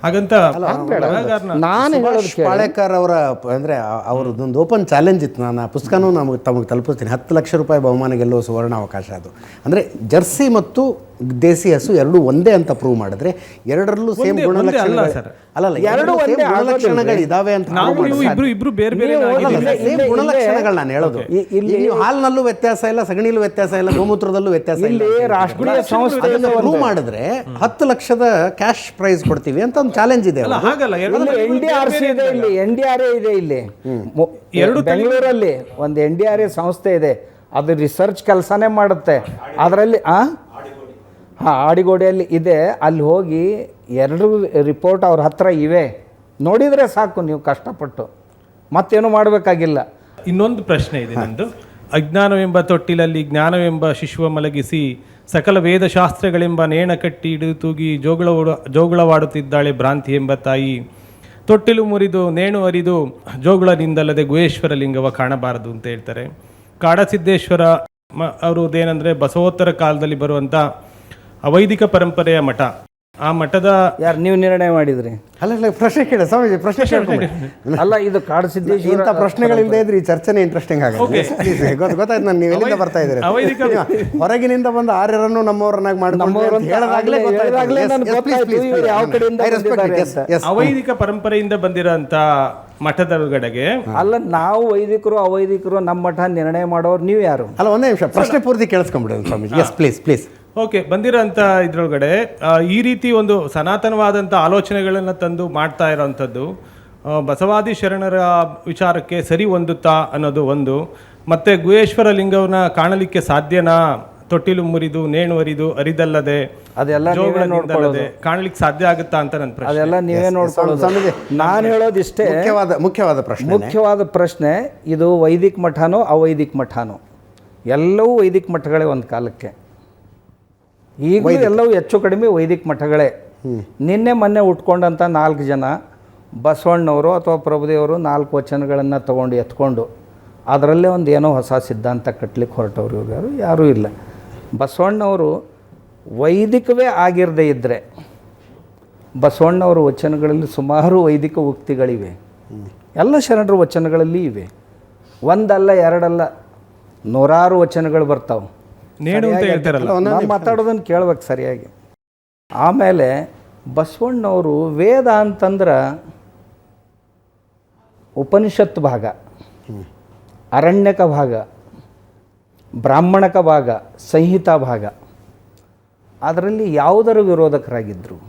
ಹಾಗಂತ ನಾನು ಪಾಳೇಕರ್ ಅವರ ಅಂದರೆ ಅವ್ರದ್ದೊಂದು ಓಪನ್ ಚಾಲೆಂಜ್ ಇತ್ತು. ನಾನು ಆ ಪುಸ್ತಕನೂ ತಮಗೆ ತಲುಪಿಸ್ತೀನಿ. 10 ಲಕ್ಷ ರೂಪಾಯಿ ಬಹುಮಾನ ಗೆಲ್ಲುವ ಸುವರ್ಣ ಅವಕಾಶ ಅದು. ಅಂದರೆ ಜರ್ಸಿ ಮತ್ತು ದೇಸಿ ಹಸು ಎರಡೂ ಒಂದೇ ಅಂತ ಪ್ರೂವ್ ಮಾಡಿದ್ರೆ, ಎರಡರಲ್ಲೂ ಸೇಮ್ ಗುಣಲಕ್ಷಣಗಳಿದಾವೆ ಅಂತ ಸೇಮ್ ಗುಣಲಕ್ಷಣಗಳು ನಾನು ಹೇಳೋದು. ಇಲ್ಲಿ ಹಾಲಿನಲ್ಲೂ ವ್ಯತ್ಯಾಸ ಇಲ್ಲ, ಸಗಣಿಲೂ ವ್ಯತ್ಯಾಸ ಇಲ್ಲ, ಗೋಮೂತ್ರದಲ್ಲೂ ವ್ಯತ್ಯಾಸ ಇಲ್ಲ. ರಾಷ್ಟ್ರೀಯ ಸಂಸ್ಥೆ ಪ್ರೂವ್ ಮಾಡಿದ್ರೆ 10 ಲಕ್ಷದ ಕ್ಯಾಶ್ ಪ್ರೈಸ್ ಕೊಡ್ತೀವಿ ಅಂತ ಒಂದು ಚಾಲೆಂಜ್ ಇದೆ. NDRC ಇದೆ, ಇಲ್ಲಿ NDRA ಇದೆ. ಇಲ್ಲಿ ಬೆಂಗಳೂರಲ್ಲಿ ಒಂದು NDRA ಸಂಸ್ಥೆ ಇದೆ, ಅದು ರಿಸರ್ಚ್ ಕೆಲಸನೇ ಮಾಡುತ್ತೆ. ಅದರಲ್ಲಿ ಹಾಂ, ಆಡಿಗೋಡಿಯಲ್ಲಿ ಇದೆ. ಅಲ್ಲಿ ಹೋಗಿ 2 ರಿಪೋರ್ಟ್ ಅವ್ರ ಹತ್ರ ಇವೆ, ನೋಡಿದರೆ ಸಾಕು ನೀವು ಕಷ್ಟಪಟ್ಟು, ಮತ್ತೇನು ಮಾಡಬೇಕಾಗಿಲ್ಲ. ಇನ್ನೊಂದು ಪ್ರಶ್ನೆ ಇದೆ ನಂದು. ಅಜ್ಞಾನವೆಂಬ ತೊಟ್ಟಿಲಲ್ಲಿ ಜ್ಞಾನವೆಂಬ ಶಿಶುವ ಮಲಗಿಸಿ ಸಕಲ ವೇದಶಾಸ್ತ್ರಗಳೆಂಬ ನೇಣ ಕಟ್ಟಿ ಹಿಡಿದು ತೂಗಿ ಜೋಗುಳವಾಡುತ್ತಿದ್ದಾಳೆ ಭ್ರಾಂತಿ ಎಂಬ ತಾಯಿ. ತೊಟ್ಟಿಲು ಮುರಿದು ನೇಣು ಅರಿದು ಜೋಗುಳದಿಂದಲ್ಲದೆ ಗುಹೇಶ್ವರ ಲಿಂಗವ ಕಾಣಬಾರದು ಅಂತ ಹೇಳ್ತಾರೆ. ಕಾಡಸಿದ್ದೇಶ್ವರ ಅವರದೇನೆಂದರೆ ಬಸವೋತ್ತರ ಕಾಲದಲ್ಲಿ ಬರುವಂಥ ಅವೈದಿಕ ಪರಂಪರೆಯ ಮಠ. ಆ ಮಠದ ಯಾರು ನೀವು ನಿರ್ಣಯ ಮಾಡಿದ್ರಿ? ಅಲ್ಲ ಪ್ರಶ್ನೆ ಕೇಳಿ ಸ್ವಾಮೀಜಿ, ಪ್ರಶ್ನೆ ಕೇಳ್ಕೊಂಬಿಡಿ. ಅಲ್ಲ, ಇದು ಕಾಡಸಿದ್ದೇಶ್ವರ ಇಂಥ ಪ್ರಶ್ನೆಗಳಿಲ್ಲದೆ ಇದ್ರೆ ಈ ಚರ್ಚೆನೇ ಇಂಟ್ರೆಸ್ಟಿಂಗ್ ಆಗುತ್ತೆ. ಗೊತ್ತಾಯ್ತು ನಾನು ನೀವು ಎಲ್ಲಿಂದ ಬರ್ತಾ ಇದ್ದೀರಿ. ಹೊರಗಿನಿಂದ ಬಂದ ಆರ್ಯರನ್ನು ನಮ್ಮವರನ್ನಾಗಿ ಅವೈದಿಕ ಪರಂಪರೆಯಿಂದ ಬಂದಿರೋಂಥ ಮಠದೊಳಗಡೆಗೆ ಅಲ್ಲ, ನಾವು ವೈದಿಕರು ಅವೈದಿಕರು ನಮ್ಮ ಮಠ ನಿರ್ಣಯ ಮಾಡೋರು ನೀವು ಯಾರು? ಅಲ್ಲ, ಒಂದೇ ನಿಮಿಷ ಪ್ರಶ್ನೆ ಪೂರ್ತಿ ಕೇಳಿಸ್ಕೊಂಬಿಡಿ Swamiji. Yes please please. Okay, ಬಂದಿರೋಂಥ ಇದ್ರೊಳಗಡೆ ಈ ರೀತಿ ಒಂದು ಸನಾತನವಾದಂಥ ಆಲೋಚನೆಗಳನ್ನು ತಂದು ಮಾಡ್ತಾ ಇರೋವಂಥದ್ದು ಬಸವಾದಿ ಶರಣರ ವಿಚಾರಕ್ಕೆ ಸರಿ ಹೊಂದುತ್ತಾ ಅನ್ನೋದು ಒಂದು. ಮತ್ತು ಗುಹೇಶ್ವರ ಲಿಂಗವನ್ನ ಕಾಣಲಿಕ್ಕೆ ಸಾಧ್ಯನಾ? ತೊಟ್ಟಿಲು ಮುರಿದು ನೇಣು ಅರಿದು ಅರಿದಲ್ಲದೆ ಅದೆಲ್ಲ ಕಾಣಲಿಕ್ಕೆ ಸಾಧ್ಯ ಆಗುತ್ತಾ ಅಂತ ನನ್ನ ಪ್ರಶ್ನೆ. ಅದೆಲ್ಲ ನೀವೇ ನೋಡ್ಕೊಳ್ಳೋದು. ನಾನು ಹೇಳೋದಿಷ್ಟೇ, ಮುಖ್ಯವಾದ ಪ್ರಶ್ನೆ. ಇದು ವೈದಿಕ ಮಠನೋ ಅವೈದಿಕ ಮಠನೋ? ಎಲ್ಲವೂ ವೈದಿಕ ಮಠಗಳೇ ಒಂದು ಕಾಲಕ್ಕೆ. ಈಗಲೂ ಎಲ್ಲವೂ ಹೆಚ್ಚು ಕಡಿಮೆ ವೈದಿಕ ಮಠಗಳೇ. ನಿನ್ನೆ ಮೊನ್ನೆ ಉಟ್ಕೊಂಡಂಥ 4 ಜನ ಬಸವಣ್ಣವರು ಅಥವಾ ಪ್ರಭುದೇವರು 4 ವಚನಗಳನ್ನು ತೊಗೊಂಡು ಎತ್ಕೊಂಡು ಅದರಲ್ಲೇ ಒಂದು ಏನೋ ಹೊಸ ಸಿದ್ಧಾಂತ ಕಟ್ಟಲಿಕ್ಕೆ ಹೊರಟವ್ರು ಇವ್ರು ಯಾರೂ ಇಲ್ಲ. ಬಸವಣ್ಣವರು ವೈದಿಕವೇ ಆಗಿರದೇ ಇದ್ದರೆ, ಬಸವಣ್ಣವರ ವಚನಗಳಲ್ಲಿ ಸುಮಾರು ವೈದಿಕ ಉಕ್ತಿಗಳಿವೆ. ಎಲ್ಲ ಶರಣರ ವಚನಗಳಲ್ಲಿ ಇವೆ. ಒಂದಲ್ಲ ಎರಡಲ್ಲ, 100 ವಚನಗಳು ಬರ್ತಾವೆ. ನಾವು ಮಾತಾಡೋದನ್ನು ಕೇಳ್ಬೇಕು ಸರಿಯಾಗಿ. ಆಮೇಲೆ ಬಸವಣ್ಣವರು ವೇದ ಅಂತಂದ್ರೆ ಉಪನಿಷತ್ ಭಾಗ, ಅರಣ್ಯಕ ಭಾಗ, ಬ್ರಾಹ್ಮಣಕ ಭಾಗ, ಸಂಹಿತಾ ಭಾಗ, ಅದರಲ್ಲಿ ಯಾವುದರ ವಿರೋಧಕರಾಗಿದ್ದರು?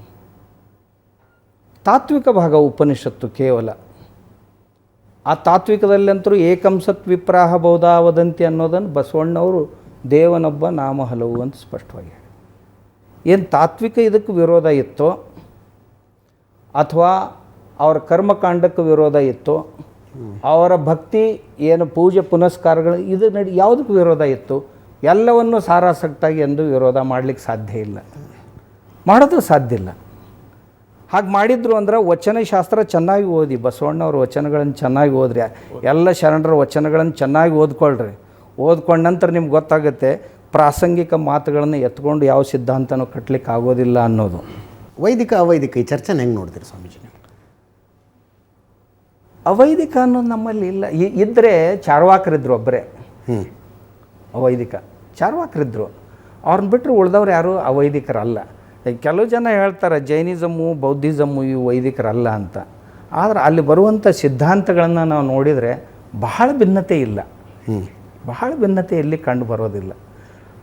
ತಾತ್ವಿಕ ಭಾಗ ಉಪನಿಷತ್ತು ಕೇವಲ. ಆ ತಾತ್ವಿಕದಲ್ಲಂತರೂ ಏಕಂ ಸತ್ ವಿಪ್ರಾಹ ಬಹುಧಾ ವದಂತಿ ಅನ್ನೋದನ್ನು ಬಸವಣ್ಣವರು ದೇವನೊಬ್ಬ ನಾಮ ಹಲವು ಅಂತ ಸ್ಪಷ್ಟವಾಗಿ ಹೇಳಿ. ಏನು ತಾತ್ವಿಕ ಇದಕ್ಕೆ ವಿರೋಧ ಇತ್ತೋ ಅಥವಾ ಅವರ ಕರ್ಮಕಾಂಡಕ್ಕೆ ವಿರೋಧ ಇತ್ತೋ, ಅವರ ಭಕ್ತಿ ಏನು ಪೂಜೆ ಪುನಸ್ಕಾರಗಳು ಇದು ಯಾವುದಕ್ಕೆ ವಿರೋಧ ಇತ್ತು? ಎಲ್ಲವನ್ನು ಸಾರಾಸಕ್ತಾಗಿ ಎಂದು ವಿರೋಧ ಮಾಡಲಿಕ್ಕೆ ಸಾಧ್ಯ ಇಲ್ಲ, ಮಾಡೋದು ಸಾಧ್ಯ ಇಲ್ಲ. ಹಾಗೆ ಮಾಡಿದ್ರು ಅಂದ್ರೆ ವಚನಶಾಸ್ತ್ರ ಚೆನ್ನಾಗಿ ಓದಿ, ಬಸವಣ್ಣವ್ರ ವಚನಗಳನ್ನು ಚೆನ್ನಾಗಿ ಓದ್ರಿ, ಎಲ್ಲ ಶರಣರ ವಚನಗಳನ್ನು ಚೆನ್ನಾಗಿ ಓದ್ಕೊಳ್ರಿ. ಓದ್ಕೊಂಡ ನಂತರ ನಿಮ್ಗೆ ಗೊತ್ತಾಗುತ್ತೆ ಪ್ರಾಸಂಗಿಕ ಮಾತುಗಳನ್ನು ಎತ್ಕೊಂಡು ಯಾವ ಸಿದ್ಧಾಂತನೂ ಕಟ್ಟಲಿಕ್ಕೆ ಆಗೋದಿಲ್ಲ ಅನ್ನೋದು. ವೈದಿಕ ಅವೈದಿಕ ಈ ಚರ್ಚೆನ ಹೆಂಗೆ ನೋಡ್ತೀರಿ ಸ್ವಾಮೀಜಿ? ಅವೈದಿಕ ಅನ್ನೋದು ನಮ್ಮಲ್ಲಿ ಇಲ್ಲ. ಇದ್ದರೆ ಚಾರ್ವಾಕರಿದ್ರು ಒಬ್ಬರೇ ಅವೈದಿಕ, ಚಾರ್ವಾಕರಿದ್ರು. ಅವ್ರನ್ನ ಬಿಟ್ಟರೆ ಉಳಿದವ್ರು ಯಾರು ಅವೈದಿಕರಲ್ಲ. ಕೆಲವು ಜನ ಹೇಳ್ತಾರೆ ಜೈನಿಸಮ್ಮು ಬೌದ್ಧಿಸಮ್ಮು ಇವು ವೈದಿಕರಲ್ಲ ಅಂತ. ಆದರೆ ಅಲ್ಲಿ ಬರುವಂಥ ಸಿದ್ಧಾಂತಗಳನ್ನು ನಾವು ನೋಡಿದರೆ ಬಹಳ ಭಿನ್ನತೆ ಇಲ್ಲ, ಬಹಳ ಭಿನ್ನತೆ ಎಲ್ಲಿ ಕಂಡು ಬರೋದಿಲ್ಲ.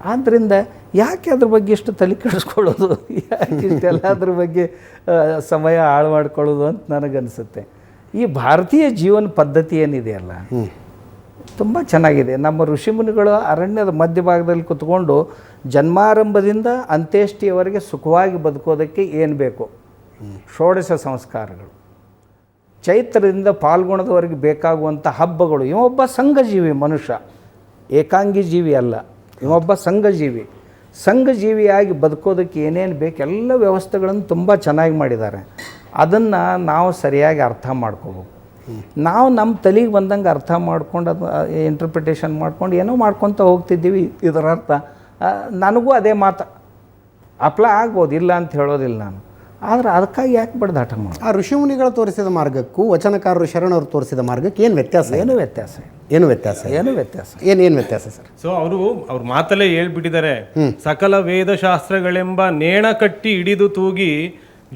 ಆದ್ದರಿಂದ ಯಾಕೆ ಅದ್ರ ಬಗ್ಗೆ ಇಷ್ಟು ತಲೆ ಕೆಡಿಸ್ಕೊಳ್ಳೋದು, ಯಾಕೆ ಇಷ್ಟೆಲ್ಲ ಅದ್ರ ಬಗ್ಗೆ ಸಮಯ ಹಾಳು ಮಾಡ್ಕೊಳ್ಳೋದು ಅಂತ ನನಗನ್ಸುತ್ತೆ. ಈ ಭಾರತೀಯ ಜೀವನ ಪದ್ಧತಿ ಏನಿದೆಯಲ್ಲ ತುಂಬ ಚೆನ್ನಾಗಿದೆ. ನಮ್ಮ ಋಷಿಮುನಿಗಳು ಅರಣ್ಯದ ಮಧ್ಯಭಾಗದಲ್ಲಿ ಕುತ್ಕೊಂಡು ಜನ್ಮಾರಂಭದಿಂದ ಅಂತ್ಯೇಷ್ಟಿಯವರೆಗೆ ಸುಖವಾಗಿ ಬದುಕೋದಕ್ಕೆ ಏನು ಬೇಕು, ಷೋಡಶ ಸಂಸ್ಕಾರಗಳು, ಚೈತ್ರದಿಂದ ಪಾಲ್ಗೊಳ್ಳೋದವರೆಗೆ ಬೇಕಾಗುವಂಥ ಹಬ್ಬಗಳು. ಇವೊಬ್ಬ ಸಂಘಜೀವಿ ಮನುಷ್ಯ, ಏಕಾಂಗಿ ಜೀವಿ ಅಲ್ಲ, ಇವೊಬ್ಬ ಸಂಘಜೀವಿ. ಸಂಘಜೀವಿಯಾಗಿ ಬದುಕೋದಕ್ಕೆ ಏನೇನು ಬೇಕು ಎಲ್ಲ ವ್ಯವಸ್ಥೆಗಳನ್ನು ತುಂಬ ಚೆನ್ನಾಗಿ ಮಾಡಿದ್ದಾರೆ. ಅದನ್ನು ನಾವು ಸರಿಯಾಗಿ ಅರ್ಥ ಮಾಡ್ಕೋಬೇಕು. ನಾವು ನಮ್ಮ ತಲೆಗೆ ಬಂದಂಗೆ ಅರ್ಥ ಮಾಡ್ಕೊಂಡು ಅದು ಇಂಟರ್ಪ್ರಿಟೇಷನ್ ಮಾಡ್ಕೊಂಡು ಏನೋ ಮಾಡ್ಕೊತ ಹೋಗ್ತಿದ್ದೀವಿ. ಇದರ ಅರ್ಥ ನನಗೂ ಅದೇ ಮಾತು ಅಪ್ಲೈ ಆಗ್ಬೋದು, ಇಲ್ಲ ಅಂತ ಹೇಳೋದಿಲ್ಲ ನಾನು. ಆದರೆ ಅದಕ್ಕಾಗಿ ಯಾಕೆ ಬಡ್ದಾಟ ಮಾಡಿ? ಆ ಋಷಿಮುನಿಗಳು ತೋರಿಸಿದ ಮಾರ್ಗಕ್ಕೂ ವಚನಕಾರರು ಶರಣರು ತೋರಿಸಿದ ಮಾರ್ಗಕ್ಕೆ ಏನು ವ್ಯತ್ಯಾಸ? ಏನು ವ್ಯತ್ಯಾಸ ಏನು ವ್ಯತ್ಯಾಸ ಸರ್? ಸೊ ಅವ್ರ ಮಾತಲ್ಲೇ ಹೇಳ್ಬಿಟ್ಟಿದ್ದಾರೆ, ಸಕಲ ವೇದಶಾಸ್ತ್ರಗಳೆಂಬ ನೇಣ ಕಟ್ಟಿ ಹಿಡಿದು ತೂಗಿ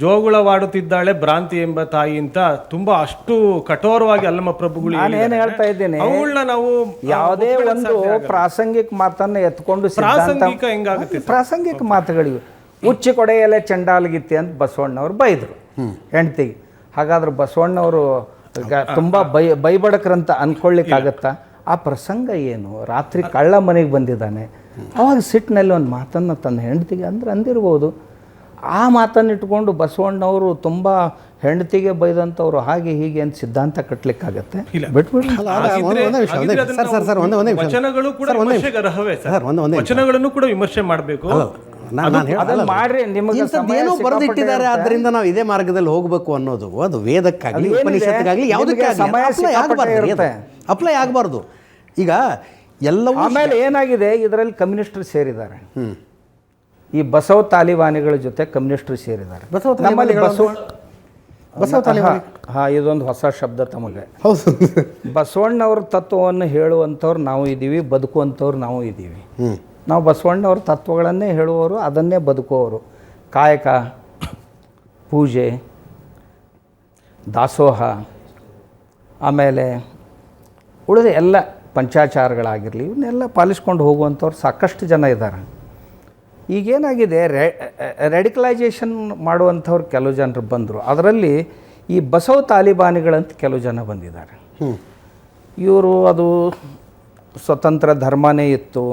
ಜೋಗುಳವಾಡುತ್ತಿದ್ದಾಳೆ ಭ್ರಾಂತಿ ಎಂಬ ತಾಯಿ ಅಂತ ತುಂಬಾ ಅಷ್ಟು ಕಠೋರವಾಗಿ ಅಲ್ಲಮ ಪ್ರಭುಗಳು. ನಾನೇನು ಹೇಳ್ತಾ ಇದ್ದೇನೆ, ನಾವು ಯಾವುದೇ ಒಂದು ಪ್ರಾಸಂಗಿಕ ಮಾತನ್ನ ಎತ್ಕೊಂಡು ಪ್ರಾಸಂಗಿಕ ಹೆಂಗಾಗುತ್ತೆ? ಪ್ರಾಸಂಗಿಕ ಮಾತುಗಳಿವೆ. ಉಚ್ಚಿ ಕೊಡೆಯಲ್ಲೇ ಚಂಡಾಲಗಿತ್ತಿ ಅಂತ ಬಸವಣ್ಣವ್ರು ಬೈದರು ಹೆಂಡ್ತಿಗೆ. ಹಾಗಾದ್ರೆ ಬಸವಣ್ಣವರು ತುಂಬ ಬೈಬಡಕ್ರಂತ ಅನ್ಕೊಳ್ಳಿಕ್ಕಾಗತ್ತಾ? ಆ ಪ್ರಸಂಗ ಏನು? ರಾತ್ರಿ ಕಳ್ಳ ಮನೆಗೆ ಬಂದಿದ್ದಾನೆ, ಅವಾಗ ಸಿಟ್ಟಿನಲ್ಲಿ ಒಂದು ಮಾತನ್ನು ತನ್ನ ಹೆಂಡತಿಗೆ ಅಂದಿರ್ಬೋದು. ಆ ಮಾತನ್ನು ಇಟ್ಕೊಂಡು ಬಸವಣ್ಣವರು ತುಂಬ ಹೆಂಡತಿಗೆ ಬೈದಂಥವ್ರು ಹಾಗೆ ಹೀಗೆ ಅಂತ ಸಿದ್ಧಾಂತ ಕಟ್ಟಲಿಕ್ಕಾಗತ್ತೆ? ಬಿಟ್ಬಿಡ್ರಿ. ವಚನಗಳು ಕೂಡ ವಿಮರ್ಶೆಗೆ ಅರ್ಹವೇ ಸರ್. ವಚನಗಳನ್ನು ಕೂಡ ವಿಮರ್ಶೆ ಮಾಡಬೇಕು. ಅದನ್ನ ಮಾಡ್ರಿ. ನಿಮಗೆ ಏನೋ ಬರೆದಿಟ್ಟಿದ್ದಾರೆ, ಆದ್ದರಿಂದ ನಾವು ಇದೇ ಮಾರ್ಗದಲ್ಲಿ ಹೋಗಬೇಕು ಅನ್ನೋದು ಅದು ವೇದಕ್ಕಾಗಲಿ ಉಪನಿಷತ್ಗಾಗಲಿ ಯಾವುದಕ್ಕೆ ಅಪ್ಲೈ ಆಗಬಾರ್ದು. ಈಗ ಎಲ್ಲವೂ ಆಮೇಲೆ ಏನಾಗಿದೆ, ಇದರಲ್ಲಿ ಕಮ್ಯುನಿಸ್ಟರು ಸೇರಿದ್ದಾರೆ. ಈ ಬಸವ ತಾಲಿಬಾನಿಗಳ ಜೊತೆ ಕಮ್ಯುನಿಸ್ಟರು ಸೇರಿದ್ದಾರೆ. ನಮ್ಮಲ್ಲಿ ಇದೊಂದು ಹೊಸ ಶಬ್ದ ತಮಗೆ. ಹೌದು, ಬಸವಣ್ಣವ್ರ ತತ್ವವನ್ನು ಹೇಳುವಂಥವ್ರು ನಾವು ಇದ್ದೀವಿ, ಬದುಕುವಂಥವ್ರು ನಾವು ಇದ್ದೀವಿ. ನಾವು ಬಸವಣ್ಣವ್ರ ತತ್ವಗಳನ್ನೇ ಹೇಳುವವರು, ಅದನ್ನೇ ಬದುಕುವವರು. ಕಾಯಕ, ಪೂಜೆ, ದಾಸೋಹ, ಆಮೇಲೆ ಉಳಿದ ಎಲ್ಲ ಪಂಚಾಚಾರಗಳಾಗಿರಲಿ, ಇವನ್ನೆಲ್ಲ ಪಾಲಿಸ್ಕೊಂಡು ಹೋಗುವಂಥವ್ರು ಸಾಕಷ್ಟು ಜನ ಇದ್ದಾರೆ. ಈಗೇನಾಗಿದೆ, ರೆಡಿಕಲೈಜೇಷನ್ ಮಾಡುವಂಥವ್ರು ಕೆಲವು ಜನರು ಬಂದರು. ಅದರಲ್ಲಿ ಈ ಬಸವ ತಾಲಿಬಾನಿಗಳಂತ ಕೆಲವು ಜನ ಬಂದಿದ್ದಾರೆ. ಇವರು ಅದು ಸ್ವತಂತ್ರ ಧರ್ಮನೇ ಇತ್ತು,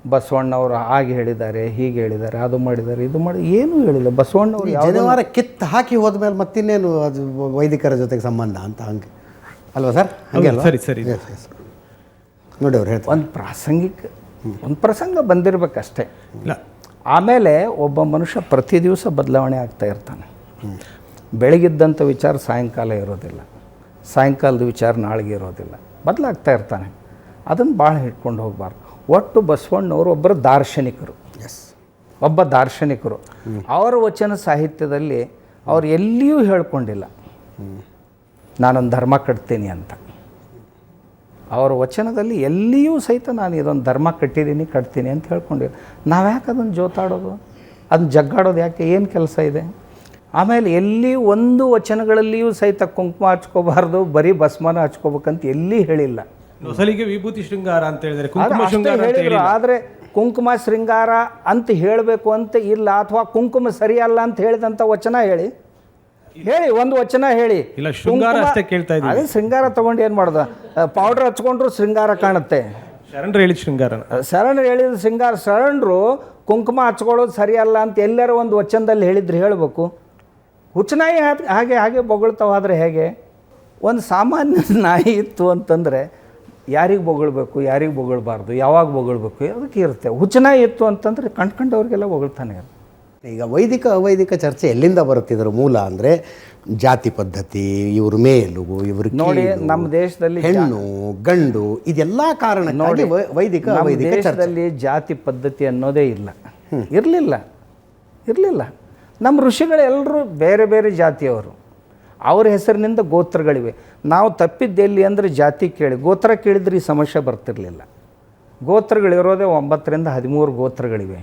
ಬಸವಣ್ಣವರು ಹಾಗೆ ಹೇಳಿದ್ದಾರೆ, ಹೀಗೆ ಹೇಳಿದ್ದಾರೆ, ಅದು ಮಾಡಿದ್ದಾರೆ, ಇದು ಮಾಡಿ ಏನೂ ಹೇಳಿಲ್ಲ. ಬಸವಣ್ಣವ್ರು ಜನವಾರ ಕಿತ್ತು ಹಾಕಿ ಹೋದ್ಮೇಲೆ ಮತ್ತಿನ್ನೇನು ಅದು ವೈದಿಕರ ಜೊತೆಗೆ ಸಂಬಂಧ ಅಂತ ಹಂಗೆ ಅಲ್ವಾ ಸರ್? ಹಾಗೆ ಸರಿ ಸರಿ ನೋಡಿ ಅವ್ರು ಹೇಳ್ತಾರೆ ಒಂದು ಪ್ರಸಂಗ ಬಂದಿರಬೇಕಷ್ಟೇ. ಇಲ್ಲ, ಆಮೇಲೆ ಒಬ್ಬ ಮನುಷ್ಯ ಪ್ರತಿ ದಿವಸ ಬದಲಾವಣೆ ಆಗ್ತಾ ಇರ್ತಾನೆ. ಬೆಳಗಿದ್ದಂಥ ವಿಚಾರ ಸಾಯಂಕಾಲ ಇರೋದಿಲ್ಲ, ಸಾಯಂಕಾಲದ ವಿಚಾರ ನಾಳೆಗೆ ಇರೋದಿಲ್ಲ, ಬದಲಾಗ್ತಾ ಇರ್ತಾನೆ. ಅದನ್ನು ಭಾಳ ಹಿಡ್ಕೊಂಡು ಹೋಗಬಾರ್ದು. ಒಟ್ಟು ಬಸವಣ್ಣವರು ಒಬ್ಬರು ದಾರ್ಶನಿಕರು, ಒಬ್ಬ ದಾರ್ಶನಿಕರು. ಅವರ ವಚನ ಸಾಹಿತ್ಯದಲ್ಲಿ ಅವ್ರು ಎಲ್ಲಿಯೂ ಹೇಳ್ಕೊಂಡಿಲ್ಲ ನಾನೊಂದು ಧರ್ಮ ಕಟ್ತೀನಿ ಅಂತ. ಅವರ ವಚನದಲ್ಲಿ ಎಲ್ಲಿಯೂ ಸಹಿತ ನಾನು ಇದೊಂದು ಧರ್ಮ ಕಟ್ತೀನಿ ಅಂತ ಹೇಳ್ಕೊಂಡಿಲ್ಲ. ನಾವು ಯಾಕೆ ಅದನ್ನು ಜೋತಾಡೋದು, ಅದನ್ನ ಜಗ್ಗಾಡೋದು ಯಾಕೆ? ಏನು ಕೆಲಸ ಇದೆ? ಆಮೇಲೆ ಎಲ್ಲಿ ಒಂದು ವಚನಗಳಲ್ಲಿಯೂ ಸಹಿತ ಕುಂಕುಮ ಹಚ್ಕೋಬಾರ್ದು, ಬರೀ ಭಸ್ಮನ ಹಚ್ಕೋಬೇಕಂತ ಎಲ್ಲಿ ಹೇಳಿಲ್ಲ. ನೊಸಲಿಗೆ ವಿಭೂತಿ ಶೃಂಗಾರ ಅಂತ ಹೇಳಿದರೆ ಕುಂಕುಮ ಶೃಂಗಾರ ಅಂತ ಹೇಳಿದ್ರು. ಆದರೆ ಕುಂಕುಮ ಶೃಂಗಾರ ಅಂತ ಹೇಳಬೇಕು ಅಂತ ಇಲ್ಲ, ಅಥವಾ ಕುಂಕುಮ ಸರಿಯಲ್ಲ ಅಂತ ಹೇಳಿದಂಥ ವಚನ ಹೇಳಿ ಒಂದು ವಚನ ಹೇಳಿ. ಇಲ್ಲ, ಶೃಂಗಾರ ಅಷ್ಟೇ ಕೇಳ್ತಾ ಇದ್ದೀವಿ. ಅದೇ ಶೃಂಗಾರ ತೊಗೊಂಡು ಏನು ಮಾಡೋದು? ಪೌಡರ್ ಹಚ್ಕೊಂಡ್ರು ಶೃಂಗಾರ ಕಾಣುತ್ತೆ. ಶರಣರು ಹೇಳಿದ ಶೃಂಗಾರ, ಶರಣರು ಹೇಳಿದ ಶೃಂಗಾರ. ಶರಣರು ಕುಂಕುಮ ಹಚ್ಕೊಳ್ಳೋದು ಸರಿಯಲ್ಲ ಅಂತ ಎಲ್ಲರೂ ಒಂದು ವಚನದಲ್ಲಿ ಹೇಳಿದ್ರೆ ಹೇಳಬೇಕು. ಹುಚ್ಚನಾಯಿ ಹಾಗೆ ಹಾಗೆ ಬೊಗಳ್ತಾವಾದರೆ ಹೇಗೆ? ಒಂದು ಸಾಮಾನ್ಯ ನಾಯಿ ಇತ್ತು ಅಂತಂದರೆ ಯಾರಿಗೆ ಬೊಗಳ್ಬೇಕು, ಯಾರಿಗೆ ಬೊಗಳ್ಬಾರ್ದು, ಯಾವಾಗ ಬೊಗಳ್ಬೇಕು, ಅದಕ್ಕೆ ಇರುತ್ತೆ. ಹುಚ್ಚನಾಯಿ ಇತ್ತು ಅಂತಂದರೆ ಕಂಡ್ಕೊಂಡವ್ರಿಗೆಲ್ಲ ಬೊಗಳ್ತಾನೆ. ಈಗ ವೈದಿಕ ಅವೈದಿಕ ಚರ್ಚೆ ಎಲ್ಲಿಂದ ಬರುತ್ತಿದ್ರ ಮೂಲ ಅಂದರೆ ಜಾತಿ ಪದ್ಧತಿ, ಇವ್ರ ಮೇಲು, ಇವ್ರ ನೋಡಿ, ನಮ್ಮ ದೇಶದಲ್ಲಿ ಹೆಣ್ಣು ಗಂಡು, ಇದೆಲ್ಲ ಕಾರಣಕ್ಕಾಗಿ ವೈದಿಕ ಅವೈದಿಕ ದೇಶದಲ್ಲಿ ಜಾತಿ ಪದ್ಧತಿ ಅನ್ನೋದೇ ಇರಲಿಲ್ಲ. ನಮ್ಮ ಋಷಿಗಳೆಲ್ಲರೂ ಬೇರೆ ಬೇರೆ ಜಾತಿಯವರು, ಅವ್ರ ಹೆಸರಿನಿಂದ ಗೋತ್ರಗಳಿವೆ. ನಾವು ತಪ್ಪಿದ್ದೆಲ್ಲಿ ಅಂದರೆ ಜಾತಿ ಕೇಳಿ, ಗೋತ್ರ ಕೇಳಿದ್ರೆ ಈ ಸಮಸ್ಯೆ ಬರ್ತಿರಲಿಲ್ಲ. ಗೋತ್ರಗಳಿರೋದೇ 9 ರಿಂದ 13 ಗೋತ್ರಗಳಿವೆ.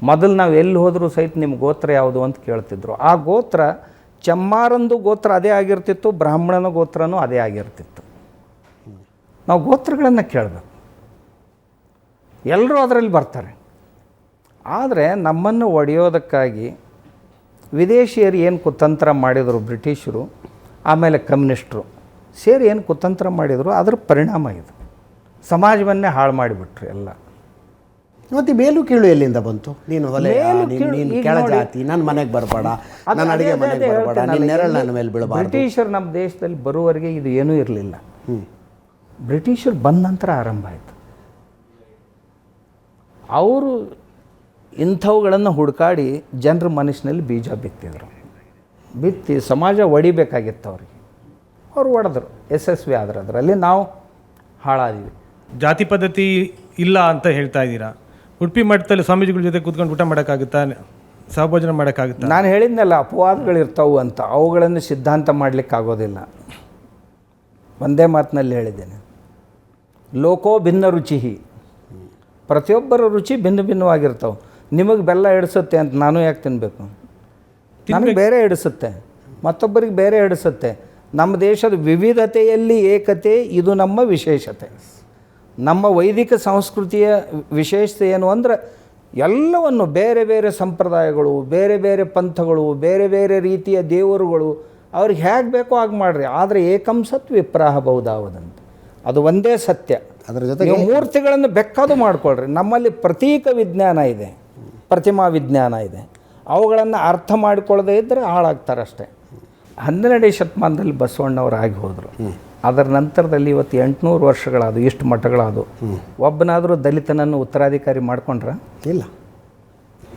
ಮೊದಲು ನಾವು ಎಲ್ಲಿ ಹೋದರೂ ಸಹಿತ ನಿಮ್ಮ ಗೋತ್ರ ಯಾವುದು ಅಂತ ಕೇಳ್ತಿದ್ರು. ಆ ಗೋತ್ರ ಚಮ್ಮಾರಂದು ಗೋತ್ರ ಅದೇ ಆಗಿರ್ತಿತ್ತು, ಬ್ರಾಹ್ಮಣನ ಗೋತ್ರನೂ ಅದೇ ಆಗಿರ್ತಿತ್ತು. ನಾವು ಗೋತ್ರಗಳನ್ನು ಕೇಳಬೇಕು, ಎಲ್ಲರೂ ಅದರಲ್ಲಿ ಬರ್ತಾರೆ. ಆದರೆ ನಮ್ಮನ್ನು ಒಡೆಯೋದಕ್ಕಾಗಿ ವಿದೇಶಿಯರು ಏನು ಕುತಂತ್ರ ಮಾಡಿದರು, ಬ್ರಿಟಿಷರು ಆಮೇಲೆ ಕಮ್ಯುನಿಸ್ಟರು ಸೇರಿ ಏನು ಕುತಂತ್ರ ಮಾಡಿದರು, ಅದರ ಪರಿಣಾಮ ಇದು. ಸಮಾಜವನ್ನೇ ಹಾಳು ಮಾಡಿಬಿಟ್ರು ಎಲ್ಲ. ಮತ್ತೆ ಮೇಲು ಕೀಳು ಎಲ್ಲಿಂದ ಬಂತು? ನೀನು ಹೊಲೆ, ನೀನು ಕೆಳ ಜಾತಿ, ನನ್ನ ಮನೆಗೆ ಬರಬೇಡ, ನನ್ನ ಅಡುಗೆ ಮನೆಗೆ ಬರಬೇಡ, ನಿನ್ನ ನೆರಳು ನನ್ನ ಮೇಲೆ ಬೀಳಬಾರ್ದು. ಬ್ರಿಟಿಷರು ನಮ್ಮ ದೇಶದಲ್ಲಿ ಬರುವವರೆಗೆ ಇದು ಏನೂ ಇರಲಿಲ್ಲ. ಬ್ರಿಟಿಷರು ಬಂದ ನಂತರ ಆರಂಭ ಆಯಿತು. ಅವರು ಇಂಥವುಗಳನ್ನು ಹುಡುಕಾಡಿ ಜನರ ಮನಸ್ಸಿನಲ್ಲಿ ಬೀಜ ಬಿತ್ತಿ ಸಮಾಜ ಒಡಿಬೇಕಾಗಿತ್ತು ಅವ್ರಿಗೆ. ಅವ್ರು ಒಡೆದ್ರು, ಯಶಸ್ವಿ ಆದ್ರೆ ಅದರಲ್ಲಿ ನಾವು ಹಾಳಾದೀವಿ. ಜಾತಿ ಪದ್ಧತಿ ಇಲ್ಲ ಅಂತ ಹೇಳ್ತಾ ಇದ್ದೀರಾ. ಉಡುಪಿ ಮಠದಲ್ಲಿ ಸ್ವಾಮೀಜಿಗಳ ಜೊತೆ ಕೂತ್ಕೊಂಡು ಊಟ ಮಾಡೋಕ್ಕಾಗುತ್ತಾ, ಸಹಭೋಜನ ಮಾಡೋಕ್ಕಾಗುತ್ತಾ? ನಾನು ಹೇಳಿದ್ನಲ್ಲ, ಅಪವಾದಗಳಿರ್ತಾವೆ ಅಂತ, ಅವುಗಳನ್ನು ಸಿದ್ಧಾಂತ ಮಾಡಲಿಕ್ಕಾಗೋದಿಲ್ಲ. ಒಂದೇ ಮಾತಿನಲ್ಲಿ ಹೇಳಿದ್ದೇನೆ, ಲೋಕೋ ಭಿನ್ನ ರುಚಿ. ಪ್ರತಿಯೊಬ್ಬರ ರುಚಿ ಭಿನ್ನ ಭಿನ್ನವಾಗಿರ್ತಾವೆ. ನಿಮಗೆ ಬೆಲ್ಲ ಹಿಡಿಸುತ್ತೆ ಅಂತ ನಾನು ಯಾಕೆ ತಿನ್ನಬೇಕು? ನನಗೆ ಬೇರೆ ಹಿಡಿಸುತ್ತೆ, ಮತ್ತೊಬ್ಬರಿಗೆ ಬೇರೆ ಹಿಡಿಸುತ್ತೆ. ನಮ್ಮ ದೇಶದ ವಿವಿಧತೆಯಲ್ಲಿ ಏಕತೆ, ಇದು ನಮ್ಮ ವಿಶೇಷತೆ. ನಮ್ಮ ವೈದಿಕ ಸಂಸ್ಕೃತಿಯ ವಿಶೇಷತೆ ಏನು ಅಂದರೆ, ಎಲ್ಲವನ್ನು ಬೇರೆ ಬೇರೆ ಸಂಪ್ರದಾಯಗಳು, ಬೇರೆ ಬೇರೆ ಪಂಥಗಳು, ಬೇರೆ ಬೇರೆ ರೀತಿಯ ದೇವರುಗಳು, ಅವ್ರಿಗೆ ಹೇಗೆ ಬೇಕೋ ಹಾಗೆ ಮಾಡಿರಿ. ಆದರೆ ಏಕಂ ಸತ್ ವಿಪ್ರಾಹ ಬಹುಧಾವದಂತೆ, ಅದು ಒಂದೇ ಸತ್ಯ. ಅದರ ಜೊತೆಗೆ ನೀವು ಮೂರ್ತಿಗಳನ್ನು ಬೇಕಾದು ಮಾಡ್ಕೊಳ್ರಿ. ನಮ್ಮಲ್ಲಿ ಪ್ರತೀಕ ವಿಜ್ಞಾನ ಇದೆ, ಪ್ರತಿಮಾ ವಿಜ್ಞಾನ ಇದೆ. ಅವುಗಳನ್ನು ಅರ್ಥ ಮಾಡಿಕೊಳ್ಳದೇ ಇದ್ದರೆ ಹಾಳಾಗ್ತಾರಷ್ಟೇ. 12ನೇ ಶತಮಾನದಲ್ಲಿ ಬಸವಣ್ಣವ್ರು ಆಗಿ ಹೋದರು. ಅದರ ನಂತರದಲ್ಲಿ ಇವತ್ತು 800 ವರ್ಷಗಳಾದವು, ಇಷ್ಟು ಮಠಗಳಾದವು. ಒಬ್ಬನಾದರೂ ದಲಿತನನ್ನು ಉತ್ತರಾಧಿಕಾರಿ ಮಾಡ್ಕೊಂಡ್ರ? ಇಲ್ಲ.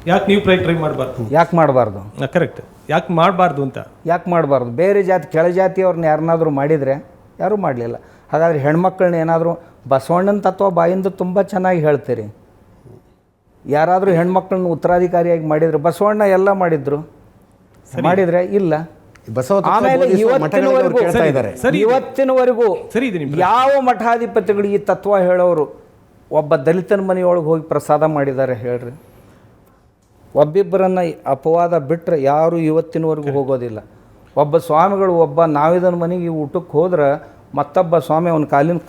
ಯಾಕೆ ನೀವು ಟ್ರೈ ಮಾಡಬಾರ್ದು? ಯಾಕೆ ಮಾಡಬಾರ್ದು? ಕರೆಕ್ಟ್, ಯಾಕೆ ಮಾಡಬಾರ್ದು ಅಂತ. ಯಾಕೆ ಮಾಡಬಾರ್ದು? ಬೇರೆ ಜಾತಿ ಕೆಳಜಾತಿಯವ್ರನ್ನ ಯಾರನ್ನಾದರೂ ಮಾಡಿದರೆ ಯಾರೂ ಮಾಡಲಿಲ್ಲ. ಹಾಗಾದರೆ ಹೆಣ್ಮಕ್ಳನ್ನ ಏನಾದರೂ ಬಸವಣ್ಣನ ತತ್ವ ಬಾಯಿಂದ ತುಂಬ ಚೆನ್ನಾಗಿ ಹೇಳ್ತೀರಿ. ಯಾರಾದರೂ ಹೆಣ್ಮಕ್ಳನ್ನ ಉತ್ತರಾಧಿಕಾರಿಯಾಗಿ ಮಾಡಿದರೆ, ಬಸವಣ್ಣ ಎಲ್ಲ ಮಾಡಿದ್ರು ಮಾಡಿದರೆ ಇಲ್ಲ. ಆಮೇಲೆ ಇವತ್ತಿನವರೆಗೂ ಯಾವ ಮಠಾಧಿಪತಿಗಳು ಈ ತತ್ವ ಹೇಳೋರು ಒಬ್ಬ ದಲಿತನ ಮನೆಯೊಳಗೆ ಹೋಗಿ ಪ್ರಸಾದ ಮಾಡಿದ್ದಾರೆ ಹೇಳ್ರಿ? ಒಬ್ಬಿಬ್ಬರನ್ನು ಅಪವಾದ ಬಿಟ್ಟರೆ ಯಾರು ಇವತ್ತಿನವರೆಗೂ ಹೋಗೋದಿಲ್ಲ. ಒಬ್ಬ ಸ್ವಾಮಿಗಳು ಒಬ್ಬ ನಾವಿದನ ಮನೆಗೆ ಊಟಕ್ಕೆ ಹೋದ್ರೆ ಮತ್ತೊಬ್ಬ ಸ್ವಾಮಿ ಅವನ ಕಾಲಿನ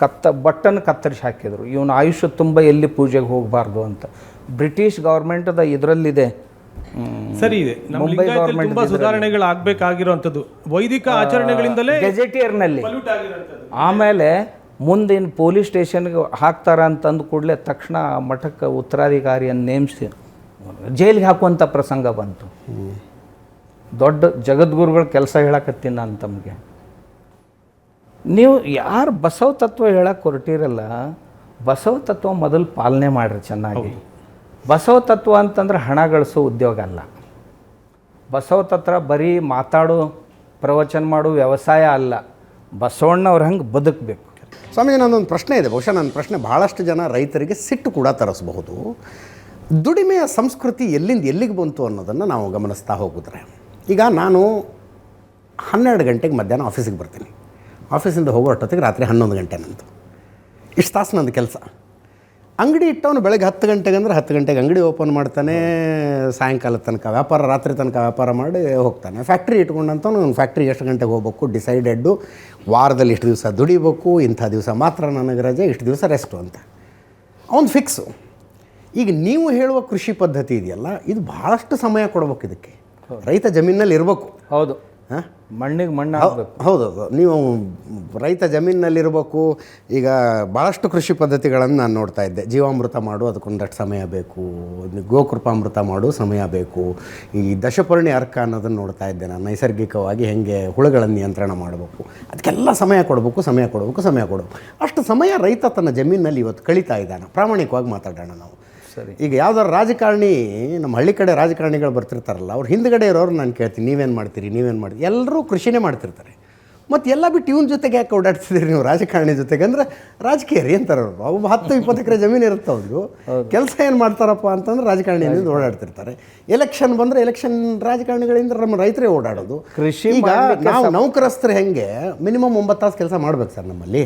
ಬಟ್ಟನ್ನು ಕತ್ತರಿಸಿ ಹಾಕಿದರು, ಇವನ ಆಯುಷ್ಯ ತುಂಬ ಎಲ್ಲಿ ಪೂಜೆಗೆ ಹೋಗಬಾರ್ದು ಅಂತ. ಬ್ರಿಟಿಷ್ ಗೌರ್ಮೆಂಟದ ಇದರಲ್ಲಿದೆ, ಸರಿ ಇದೆ. ಮುಂಬೈ ಗೌರ್ಮೆಂಟ್ ತುಂಬಾ ಸುಧಾರಣೆಗಳಾಗಬೇಕಾಗಿರುವಂಥದ್ದು ವೈದಿಕ ಆಚರಣೆಗಳಿಂದಲೇ ಗೆಜೆಟಿಯರ್ನಲ್ಲಿ. ಆಮೇಲೆ ಮುಂದಿನ ಪೊಲೀಸ್ ಸ್ಟೇಷನ್ಗೆ ಹಾಕ್ತಾರ ಅಂತಂದು ಕೂಡಲೇ ತಕ್ಷಣ ಮಠಕ್ಕೆ ಉತ್ತರಾಧಿಕಾರಿಯನ್ನು ನೇಮಿಸಿ ಜೈಲಿಗೆ ಹಾಕುವಂಥ ಪ್ರಸಂಗ ಬಂತು. ದೊಡ್ಡ ಜಗದ್ಗುರುಗಳು ಕೆಲಸ ಹೇಳಕತ್ತೀನಿ ನಾನು ತಮಗೆ. ನೀವು ಯಾರು ಬಸವ ತತ್ವ ಹೇಳಕ್ಕೆ ಹೊರಟಿರಲ್ಲ, ಬಸವ ತತ್ವ ಮೊದಲು ಪಾಲನೆ ಮಾಡಿರಿ ಚೆನ್ನಾಗಿ. ಬಸವ ತತ್ವ ಅಂತಂದ್ರೆ ಹಣ ಗಳಿಸೋ ಉದ್ಯೋಗ ಅಲ್ಲ. ಬಸವ ತತ್ವ ಬರೀ ಮಾತಾಡು ಪ್ರವಚನ ಮಾಡು ವ್ಯವಸಾಯ ಅಲ್ಲ. ಬಸವಣ್ಣವ್ರ ಹಂಗೆ ಬದುಕಬೇಕು. ಸ್ವಾಮಿ, ನನ್ನೊಂದು ಪ್ರಶ್ನೆ ಇದೆ. ಬಹುಶಃ ನನ್ನ ಪ್ರಶ್ನೆ ಭಾಳಷ್ಟು ಜನ ರೈತರಿಗೆ ಸಿಟ್ಟು ಕೂಡ ತರಿಸಬಹುದು. ದುಡಿಮೆಯ ಸಂಸ್ಕೃತಿ ಎಲ್ಲಿಂದ ಎಲ್ಲಿಗೆ ಬಂತು ಅನ್ನೋದನ್ನು ನಾವು ಗಮನಿಸ್ತಾ ಹೋಗಿದ್ರೆ, ಈಗ ನಾನು 12 ಗಂಟೆಗೆ ಮಧ್ಯಾಹ್ನ ಆಫೀಸಿಗೆ ಬರ್ತೀನಿ. ಆಫೀಸಿಂದ ಹೋಗೋ ಅಷ್ಟೊತ್ತಿಗೆ ರಾತ್ರಿ 11 ಗಂಟೆ ನಂದು. ಇಷ್ಟು ತಾಸು ನಂದು ಕೆಲಸ. ಅಂಗಡಿ ಇಟ್ಟವನು ಬೆಳಗ್ಗೆ 10 ಗಂಟೆಗೆ ಅಂದರೆ 10 ಗಂಟೆಗೆ ಅಂಗಡಿ ಓಪನ್ ಮಾಡ್ತಾನೆ, ಸಾಯಂಕಾಲದ ತನಕ ವ್ಯಾಪಾರ, ರಾತ್ರಿ ತನಕ ವ್ಯಾಪಾರ ಮಾಡಿ ಹೋಗ್ತಾನೆ. ಫ್ಯಾಕ್ಟ್ರಿ ಇಟ್ಕೊಂಡಂತವನು ಫ್ಯಾಕ್ಟ್ರಿಗೆ ಎಷ್ಟು ಗಂಟೆಗೆ ಹೋಗ್ಬೇಕು ಡಿಸೈಡೆಡ್ಡು, ವಾರದಲ್ಲಿ ಇಷ್ಟು ದಿವಸ ದುಡಿಬೇಕು, ಇಂಥ ದಿವಸ ಮಾತ್ರ ನನಗೆ ರಜೆ, ಇಷ್ಟು ದಿವಸ ರೆಸ್ಟು ಅಂತ ಅವನು ಫಿಕ್ಸು. ಈಗ ನೀವು ಹೇಳುವ ಕೃಷಿ ಪದ್ಧತಿ ಇದೆಯಲ್ಲ, ಇದು ಭಾಳಷ್ಟು ಸಮಯ ಕೊಡ್ಬೇಕು ಇದಕ್ಕೆ. ರೈತ ಜಮೀನಲ್ಲಿ ಇರಬೇಕು. ಹೌದು, ಮಣ್ಣಿಗೆ ಮಣ್ಣು ಆಗಬೇಕು. ಹೌದೌದು, ನೀವು ರೈತ ಜಮೀನಿನಲ್ಲಿರಬೇಕು. ಈಗ ಭಾಳಷ್ಟು ಕೃಷಿ ಪದ್ಧತಿಗಳನ್ನು ನಾನು ನೋಡ್ತಾ ಇದ್ದೆ. ಜೀವಾಮೃತ ಮಾಡು, ಅದಕ್ಕೊಂದಷ್ಟು ಸಮಯ ಬೇಕು. ಗೋಕೃಪಾಮೃತ ಮಾಡು, ಸಮಯ ಬೇಕು. ಈ ದಶಪರ್ಣಿ ಅರ್ಕ ಅನ್ನೋದನ್ನು ನೋಡ್ತಾ ಇದ್ದೆ ನಾನು. ನೈಸರ್ಗಿಕವಾಗಿ ಹೆಂಗೆ ಹುಳುಗಳನ್ನು ನಿಯಂತ್ರಣ ಮಾಡಬೇಕು, ಅದಕ್ಕೆಲ್ಲ ಸಮಯ ಕೊಡಬೇಕು. ಅಷ್ಟು ಸಮಯ ರೈತ ತನ್ನ ಜಮೀನಿನಲ್ಲಿ ಇವತ್ತು ಕಳೀತಾ ಇದ್ದಾನೆ. ಪ್ರಾಮಾಣಿಕವಾಗಿ ಮಾತಾಡೋಣ ನಾವು. ಸರಿ, ಈಗ ಯಾವ್ದಾದ್ರು ರಾಜಕಾರಣಿ, ನಮ್ಮ ಹಳ್ಳಿ ಕಡೆ ರಾಜಕಾರಣಿಗಳು ಬರ್ತಿರ್ತಾರಲ್ಲ, ಅವ್ರು ಹಿಂದ್ಗಡೆ ಇರೋರು ನಾನು ಕೇಳ್ತೀನಿ, ನೀವೇನು ಮಾಡ್ತೀರಿ? ಎಲ್ಲರೂ ಕೃಷಿನೇ ಮಾಡ್ತಿರ್ತಾರೆ. ಮತ್ತು ಎಲ್ಲ ಬಿಟ್ಟು ಇವನ ಜೊತೆಗೆ ಯಾಕೆ ಓಡಾಡ್ತಿದ್ದೀರಿ ನೀವು ರಾಜಕಾರಣಿ ಜೊತೆಗೆ? ಅಂದರೆ ರಾಜಕೀಯ ರೀ ಅಂತಾರೆ ಅವರು. ಅವು 10-20 ಎಕರೆ ಜಮೀನು ಇರುತ್ತೆ ಅವ್ರಿಗೂ. ಕೆಲಸ ಏನು ಮಾಡ್ತಾರಪ್ಪ ಅಂತಂದ್ರೆ ರಾಜಕಾರಣಿಯಿಂದ ಓಡಾಡ್ತಿರ್ತಾರೆ. ಎಲೆಕ್ಷನ್ ಬಂದರೆ ಎಲೆಕ್ಷನ್ ರಾಜಕಾರಣಿಗಳಿಂದ ನಮ್ಮ ರೈತರೇ ಓಡಾಡೋದು. ಕೃಷಿ ಈಗ ನಾವು ನೌಕರಸ್ಥರು ಹೆಂಗೆ ಮಿನಿಮಮ್ 9 ತಾಸು ಕೆಲಸ ಮಾಡ್ಬೇಕು ಸರ್. ನಮ್ಮಲ್ಲಿ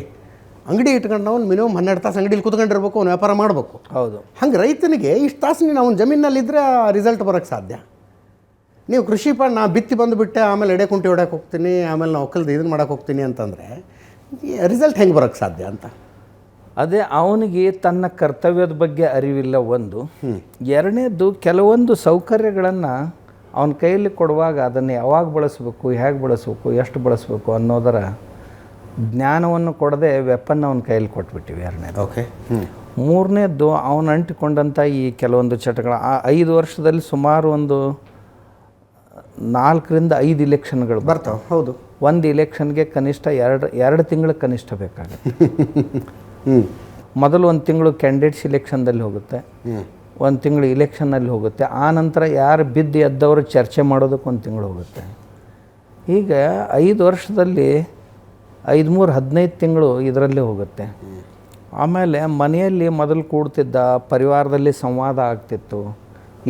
ಅಂಗಡಿ ಇಟ್ಕೊಂಡು ನಾವು ಮಿನಿಮಮ್ 12 ತಾಸು ಅಂಗಡಿಲಿ ಕೂತ್ಕೊಂಡಿರ್ಬೇಕು, ಅವ್ನು ವ್ಯಾಪಾರ ಮಾಡಬೇಕು. ಹೌದು. ಹಂಗೆ ರೈತನಿಗೆ ಇಷ್ಟು ತಾಸು ನೀನು ಅವ್ನ ಜಮೀನಲ್ಲಿದ್ದರೆ ಆ ರಿಸಲ್ಟ್ ಬರೋಕ್ಕೆ ಸಾಧ್ಯ. ನೀವು ಕೃಷಿ ನಾ ಬಿತ್ತಿ ಬಂದುಬಿಟ್ಟೆ, ಆಮೇಲೆ ಎಡೆ ಕುಂಟಿ ಹೊಡಕ್ಕೆ ಹೋಗ್ತೀನಿ, ಆಮೇಲೆ ನಾವು ಒಕ್ಕಲ್ದು ಇದನ್ನು ಮಾಡೋಕೆ ಹೋಗ್ತೀನಿ ಅಂತಂದರೆ ರಿಸಲ್ಟ್ ಹೆಂಗೆ ಬರೋಕ್ಕೆ ಸಾಧ್ಯ ಅಂತ. ಅದೇ ಅವನಿಗೆ ತನ್ನ ಕರ್ತವ್ಯದ ಬಗ್ಗೆ ಅರಿವಿಲ್ಲ ಒಂದು. ಎರಡನೇದು, ಕೆಲವೊಂದು ಸೌಕರ್ಯಗಳನ್ನು ಅವನ ಕೈಯಲ್ಲಿ ಕೊಡುವಾಗ ಅದನ್ನು ಯಾವಾಗ ಬಳಸಬೇಕು, ಹೇಗೆ ಬಳಸಬೇಕು, ಎಷ್ಟು ಬಳಸಬೇಕು ಅನ್ನೋದರ ಜ್ಞಾನವನ್ನು ಕೊಡದೆ ವೆಪನ್ ಅವನ ಕೈಯಲ್ಲಿ ಕೊಟ್ಬಿಟ್ಟಿವಿ. ಎರಡನೇದು. ಓಕೆ. ಮೂರನೇದ್ದು, ಅವನು ಅಂಟಿಕೊಂಡಂಥ ಈ ಕೆಲವೊಂದು ಚಟಗಳು 5 ವರ್ಷದಲ್ಲಿ ಸುಮಾರು ಒಂದು 4-5 ಇಲೆಕ್ಷನ್ಗಳು ಬರ್ತಾವೆ. ಹೌದು. ಒಂದು ಇಲೆಕ್ಷನ್ಗೆ ಕನಿಷ್ಠ 2 ತಿಂಗಳು ಕನಿಷ್ಠ ಬೇಕಾಗುತ್ತೆ. ಮೊದಲು 1 ತಿಂಗಳು ಕ್ಯಾಂಡಿಡೇಟ್ ಸಿಲೆಕ್ಷನ್ದಲ್ಲಿ ಹೋಗುತ್ತೆ, 1 ತಿಂಗಳು ಇಲೆಕ್ಷನ್ನಲ್ಲಿ ಹೋಗುತ್ತೆ. ಆ ನಂತರ ಯಾರು ಬಿದ್ದು ಎದ್ದವರು ಚರ್ಚೆ ಮಾಡೋದಕ್ಕೆ 1 ತಿಂಗಳು ಹೋಗುತ್ತೆ. ಈಗ 5 ವರ್ಷದಲ್ಲಿ 5-3-15 ತಿಂಗಳು ಇದರಲ್ಲೇ ಹೋಗುತ್ತೆ. ಆಮೇಲೆ ಮನೆಯಲ್ಲಿ ಮೊದಲು ಕೂಡ್ತಿದ್ದ, ಪರಿವಾರದಲ್ಲಿ ಸಂವಾದ ಆಗ್ತಿತ್ತು,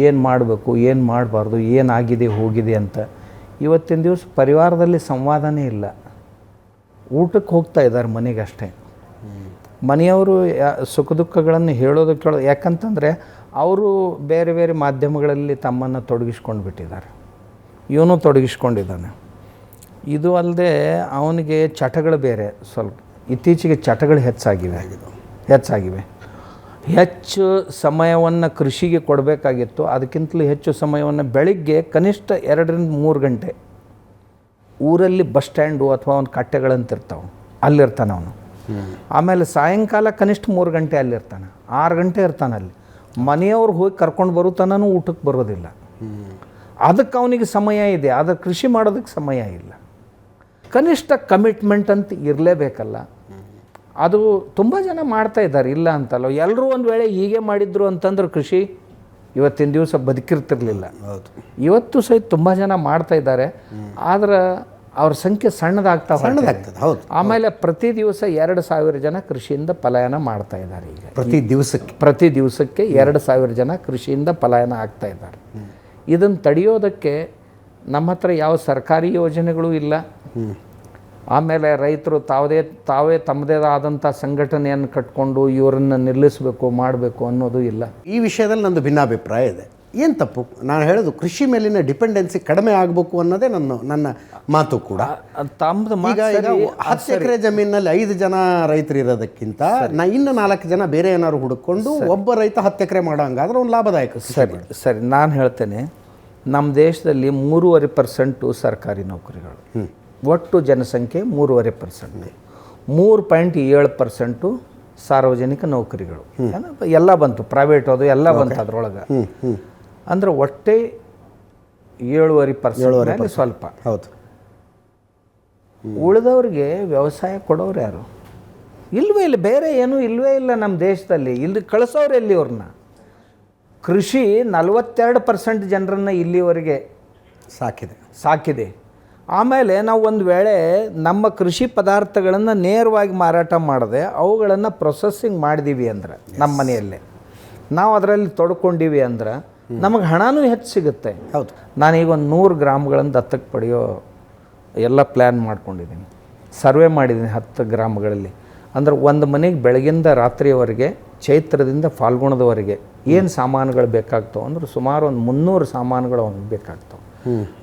ಏನು ಮಾಡಬೇಕು, ಏನು ಮಾಡಬಾರ್ದು, ಏನಾಗಿದೆ ಹೋಗಿದೆ ಅಂತ. ಇವತ್ತಿನ ದಿವಸ ಪರಿವಾರದಲ್ಲಿ ಸಂವಾದನೇ ಇಲ್ಲ. ಊಟಕ್ಕೆ ಹೋಗ್ತಾ ಇದ್ದಾರೆ ಮನೆಗಷ್ಟೇ. ಮನೆಯವರು ಸುಖ ದುಃಖಗಳನ್ನು ಹೇಳೋದಕ್ಕೆ ಯಾಕಂತಂದರೆ ಅವರು ಬೇರೆ ಬೇರೆ ಮಾಧ್ಯಮಗಳಲ್ಲಿ ತಮ್ಮನ್ನು ತೊಡಗಿಸ್ಕೊಂಡು ಬಿಟ್ಟಿದ್ದಾರೆ. ಇವನು ತೊಡಗಿಸ್ಕೊಂಡಿದ್ದಾನೆ. ಇದು ಅಲ್ಲದೆ ಅವನಿಗೆ ಚಟಗಳು ಬೇರೆ. ಸ್ವಲ್ಪ ಇತ್ತೀಚೆಗೆ ಚಟಗಳು ಹೆಚ್ಚಾಗಿವೆ. ಹೆಚ್ಚು ಸಮಯವನ್ನು ಕೃಷಿಗೆ ಕೊಡಬೇಕಾಗಿತ್ತು. ಅದಕ್ಕಿಂತಲೂ ಹೆಚ್ಚು ಸಮಯವನ್ನು ಬೆಳಿಗ್ಗೆ ಕನಿಷ್ಠ 2-3 ಗಂಟೆ ಊರಲ್ಲಿ ಬಸ್ ಸ್ಟ್ಯಾಂಡು ಅಥವಾ ಒಂದು ಕಟ್ಟೆಗಳಂತಿರ್ತಾವೆ, ಅಲ್ಲಿರ್ತಾನೆ ಅವನು. ಆಮೇಲೆ ಸಾಯಂಕಾಲ ಕನಿಷ್ಠ 3 ಗಂಟೆ ಅಲ್ಲಿರ್ತಾನೆ, 6 ಗಂಟೆ ಇರ್ತಾನೆ ಅಲ್ಲಿ. ಮನೆಯವ್ರು ಹೋಗಿ ಕರ್ಕೊಂಡು ಬರುತ್ತಾನೂ ಊಟಕ್ಕೆ ಬರೋದಿಲ್ಲ. ಅದಕ್ಕೆ ಅವನಿಗೆ ಸಮಯ ಇದೆ, ಆದರೆ ಕೃಷಿ ಮಾಡೋದಕ್ಕೆ ಸಮಯ ಇಲ್ಲ. ಕನಿಷ್ಠ ಕಮಿಟ್ಮೆಂಟ್ ಅಂತ ಇರಲೇಬೇಕಲ್ಲ. ಅದು ತುಂಬ ಜನ ಮಾಡ್ತಾ ಇದ್ದಾರೆ, ಇಲ್ಲ ಅಂತಲ್ಲ. ಎಲ್ಲರೂ ಒಂದು ವೇಳೆ ಹೀಗೆ ಮಾಡಿದ್ರು ಅಂತಂದ್ರೆ ಕೃಷಿ ಇವತ್ತಿನ ದಿವಸ ಬದುಕಿರ್ತಿರ್ಲಿಲ್ಲ. ಇವತ್ತು ಸಹಿತ ತುಂಬ ಜನ ಮಾಡ್ತಾ ಇದ್ದಾರೆ, ಆದ್ರೆ ಅವ್ರ ಸಂಖ್ಯೆ ಸಣ್ಣದಾಗ್ತಾ ಸಣ್ಣದಾಗ್ತದೆ. ಹೌದು. ಆಮೇಲೆ ಪ್ರತಿ ದಿವಸ 2,000 ಜನ ಕೃಷಿಯಿಂದ ಪಲಾಯನ ಮಾಡ್ತಾ ಇದ್ದಾರೆ. ಈಗ ಪ್ರತಿ ದಿವಸಕ್ಕೆ 2,000 ಜನ ಕೃಷಿಯಿಂದ ಪಲಾಯನ ಆಗ್ತಾ ಇದ್ದಾರೆ. ಇದನ್ನು ತಡೆಯೋದಕ್ಕೆ ನಮ್ಮ ಹತ್ರ ಯಾವ ಸರ್ಕಾರಿ ಯೋಜನೆಗಳು ಇಲ್ಲ. ಆಮೇಲೆ ರೈತರು ತಾವೇ ತಮ್ಮದೇ ಆದಂಥ ಸಂಘಟನೆಯನ್ನು ಕಟ್ಕೊಂಡು ಇವರನ್ನು ನಿಲ್ಲಿಸಬೇಕು, ಮಾಡಬೇಕು ಅನ್ನೋದು ಇಲ್ಲ. ಈ ವಿಷಯದಲ್ಲಿ ನಂದು ಭಿನ್ನಾಭಿಪ್ರಾಯ ಇದೆ. ಏನು ತಪ್ಪು? ನಾನು ಹೇಳೋದು ಕೃಷಿ ಮೇಲಿನ ಡಿಪೆಂಡೆನ್ಸಿ ಕಡಿಮೆ ಆಗಬೇಕು ಅನ್ನೋದೇ ನನ್ನ ಮಾತು ಕೂಡ. ಈಗ 10 ಎಕರೆ ಜಮೀನಲ್ಲಿ 5 ಜನ ರೈತರು ಇರೋದಕ್ಕಿಂತ ಇನ್ನು 4 ಜನ ಬೇರೆ ಏನಾದ್ರು ಹುಡುಕೊಂಡು ಒಬ್ಬ ರೈತ 10 ಎಕರೆ ಮಾಡೋ ಹಂಗಾದ್ರೆ ಒಂದು ಲಾಭದಾಯಕ. ಸರಿ, ನಾನು ಹೇಳ್ತೇನೆ, ನಮ್ಮ ದೇಶದಲ್ಲಿ 3.5% ಸರ್ಕಾರಿ ನೌಕರಿಗಳು, ಒಟ್ಟು ಜನಸಂಖ್ಯೆ 3.5%, 3.7% ಸಾರ್ವಜನಿಕ ನೌಕರಿಗಳು, ಎಲ್ಲ ಬಂತು, ಪ್ರೈವೇಟ್ ಅದು ಎಲ್ಲ ಬಂತು ಅದರೊಳಗೆ. ಅಂದ್ರೆ ಒಟ್ಟೆ 7.5% ಸ್ವಲ್ಪ. ಹೌದು. ಉಳಿದವ್ರಿಗೆ ವ್ಯವಸಾಯ ಕೊಡೋರು ಯಾರು? ಇಲ್ವೇ ಇಲ್ಲ, ಬೇರೆ ಏನೂ ಇಲ್ಲವೇ ಇಲ್ಲ ನಮ್ಮ ದೇಶದಲ್ಲಿ. ಇಲ್ಲಿ ಕಳಿಸೋರು ಎಲ್ಲಿ ಅವ್ರನ್ನ? ಕೃಷಿ 42% ಜನರನ್ನು ಇಲ್ಲಿವರೆಗೆ ಸಾಕಿದೆ. ಆಮೇಲೆ ನಾವು ಒಂದು ವೇಳೆ ನಮ್ಮ ಕೃಷಿ ಪದಾರ್ಥಗಳನ್ನು ನೇರವಾಗಿ ಮಾರಾಟ ಮಾಡದೆ ಅವುಗಳನ್ನು ಪ್ರೊಸೆಸ್ಸಿಂಗ್ ಮಾಡಿದೀವಿ ಅಂದ್ರೆ, ನಮ್ಮ ಮನೆಯಲ್ಲೇ ನಾವು ಅದರಲ್ಲಿ ತೊಡ್ಕೊಂಡಿವಿ ಅಂದ್ರೆ ನಮಗೆ ಹಣನೂ ಹೆಚ್ಚು ಸಿಗುತ್ತೆ. ಹೌದು. ನಾನೀಗ ಒಂದು 100 ಗ್ರಾಮ್ಗಳನ್ನು ದತ್ತಕ್ಕೆ ಪಡೆಯೋ ಎಲ್ಲ ಪ್ಲ್ಯಾನ್ ಮಾಡ್ಕೊಂಡಿದ್ದೀನಿ, ಸರ್ವೆ ಮಾಡಿದ್ದೀನಿ 10 ಗ್ರಾಮಗಳಲ್ಲಿ. ಅಂದ್ರೆ ಒಂದು ಮನೆಗೆ ಬೆಳಗಿಂದ ರಾತ್ರಿಯವರೆಗೆ, ಚೈತ್ರದಿಂದ ಫಾಲ್ಗುಣದವರೆಗೆ ಏನು ಸಾಮಾನುಗಳು ಬೇಕಾಗ್ತವೆ ಅಂದ್ರೆ ಸುಮಾರು ಒಂದು 300 ಸಾಮಾನುಗಳು ಅವನಿಗೆ ಬೇಕಾಗ್ತವೆ.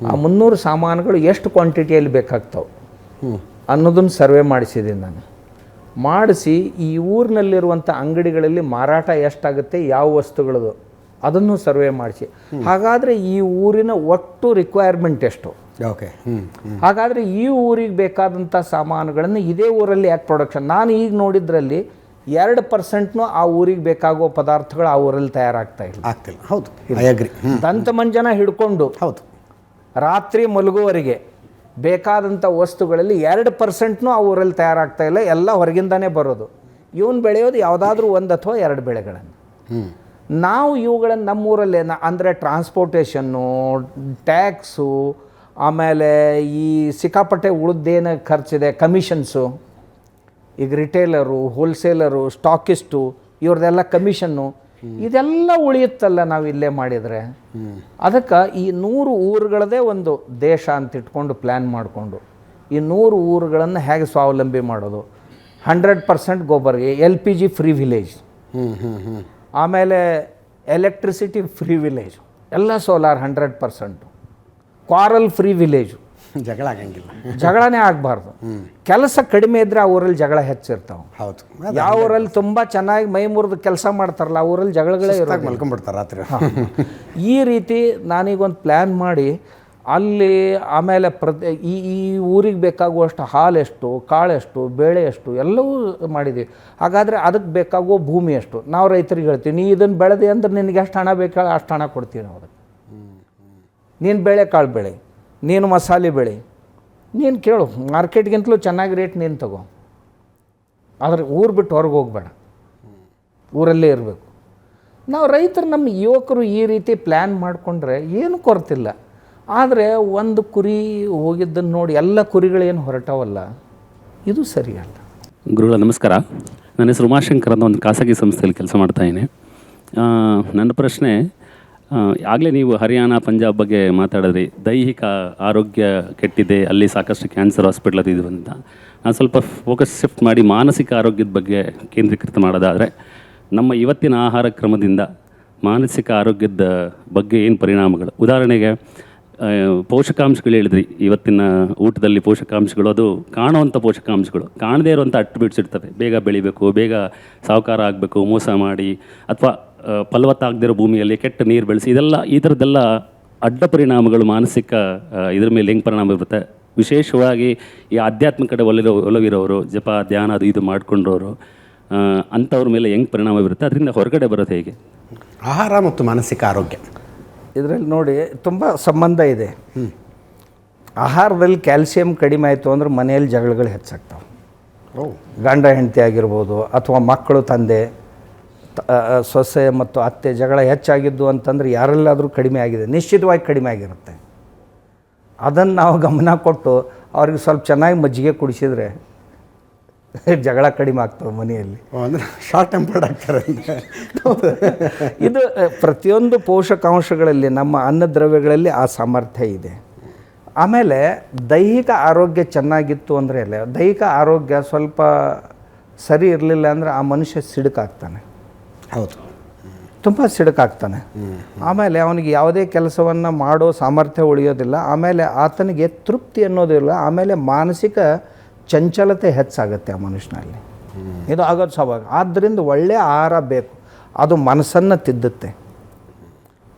ಆ 300 ಸಾಮಾನುಗಳು ಎಷ್ಟು ಕ್ವಾಂಟಿಟಿಯಲ್ಲಿ ಬೇಕಾಗ್ತವೆ ಅನ್ನೋದನ್ನು ಸರ್ವೆ ಮಾಡಿಸಿದ್ದೀನಿ ನಾನು. ಮಾಡಿಸಿ ಈ ಊರಿನಲ್ಲಿರುವಂಥ ಅಂಗಡಿಗಳಲ್ಲಿ ಮಾರಾಟ ಎಷ್ಟಾಗುತ್ತೆ, ಯಾವ ವಸ್ತುಗಳದು ಅದನ್ನು ಸರ್ವೆ ಮಾಡಿಸಿ. ಹಾಗಾದರೆ ಈ ಊರಿನ ಒಟ್ಟು ರಿಕ್ವೈರ್ಮೆಂಟ್ ಎಷ್ಟು, ಹಾಗಾದರೆ ಈ ಊರಿಗೆ ಬೇಕಾದಂಥ ಸಾಮಾನುಗಳನ್ನು ಇದೇ ಊರಲ್ಲಿ ಯಾಕೆ ಪ್ರೊಡಕ್ಷನ್? ನಾನು ಈಗ ನೋಡಿದ್ರಲ್ಲಿ 2% ಆ ಊರಿಗೆ ಬೇಕಾಗುವ ಪದಾರ್ಥಗಳು ಆ ಊರಲ್ಲಿ ತಯಾರಾಗ್ತಾ ಆಗ್ತಿಲ್ಲ. ಹೌದು, ದಂತ ಮಂಜನ ಹಿಡ್ಕೊಂಡು ಹೌದು ರಾತ್ರಿ ಮಲಗುವವರೆಗೆ ಬೇಕಾದಂಥ ವಸ್ತುಗಳಲ್ಲಿ 2% ಆ ಊರಲ್ಲಿ ತಯಾರಾಗ್ತಾ ಇಲ್ಲ, ಎಲ್ಲ ಹೊರಗಿಂದನೇ ಬರೋದು. ಇವನು ಬೆಳೆಯೋದು ಯಾವುದಾದ್ರೂ 1 ಅಥವಾ 2 ಬೆಳೆಗಳನ್ನು. ನಾವು ಇವುಗಳನ್ನು ನಮ್ಮೂರಲ್ಲೇ ಅಂದರೆ ಟ್ರಾನ್ಸ್ಪೋರ್ಟೇಷನ್ನು, ಟ್ಯಾಕ್ಸು, ಆಮೇಲೆ ಈ ಸಿಕ್ಕಾಪಟ್ಟೆ ಉಳಿದೇನು ಖರ್ಚಿದೆ, ಕಮಿಷನ್ಸು, ಈಗ ರಿಟೇಲರು, ಹೋಲ್ಸೇಲರು, ಸ್ಟಾಕಿಸ್ಟು ಇವ್ರದ್ದೆಲ್ಲ ಕಮಿಷನ್ನು, ಇದೆಲ್ಲ ಉಳಿಯುತ್ತಲ್ಲ ನಾವು ಇಲ್ಲೇ ಮಾಡಿದರೆ. ಅದಕ್ಕೆ ಈ 100 ಊರುಗಳದೇ ಒಂದು ದೇಶ ಅಂತ ಇಟ್ಕೊಂಡು ಪ್ಲ್ಯಾನ್ ಮಾಡಿಕೊಂಡು ಈ 100 ಊರುಗಳನ್ನು ಹೇಗೆ ಸ್ವಾವಲಂಬಿ ಮಾಡೋದು. 100% ಗೊಬ್ಬರ, LPG ಫ್ರೀ ವಿಲೇಜ್, ಆಮೇಲೆ ಎಲೆಕ್ಟ್ರಿಸಿಟಿ ಫ್ರೀ ವಿಲೇಜ್, ಎಲ್ಲ ಸೋಲಾರ್ 100%, ಕ್ವಾರಲ್ ಫ್ರೀ ವಿಲೇಜು. ಜಗಳ ಆಗಂಗಿಲ್ಲ, ಜಗಳನೇ ಆಗಬಾರ್ದು. ಕೆಲಸ ಕಡಿಮೆ ಇದ್ದರೆ ಆ ಊರಲ್ಲಿ ಜಗಳ ಹೆಚ್ಚಿರ್ತಾವೆ. ಹೌದು. ಯಾವ ಊರಲ್ಲಿ ತುಂಬ ಚೆನ್ನಾಗಿ ಮೈ ಮುರಿದು ಕೆಲಸ ಮಾಡ್ತಾರಲ್ಲ ಆ ಊರಲ್ಲಿ ಜಗಳಗಳೇ ಮಲ್ಕೊಂಡ್ಬಿಡ್ತಾರೆ ರಾತ್ರಿ. ಈ ರೀತಿ ನಾನೀಗೊಂದು ಪ್ಲ್ಯಾನ್ ಮಾಡಿ ಅಲ್ಲಿ ಆಮೇಲೆ ಈ ಊರಿಗೆ ಬೇಕಾಗುವಷ್ಟು ಹಾಲೆಷ್ಟು, ಕಾಳೆಷ್ಟು, ಬೇಳೆ ಎಷ್ಟು ಎಲ್ಲವೂ ಮಾಡಿದ್ದೀವಿ. ಹಾಗಾದರೆ ಅದಕ್ಕೆ ಬೇಕಾಗುವ ಭೂಮಿ ಎಷ್ಟು ನಾವು ರೈತರಿಗೆ ಹೇಳ್ತೀವಿ, ನೀ ಇದನ್ನು ಬೆಳೆದೆ ಅಂದ್ರೆ ನಿನಗೆ ಎಷ್ಟು ಹಣ ಬೇಕಾಗ ಅಷ್ಟು ಹಣ ಕೊಡ್ತೀವಿ ನಾವು ಅದಕ್ಕೆ. ನೀನು ಬೇಳೆಕಾಳು ಬೆಳೆ, ನೀನು ಮಸಾಲೆ ಬೆಳೆ, ನೀನು ಕೇಳು, ಮಾರ್ಕೆಟ್ಗಿಂತಲೂ ಚೆನ್ನಾಗಿ ರೇಟ್ ನೀನು ತಗೋ. ಆದರೆ ಊರು ಬಿಟ್ಟು ಹೊರಗೆ ಹೋಗಬೇಡ, ಊರಲ್ಲೇ ಇರಬೇಕು. ನಾವು ರೈತರು, ನಮ್ಮ ಯುವಕರು ಈ ರೀತಿ ಪ್ಲ್ಯಾನ್ ಮಾಡಿಕೊಂಡ್ರೆ ಏನು ಕೊರತಿಲ್ಲ. ಆದರೆ ಒಂದು ಕುರಿ ಹೋಗಿದ್ದನ್ನು ನೋಡಿ ಎಲ್ಲ ಕುರಿಗಳೇನು ಹೊರಟವಲ್ಲ, ಇದು ಸರಿಯಲ್ಲ. ಗುರುಗಳ ನಮಸ್ಕಾರ. ನನ್ನ ಹೆಸರು ಉಮಾಶಂಕರ್ ಅಂತ ಒಂದು ಖಾಸಗಿ ಸಂಸ್ಥೆಯಲ್ಲಿ ಕೆಲಸ ಮಾಡ್ತಾಯಿದ್ದೀನಿ. ನನ್ನ ಪ್ರಶ್ನೆ, ಆಗಲೇ ನೀವು ಹರಿಯಾಣ, ಪಂಜಾಬ್ ಬಗ್ಗೆ ಮಾತಾಡಿದ್ರಿ. ದೈಹಿಕ ಆರೋಗ್ಯ ಕೆಟ್ಟಿದೆ, ಅಲ್ಲಿ ಸಾಕಷ್ಟು ಕ್ಯಾನ್ಸರ್ ಹಾಸ್ಪಿಟ್ಲ್ ಅದು ಇದು ಅಂತ. ನಾನು ಸ್ವಲ್ಪ ಫೋಕಸ್ ಶಿಫ್ಟ್ ಮಾಡಿ ಮಾನಸಿಕ ಆರೋಗ್ಯದ ಬಗ್ಗೆ ಕೇಂದ್ರೀಕೃತ ಮಾಡೋದಾದರೆ, ನಮ್ಮ ಇವತ್ತಿನ ಆಹಾರ ಕ್ರಮದಿಂದ ಮಾನಸಿಕ ಆರೋಗ್ಯದ ಬಗ್ಗೆ ಏನು ಪರಿಣಾಮಗಳು? ಉದಾಹರಣೆಗೆ ಪೋಷಕಾಂಶಗಳು ಹೇಳಿದ್ರಿ, ಇವತ್ತಿನ ಊಟದಲ್ಲಿ ಪೋಷಕಾಂಶಗಳು, ಅದು ಕಾಣುವಂಥ ಪೋಷಕಾಂಶಗಳು, ಕಾಣದೇ ಇರುವಂಥ ಅಟ್ರಿಬ್ಯೂಟ್ಸ್ ಇರ್ತವೆ. ಬೇಗ ಬೆಳಿಬೇಕು, ಬೇಗ ಸಾಹುಕಾರ ಆಗಬೇಕು, ಮೋಸ ಮಾಡಿ, ಅಥವಾ ಫಲವತ್ತಾಗದಿರೋ ಭೂಮಿಯಲ್ಲಿ ಕೆಟ್ಟ ನೀರು ಬೆಳೆಸಿ, ಇದೆಲ್ಲ ಈ ಥರದ್ದೆಲ್ಲ ಅಡ್ಡ ಪರಿಣಾಮಗಳು ಮಾನಸಿಕ ಇದ್ರ ಮೇಲೆ ಹೆಂಗೆ ಪರಿಣಾಮ ಬೀರುತ್ತೆ ವಿಶೇಷವಾಗಿ ಈ ಆಧ್ಯಾತ್ಮ ಕಡೆ ಒಲವಿರೋರು, ಜಪ ಧ್ಯಾನ ಅದು ಇದು ಮಾಡ್ಕೊಂಡವರು, ಅಂಥವ್ರ ಮೇಲೆ ಹೆಂಗೆ ಪರಿಣಾಮ ಬೀರುತ್ತೆ, ಅದರಿಂದ ಹೊರಗಡೆ ಬರೋದು ಹೇಗೆ? ಆಹಾರ ಮತ್ತು ಮಾನಸಿಕ ಆರೋಗ್ಯ ಇದರಲ್ಲಿ ನೋಡಿ ತುಂಬ ಸಂಬಂಧ ಇದೆ. ಆಹಾರದಲ್ಲಿ ಕ್ಯಾಲ್ಸಿಯಂ ಕಡಿಮೆ ಆಯಿತು ಅಂದ್ರೆ ಮನೆಯಲ್ಲಿ ಜಗಳಗಳು ಹೆಚ್ಚಾಗ್ತಾವೆ. ಗಂಡ ಹೆಂಡತಿ ಆಗಿರ್ಬೋದು, ಅಥವಾ ಮಕ್ಕಳು ತಂದೆ ಸೊಸೆ ಮತ್ತು ಅತ್ತೆ ಜಗಳ ಹೆಚ್ಚಾಗಿದ್ದು ಅಂತಂದರೆ ಯಾರೆಲ್ಲಾದರೂ ಕಡಿಮೆ ಆಗಿದೆ, ನಿಶ್ಚಿತವಾಗಿ ಕಡಿಮೆ ಆಗಿರುತ್ತೆ. ಅದನ್ನು ನಾವು ಗಮನ ಕೊಟ್ಟು ಅವ್ರಿಗೆ ಸ್ವಲ್ಪ ಚೆನ್ನಾಗಿ ಮಜ್ಜಿಗೆ ಕುಡಿಸಿದರೆ ಜಗಳ ಕಡಿಮೆ ಆಗ್ತವೆ ಮನೆಯಲ್ಲಿ. ಅಂದರೆ ಶಾರ್ಟ್ ಟೆಂಪರ್ಡ್ ಆಗ್ತಾರೆ. ಇದು ಪ್ರತಿಯೊಂದು ಪೋಷಕಾಂಶಗಳಲ್ಲಿ, ನಮ್ಮ ಅನ್ನದ್ರವ್ಯಗಳಲ್ಲಿ ಆ ಸಾಮರ್ಥ್ಯ ಇದೆ. ಆಮೇಲೆ ದೈಹಿಕ ಆರೋಗ್ಯ ಚೆನ್ನಾಗಿತ್ತು ಅಂದರೆ ದೈಹಿಕ ಆರೋಗ್ಯ ಸ್ವಲ್ಪ ಸರಿ ಇರಲಿಲ್ಲ ಅಂದರೆ ಆ ಮನುಷ್ಯ ಸಿಡುಕಾಗ್ತಾನೆ. ಹೌದು, ತುಂಬ ಸಿಡುಕಾಗ್ತಾನೆ. ಆಮೇಲೆ ಅವನಿಗೆ ಯಾವುದೇ ಕೆಲಸವನ್ನು ಮಾಡೋ ಸಾಮರ್ಥ್ಯ ಉಳಿಯೋದಿಲ್ಲ. ಆಮೇಲೆ ಆತನಿಗೆ ತೃಪ್ತಿ ಅನ್ನೋದಿಲ್ಲ. ಆಮೇಲೆ ಮಾನಸಿಕ ಚಂಚಲತೆ ಹೆಚ್ಚಾಗುತ್ತೆ ಆ ಮನುಷ್ಯನಲ್ಲಿ. ಇದು ಆಗೋದು ಸ್ವಾಭಾವಿಕ. ಆದ್ದರಿಂದ ಒಳ್ಳೆಯ ಆಹಾರ ಬೇಕು, ಅದು ಮನಸ್ಸನ್ನು ತಿದ್ದುತ್ತೆ.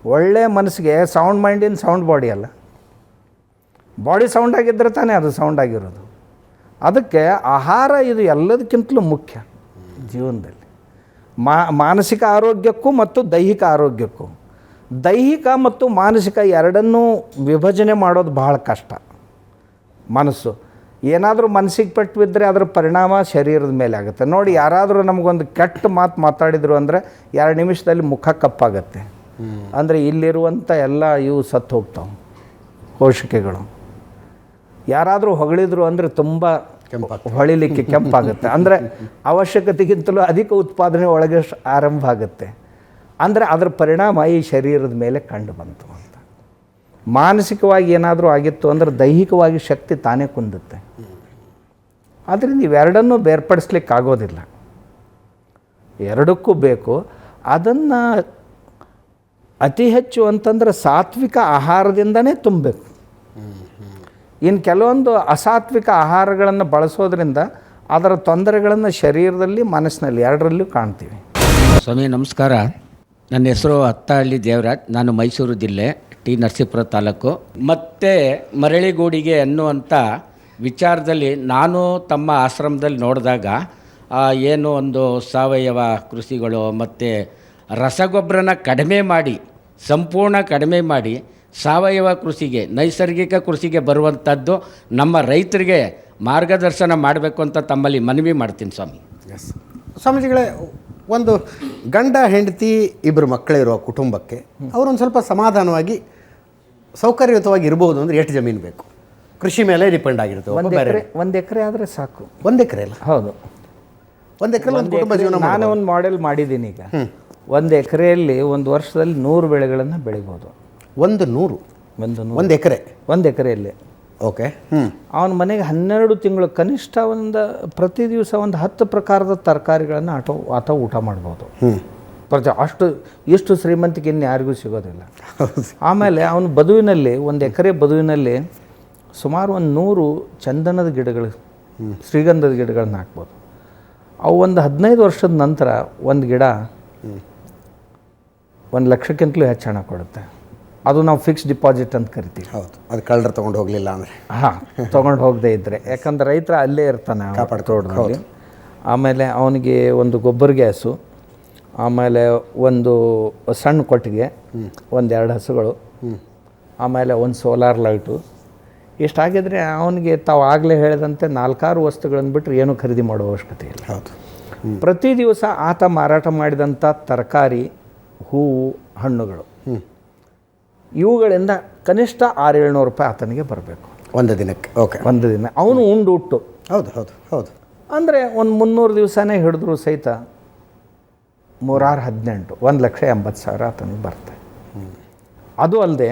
ಒಳ್ಳೆಯ ಮನಸ್ಸಿಗೆ ಸೌಂಡ್ ಮೈಂಡಿನ ಸೌಂಡ್ ಬಾಡಿ ಅಲ್ಲ, ಬಾಡಿ ಸೌಂಡ್ ಆಗಿದ್ದರೆ ತಾನೇ ಅದು ಸೌಂಡ್ ಆಗಿರೋದು. ಅದಕ್ಕೆ ಆಹಾರ ಇದು ಎಲ್ಲದಕ್ಕಿಂತಲೂ ಮುಖ್ಯ ಜೀವನದಲ್ಲಿ. ಮಾನಸಿಕ ಆರೋಗ್ಯಕ್ಕೂ ಮತ್ತು ದೈಹಿಕ ಆರೋಗ್ಯಕ್ಕೂ. ದೈಹಿಕ ಮತ್ತು ಮಾನಸಿಕ ಎರಡನ್ನೂ ವಿಭಜನೆ ಮಾಡೋದು ಭಾಳ ಕಷ್ಟ. ಮನಸ್ಸು ಏನಾದರೂ ಮನಸ್ಸಿಗೆ ಪೆಟ್ಟು ಬಿದ್ದರೆ ಅದರ ಪರಿಣಾಮ ಶರೀರದ ಮೇಲೆ ಆಗುತ್ತೆ. ನೋಡಿ, ಯಾರಾದರೂ ನಮಗೊಂದು ಕೆಟ್ಟ ಮಾತು ಮಾತಾಡಿದರು ಅಂದರೆ 2 ನಿಮಿಷದಲ್ಲಿ ಮುಖ ಕಪ್ಪಾಗತ್ತೆ. ಅಂದರೆ ಇಲ್ಲಿರುವಂಥ ಎಲ್ಲ ಇವು ಸತ್ತು ಹೋಗ್ತಾವೆ, ಕೋಶಿಕೆಗಳು. ಯಾರಾದರೂ ಹೊಗಳಿದ್ರು ಅಂದರೆ ತುಂಬ ಹೊಳಿಲಿಕ್ಕೆ ಕೆಂಪಾಗುತ್ತೆ. ಅಂದರೆ ಅವಶ್ಯಕತೆಗಿಂತಲೂ ಅಧಿಕ ಉತ್ಪಾದನೆ ಒಳಗೆ ಆರಂಭ ಆಗುತ್ತೆ. ಅಂದರೆ ಅದರ ಪರಿಣಾಮ ಈ ಶರೀರದ ಮೇಲೆ ಕಂಡು ಬಂತು ಅಂತ. ಮಾನಸಿಕವಾಗಿ ಏನಾದರೂ ಆಗಿತ್ತು ಅಂದರೆ ದೈಹಿಕವಾಗಿ ಶಕ್ತಿ ತಾನೇ ಕುಂದುತ್ತೆ. ಆದ್ದರಿಂದ ಇವೆರಡನ್ನೂ ಬೇರ್ಪಡಿಸ್ಲಿಕ್ಕೆ ಆಗೋದಿಲ್ಲ, ಎರಡಕ್ಕೂ ಬೇಕು. ಅದನ್ನು ಅತಿ ಹೆಚ್ಚು ಅಂತಂದ್ರೆ ಸಾತ್ವಿಕ ಆಹಾರದಿಂದನೇ ತುಂಬಬೇಕು. ಇನ್ನು ಕೆಲವೊಂದು ಅಸಾತ್ವಿಕ ಆಹಾರಗಳನ್ನು ಬಳಸೋದ್ರಿಂದ ಅದರ ತೊಂದರೆಗಳನ್ನು ಶರೀರದಲ್ಲಿ ಮನಸ್ಸಿನಲ್ಲಿ ಎರಡರಲ್ಲೂ ಕಾಣ್ತೀವಿ. ಸ್ವಾಮಿ ನಮಸ್ಕಾರ. ನನ್ನ ಹೆಸರು ಅತ್ತಹಳ್ಳಿ ದೇವರಾಜ್. ನಾನು ಮೈಸೂರು ಜಿಲ್ಲೆ ಟಿ ನರಸೀಪುರ ತಾಲೂಕು. ಮತ್ತು ಮರಳಿಗೂಡಿಗೆ ಅನ್ನುವಂಥ ವಿಚಾರದಲ್ಲಿ ನಾನು ತಮ್ಮ ಆಶ್ರಮದಲ್ಲಿ ನೋಡಿದಾಗ ಏನು ಒಂದು ಸಾವಯವ ಕೃಷಿಗಳು ಮತ್ತು ರಸಗೊಬ್ಬರನ ಕಡಿಮೆ ಮಾಡಿ, ಸಂಪೂರ್ಣ ಕಡಿಮೆ ಮಾಡಿ ಸಾವಯವ ಕೃಷಿಗೆ, ನೈಸರ್ಗಿಕ ಕೃಷಿಗೆ ಬರುವಂಥದ್ದು ನಮ್ಮ ರೈತರಿಗೆ ಮಾರ್ಗದರ್ಶನ ಮಾಡಬೇಕು ಅಂತ ತಮ್ಮಲ್ಲಿ ಮನವಿ ಮಾಡ್ತೀನಿ ಸ್ವಾಮಿ. ಎಸ್ ಸ್ವಾಮೀಜಿಗಳೇ, ಒಂದು ಗಂಡ ಹೆಂಡತಿ 2 ಮಕ್ಕಳಿರೋ ಕುಟುಂಬಕ್ಕೆ ಅವರೊಂದು ಸ್ವಲ್ಪ ಸಮಾಧಾನವಾಗಿ ಸೌಕರ್ಯಯುತವಾಗಿ ಇರ್ಬೋದು ಅಂದರೆ ಎಷ್ಟು ಜಮೀನು ಬೇಕು? ಕೃಷಿ ಮೇಲೆ ಡಿಪೆಂಡ್ ಆಗಿರುತ್ತೆ. 1 ಎಕರೆ ಆದರೆ ಸಾಕು. 1 ಎಕರೆ ಅಲ್ಲ? ಹೌದು, 1 ಎಕರೆ ಒಂದು ಕುಟುಂಬ ಜೀವನ. ನಾನು ಒಂದು ಮಾಡೆಲ್ ಮಾಡಿದ್ದೀನಿ ಈಗ. 1 ಎಕರೆಯಲ್ಲಿ 1 ವರ್ಷದಲ್ಲಿ 100 ಬೆಳೆಗಳನ್ನು ಬೆಳಿಬೋದು. 100 ಎಕರೆ? 1 ಎಕರೆಯಲ್ಲಿ. ಓಕೆ. ಅವನ ಮನೆಗೆ 12 ತಿಂಗಳು ಕನಿಷ್ಠ ಪ್ರತಿ ದಿವಸ 10 ಪ್ರಕಾರದ ತರಕಾರಿಗಳನ್ನು ಆತ ಊಟ ಮಾಡ್ಬೋದು. ಎಷ್ಟು ಶ್ರೀಮಂತಿಕೆ ಇನ್ನು ಯಾರಿಗೂ ಸಿಗೋದಿಲ್ಲ. ಆಮೇಲೆ ಅವನ ಬದುವಿನಲ್ಲಿ 1 ಎಕರೆ ಬದುವಿನಲ್ಲಿ ಸುಮಾರು 100 ಚಂದನದ ಗಿಡಗಳು, ಶ್ರೀಗಂಧದ ಗಿಡಗಳನ್ನ ಹಾಕ್ಬೋದು. ಅವು 15 ವರ್ಷದ ನಂತರ ಒಂದು ಗಿಡ 1 ಲಕ್ಷಕ್ಕಿಂತಲೂ ಹೆಚ್ಚು ಹಣ ಕೊಡುತ್ತೆ. ಅದು ನಾವು ಫಿಕ್ಸ್ ಡಿಪಾಸಿಟ್ ಅಂತ ಕರಿತೀವಿ. ಹೌದು, ಅದು ಕಳ್ಳರು ತೊಗೊಂಡು ಹೋಗಲಿಲ್ಲ ಅಂದರೆ. ತೊಗೊಂಡು ಹೋಗದೇ ಇದ್ದರೆ, ಯಾಕಂದ್ರೆ ರೈತರ ಅಲ್ಲೇ ಇರ್ತಾನೆ ತೋಟದಲ್ಲಿ. ಆಮೇಲೆ ಅವನಿಗೆ ಒಂದು ಗೊಬ್ಬರ ಗ್ಯಾಸು, ಆಮೇಲೆ ಒಂದು ಸಣ್ಣ ಕೊಟ್ಟಿಗೆ, 1-2 ಹಸುಗಳು, ಆಮೇಲೆ ಒಂದು ಸೋಲಾರ್ ಲೈಟು. ಇಷ್ಟಾಗಿದ್ರೆ ಅವನಿಗೆ ತಾವು ಆಗಲೇ ಹೇಳಿದಂತೆ 4-6 ವಸ್ತುಗಳನ್ನು ಬಿಟ್ಟರೆ ಏನೂ ಖರೀದಿ ಮಾಡೋ ಅವಶ್ಯಕತೆ ಇಲ್ಲ. ಹೌದು. ಪ್ರತಿ ದಿವಸ ಆತ ಮಾರಾಟ ಮಾಡಿದಂಥ ತರಕಾರಿ, ಹೂವು, ಹಣ್ಣುಗಳು, ಇವುಗಳಿಂದ ಕನಿಷ್ಠ 600-700 ರೂಪಾಯಿ ಆತನಿಗೆ ಬರಬೇಕು ಒಂದು ದಿನಕ್ಕೆ. ಓಕೆ, ಒಂದು ದಿನ ಅವನು ಉಂಡು ಹುಟ್ಟು. ಹೌದು ಹೌದು ಹೌದು. ಅಂದರೆ ಒಂದು 300 ದಿವಸನೇ ಹಿಡಿದ್ರು ಸಹಿತ 3-18 1,80,000 ಆತನಿಗೆ ಬರ್ತದೆ. ಅದು ಅಲ್ಲದೆ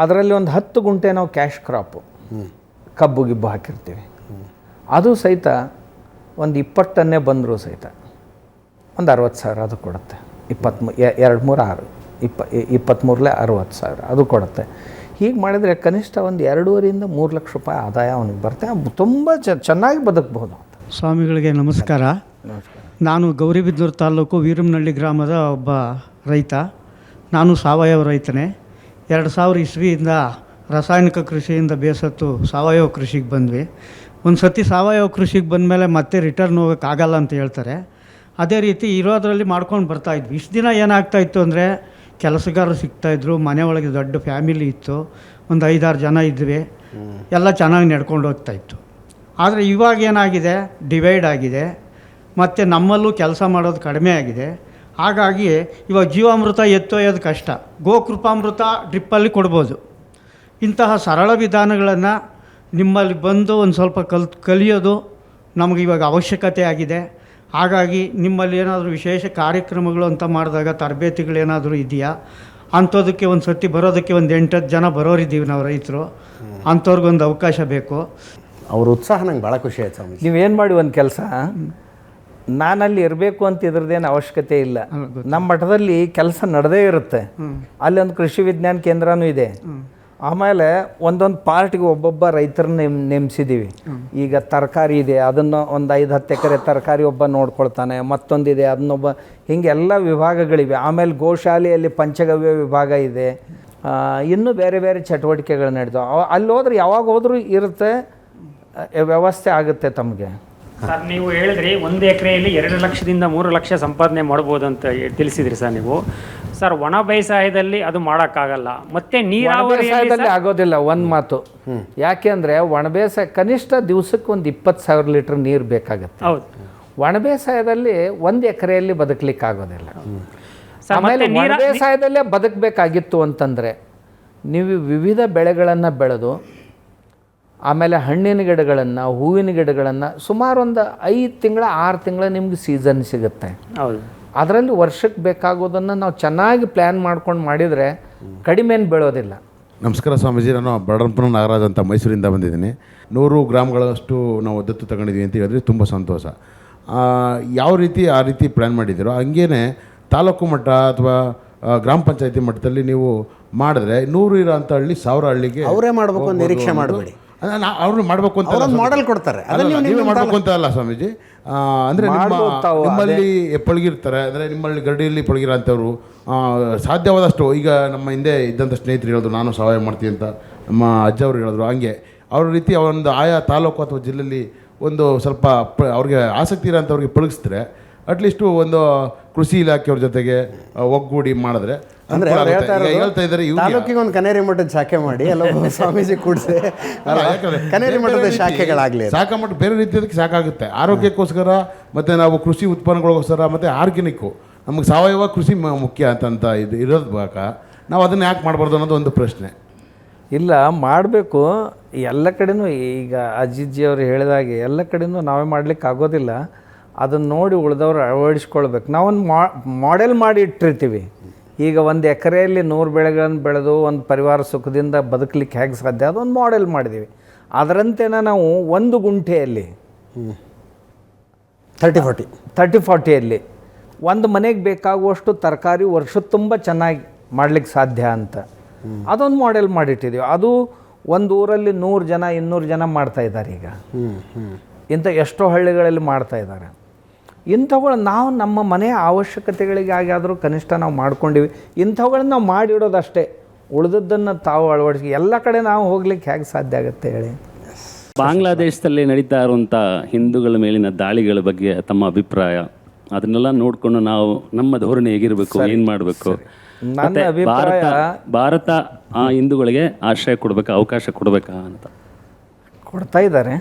ಅದರಲ್ಲಿ ಒಂದು 10 ಗುಂಟೆ ನಾವು ಕ್ಯಾಶ್ ಕ್ರಾಪು, ಕಬ್ಬು ಗಿಬ್ಬು ಹಾಕಿರ್ತೀವಿ. ಅದು ಸಹಿತ ಒಂದು 20 ಟನ್ನೇ ಬಂದರೂ ಸಹಿತ ಒಂದು 60,000 ಅದು ಕೊಡುತ್ತೆ. 23-60,000 ಅದು ಕೊಡುತ್ತೆ. ಹೀಗೆ ಮಾಡಿದರೆ ಕನಿಷ್ಠ ಒಂದು 2.5-3 ಲಕ್ಷ ರೂಪಾಯಿ ಆದಾಯ ಅವನಿಗೆ ಬರುತ್ತೆ. ತುಂಬ ಚೆನ್ನಾಗಿ ಬದುಕಬಹುದು. ಸ್ವಾಮಿಗಳಿಗೆ ನಮಸ್ಕಾರ. ನಾನು ಗೌರಿಬಿದನೂರು ತಾಲೂಕು ವೀರಮನಹಳ್ಳಿ ಗ್ರಾಮದ ಒಬ್ಬ ರೈತ. ನಾನು ಸಾವಯವ ರೈತನೇ. 2000 ಇಸ್ವಿಯಿಂದ ರಾಸಾಯನಿಕ ಕೃಷಿಯಿಂದ ಬೇಸತ್ತು ಸಾವಯವ ಕೃಷಿಗೆ ಬಂದ್ವಿ. ಒಂದು ಸತಿ ಸಾವಯವ ಕೃಷಿಗೆ ಬಂದಮೇಲೆ ಮತ್ತೆ ರಿಟರ್ನ್ ಹೋಗೋಕ್ಕಾಗಲ್ಲ ಅಂತ ಹೇಳ್ತಾರೆ. ಅದೇ ರೀತಿ ಇರೋದರಲ್ಲಿ ಮಾಡ್ಕೊಂಡು ಬರ್ತಾಯಿದ್ವಿ. ಇಷ್ಟು ದಿನ ಏನಾಗ್ತಾಯಿತ್ತು ಅಂದರೆ ಕೆಲಸಗಾರರು ಸಿಗ್ತಾಯಿದ್ರು, ಮನೆ ಒಳಗೆ ದೊಡ್ಡ ಫ್ಯಾಮಿಲಿ ಇತ್ತು, ಒಂದು 5-6 ಜನ ಇದ್ವಿ, ಎಲ್ಲ ಚೆನ್ನಾಗಿ ನಡ್ಕೊಂಡು ಹೋಗ್ತಾಯಿತ್ತು. ಆದರೆ ಇವಾಗ ಏನಾಗಿದೆ, ಡಿವೈಡ್ ಆಗಿದೆ, ಮತ್ತು ನಮ್ಮಲ್ಲೂ ಕೆಲಸ ಮಾಡೋದು ಕಡಿಮೆ ಆಗಿದೆ. ಹಾಗಾಗಿ ಇವಾಗ ಜೀವಾಮೃತ ಎತ್ತೊಯ್ಯೋದು ಕಷ್ಟ, ಗೋಕೃಪಾಮೃತ ಡ್ರಿಪ್ಪಲ್ಲಿ ಕೊಡ್ಬೋದು. ಇಂತಹ ಸರಳ ವಿಧಾನಗಳನ್ನು ನಿಮ್ಮಲ್ಲಿ ಬಂದು ಒಂದು ಸ್ವಲ್ಪ ಕಲಿಯೋದು ನಮಗೆ ಇವಾಗ ಅವಶ್ಯಕತೆ ಆಗಿದೆ. ಹಾಗಾಗಿ ನಿಮ್ಮಲ್ಲಿ ಏನಾದರೂ ವಿಶೇಷ ಕಾರ್ಯಕ್ರಮಗಳು ಅಂತ ಮಾಡಿದಾಗ ತರಬೇತಿಗಳೇನಾದರೂ ಇದೆಯಾ ಅಂಥದಕ್ಕೆ ಒಂದು ಸರ್ತಿ ಬರೋದಕ್ಕೆ ಒಂದು 8-10 ಜನ ಬರೋರಿದ್ದೀವಿ ನಾವು ರೈತರು, ಅಂಥವ್ರಿಗೊಂದು ಅವಕಾಶ ಬೇಕು. ಅವ್ರ ಉತ್ಸಾಹ ನಂಗೆ ಭಾಳ ಖುಷಿ ಆಯ್ತು ಸ್ವಾಮೀಜಿ. ನೀವೇನು ಮಾಡಿ ಒಂದು ಕೆಲಸ, ನಾನಲ್ಲಿ ಇರಬೇಕು ಅಂತ ಇದ್ರದ್ದೇನು ಅವಶ್ಯಕತೆ ಇಲ್ಲ. ನಮ್ಮ ಮಠದಲ್ಲಿ ಕೆಲಸ ನಡೆದೇ ಇರುತ್ತೆ. ಅಲ್ಲಿ ಒಂದು ಕೃಷಿ ವಿಜ್ಞಾನ ಕೇಂದ್ರನೂ ಇದೆ. ಆಮೇಲೆ ಒಂದೊಂದು ಪಾರ್ಟಿಗೆ ಒಬ್ಬೊಬ್ಬ ರೈತರನ್ನ ನೇಮಿಸಿದ್ದೀವಿ. ಈಗ ತರಕಾರಿ ಇದೆ, ಅದನ್ನು ಒಂದು 5-10 ಎಕರೆ ತರಕಾರಿ ಒಬ್ಬ ನೋಡ್ಕೊಳ್ತಾನೆ, ಮತ್ತೊಂದಿದೆ ಅದನ್ನೊಬ್ಬ, ಹೀಗೆಲ್ಲ ವಿಭಾಗಗಳಿವೆ. ಆಮೇಲೆ ಗೋಶಾಲೆಯಲ್ಲಿ ಪಂಚಗವ್ಯ ವಿಭಾಗ ಇದೆ. ಇನ್ನೂ ಬೇರೆ ಬೇರೆ ಚಟುವಟಿಕೆಗಳು ನಡೀತಾವೆ. ಅಲ್ಲಿ ಹೋದ್ರೆ ಯಾವಾಗ ಹೋದ್ರೂ ಇರುತ್ತೆ, ವ್ಯವಸ್ಥೆ ಆಗುತ್ತೆ ತಮಗೆ. ಸರ್, ನೀವು ಹೇಳಿದ್ರಿ 1 ಎಕರೆಯಲ್ಲಿ 2 ಲಕ್ಷದಿಂದ 3 ಲಕ್ಷ ಸಂಪಾದನೆ ಮಾಡ್ಬೋದು ಅಂತ ತಿಳಿಸಿದ್ರಿ ಸರ್ ನೀವು. ಸರ್, ಒಣ ಬೇಸಾಯದಲ್ಲಿ ಅದು ಮಾಡೋಕ್ಕಾಗಲ್ಲ, ಮತ್ತೆ ನೀರಾವರಿಯಲ್ಲಿ ಆಗೋದಿಲ್ಲ. ಒಂದು ಮಾತು, ಯಾಕೆ ಅಂದರೆ ಒಣ ಬೇಸಾಯ ಕನಿಷ್ಠ ದಿವಸಕ್ಕೆ ಒಂದು 20,000 ಲೀಟ್ರ್ ನೀರು ಬೇಕಾಗುತ್ತೆ. ಹೌದು. ಒಣ ಬೇಸಾಯದಲ್ಲಿ 1 ಎಕರೆಯಲ್ಲಿ ಬದುಕಲಿಕ್ಕೆ ಆಗೋದಿಲ್ಲ. ಆಮೇಲೆ ಒಣ ಬೇಸಾಯದಲ್ಲೇ ಬದುಕಬೇಕಾಗಿತ್ತು ಅಂತಂದರೆ ನೀವು ವಿವಿಧ ಬೆಳೆಗಳನ್ನು ಬೆಳೆದು, ಆಮೇಲೆ ಹಣ್ಣಿನ ಗಿಡಗಳನ್ನು, ಹೂವಿನ ಗಿಡಗಳನ್ನು ಸುಮಾರು ಒಂದು 5 ತಿಂಗಳ 6 ತಿಂಗಳ ನಿಮ್ಗೆ ಸೀಸನ್ ಸಿಗುತ್ತೆ. ಹೌದು. ಅದರಲ್ಲಿ ವರ್ಷಕ್ಕೆ ಬೇಕಾಗೋದನ್ನು ನಾವು ಚೆನ್ನಾಗಿ ಪ್ಲ್ಯಾನ್ ಮಾಡ್ಕೊಂಡು ಮಾಡಿದರೆ ಕಡಿಮೆನು ಬೀಳೋದಿಲ್ಲ. ನಮಸ್ಕಾರ ಸ್ವಾಮೀಜಿ, ನಾನು ಬಡರಂಪುರ ನಾಗರಾಜ್ ಅಂತ ಮೈಸೂರಿಂದ ಬಂದಿದ್ದೀನಿ. 100 ಗ್ರಾಮ್ಗಳಷ್ಟು ನಾವು ದತ್ತು ತಗೊಂಡಿದ್ವಿ ಅಂತ ಹೇಳಿದ್ರೆ ತುಂಬ ಸಂತೋಷ. ಯಾವ ರೀತಿ ಆ ರೀತಿ ಪ್ಲ್ಯಾನ್ ಮಾಡಿದ್ದೀರೋ ಹಂಗೇ ತಾಲೂಕು ಮಟ್ಟ ಅಥವಾ ಗ್ರಾಮ ಪಂಚಾಯತಿ ಮಟ್ಟದಲ್ಲಿ ನೀವು ಮಾಡಿದ್ರೆ 100 ಇರೋ ಅಂಥ ಹಳ್ಳಿ 1000 ಹಳ್ಳಿಗೆ ಅವರೇ ಮಾಡಬೇಕು ಅಂತ ನಿರೀಕ್ಷೆ ಮಾಡಬೇಡಿ. ಅವ್ರು ಮಾಡಬೇಕು ಅಂತ ಮಾಡೆಲ್ ಕೊಡ್ತಾರೆ, ನೀವೇ ಮಾಡಬೇಕು ಅಂತ ಅಲ್ಲ ಸ್ವಾಮೀಜಿ. ಅಂದರೆ ನಿಮ್ಮಲ್ಲಿ ಪಳಗಿರ್ತಾರೆ, ಅಂದರೆ ನಿಮ್ಮಲ್ಲಿ ಗರಡಿಯಲ್ಲಿ ಪಳಗಿರೋ ಅಂಥವ್ರು ಸಾಧ್ಯವಾದಷ್ಟು, ಈಗ ನಮ್ಮ ಹಿಂದೆ ಇದ್ದಂಥ ಸ್ನೇಹಿತರು ಹೇಳಿದ್ರು ನಾನು ಸಹಾಯ ಮಾಡ್ತೀನಿ ಅಂತ, ನಮ್ಮ ಅಜ್ಜವ್ರು ಹೇಳಿದ್ರು. ಹಂಗೆ ಅವ್ರ ರೀತಿ ಒಂದು ಆಯಾ ತಾಲೂಕು ಅಥವಾ ಜಿಲ್ಲೆಯಲ್ಲಿ ಒಂದು ಸ್ವಲ್ಪ ಅವ್ರಿಗೆ ಆಸಕ್ತಿ ಇರೋಂಥವ್ರಿಗೆ ಪಳಗಿಸಿದ್ರೆ ಅಟ್ಲೀಸ್ಟು ಒಂದು ಕೃಷಿ ಇಲಾಖೆಯವ್ರ ಜೊತೆಗೆ ಒಗ್ಗೂಡಿ ಮಾಡಿದ್ರೆ ಅಂದರೆ ಹೇಳ್ತಾ ಇದ್ದಾರೆ ತಾಲೂಕಿಗೆ ಒಂದು ಕನೇರಿ ಮಠದ ಶಾಖೆ ಮಾಡಿ ಎಲ್ಲ ಸ್ವಾಮೀಜಿ ಕೂಡಿಸಿ ಕನೇರಿ ಮಠದ ಶಾಖೆಗಳಾಗಲಿ. ಶಾಖೆ ಮಠ ಬೇರೆ ರೀತಿಯದಕ್ಕೆ ಸಾಕಾಗುತ್ತೆ, ಆರೋಗ್ಯಕ್ಕೋಸ್ಕರ ಮತ್ತು ನಾವು ಕೃಷಿ ಉತ್ಪನ್ನಗಳಿಗೋಸ್ಕರ ಮತ್ತು ಆರ್ಗ್ಯಾನಿಕ್ಕು ನಮಗೆ ಸಾವಯವ ಕೃಷಿ ಮುಖ್ಯ ಅಂತ ಇದು ಇರೋದು ಬೇಕಾ, ನಾವು ಅದನ್ನು ಯಾಕೆ ಮಾಡಬಾರ್ದು ಅನ್ನೋದು ಒಂದು ಪ್ರಶ್ನೆ. ಇಲ್ಲ, ಮಾಡಬೇಕು ಎಲ್ಲ ಕಡೆನೂ. ಈಗ ಅಜಿತ್ಜಿಯವರು ಹೇಳಿದಾಗೆ ಎಲ್ಲ ಕಡೆನೂ ನಾವೇ ಮಾಡಲಿಕ್ಕೆ ಆಗೋದಿಲ್ಲ. ಅದನ್ನು ನೋಡಿ ಉಳಿದವ್ರು ಅಳವಡಿಸ್ಕೊಳ್ಬೇಕು. ನಾವೊಂದು ಮಾಡೆಲ್ ಮಾಡಿ ಇಟ್ಟಿರ್ತೀವಿ. ಈಗ 1 ಎಕರೆಯಲ್ಲಿ 100 ಬೆಳೆಗಳನ್ನು ಬೆಳೆದು ಒಂದು ಪರಿವಾರ ಸುಖದಿಂದ ಬದುಕಲಿಕ್ಕೆ ಹೇಗೆ ಸಾಧ್ಯ, ಅದೊಂದು ಮಾಡೆಲ್ ಮಾಡಿದ್ದೀವಿ. ಅದರಂತೆಯೇ ನಾವು 1 ಗುಂಟೆಯಲ್ಲಿ 30-40 ಒಂದು ಮನೆಗೆ ಬೇಕಾಗುವಷ್ಟು ತರಕಾರಿ ವರ್ಷದ ತುಂಬ ಚೆನ್ನಾಗಿ ಮಾಡಲಿಕ್ಕೆ ಸಾಧ್ಯ ಅಂತ ಅದೊಂದು ಮಾಡೆಲ್ ಮಾಡಿಟ್ಟಿದ್ದೀವಿ. ಅದು ಒಂದು ಊರಲ್ಲಿ 100 ಜನ 200 ಜನ ಮಾಡ್ತಾಯಿದ್ದಾರೆ. ಈಗ ಇಂಥ ಎಷ್ಟೋ ಹಳ್ಳಿಗಳಲ್ಲಿ ಮಾಡ್ತಾಯಿದ್ದಾರೆ. ಇಂಥವುಗಳು ನಾವು ನಮ್ಮ ಮನೆಯ ಅವಶ್ಯಕತೆಗಳಿಗಾಗಾದರೂ ಕನಿಷ್ಠ ನಾವು ಮಾಡ್ಕೊಂಡಿವಿ. ಇಂಥವುಗಳನ್ನ ನಾವು ಮಾಡಿಡೋದಷ್ಟೇ, ಉಳಿದದ್ದನ್ನು ತಾವು ಅಳವಡಿಸಿ ಎಲ್ಲ ಕಡೆ ನಾವು ಹೋಗ್ಲಿಕ್ಕೆ ಹೇಗೆ ಸಾಧ್ಯ ಆಗುತ್ತೆ ಹೇಳಿ. ಬಾಂಗ್ಲಾದೇಶದಲ್ಲಿ ನಡೀತಾ ಇರುವಂಥ ಹಿಂದೂಗಳ ಮೇಲಿನ ದಾಳಿಗಳ ಬಗ್ಗೆ ತಮ್ಮ ಅಭಿಪ್ರಾಯ, ಅದನ್ನೆಲ್ಲ ನೋಡಿಕೊಂಡು ನಾವು ನಮ್ಮ ಧೋರಣೆ ಹೇಗಿರಬೇಕು, ಏನು ಮಾಡಬೇಕು? ನನ್ನ ಅಭಿಪ್ರಾಯ, ಭಾರತ ಆ ಹಿಂದೂಗಳಿಗೆ ಆಶ್ರಯ ಕೊಡಬೇಕಾ, ಅವಕಾಶ ಕೊಡಬೇಕಾ ಅಂತ ಕೊಡ್ತಾ ಇದ್ದಾರೆ.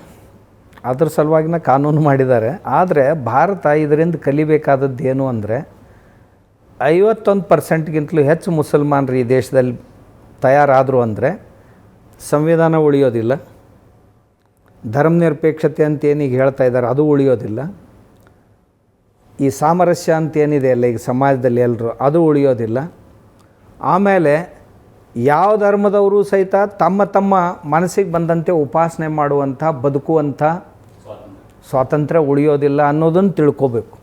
ಅದ್ರ ಸಲುವಾಗಿನ ಕಾನೂನು ಮಾಡಿದ್ದಾರೆ. ಆದರೆ ಭಾರತ ಇದರಿಂದ ಕಲಿಬೇಕಾದದ್ದು ಏನು ಅಂದರೆ 51%ಗಿಂತಲೂ ಹೆಚ್ಚು ಮುಸಲ್ಮಾನರು ಈ ದೇಶದಲ್ಲಿ ತಯಾರಾದರು ಅಂದರೆ ಸಂವಿಧಾನ ಉಳಿಯೋದಿಲ್ಲ, ಧರ್ಮ ನಿರಪೇಕ್ಷತೆ ಅಂತೇನು ಈಗ ಹೇಳ್ತಾ ಇದ್ದಾರೆ ಅದು ಉಳಿಯೋದಿಲ್ಲ, ಈ ಸಾಮರಸ್ಯ ಅಂತೇನಿದೆ ಅಲ್ಲ ಈಗ ಸಮಾಜದಲ್ಲಿ ಎಲ್ಲರೂ ಅದು ಉಳಿಯೋದಿಲ್ಲ. ಆಮೇಲೆ ಯಾವ ಧರ್ಮದವರು ಸಹಿತ ತಮ್ಮ ತಮ್ಮ ಮನಸ್ಸಿಗೆ ಬಂದಂತೆ ಉಪಾಸನೆ ಮಾಡುವಂಥ ಬದುಕುವಂಥ ಸ್ವಾತಂತ್ರ್ಯ ಉಳಿಯೋದಿಲ್ಲ ಅನ್ನೋದನ್ನು ತಿಳ್ಕೋಬೇಕು.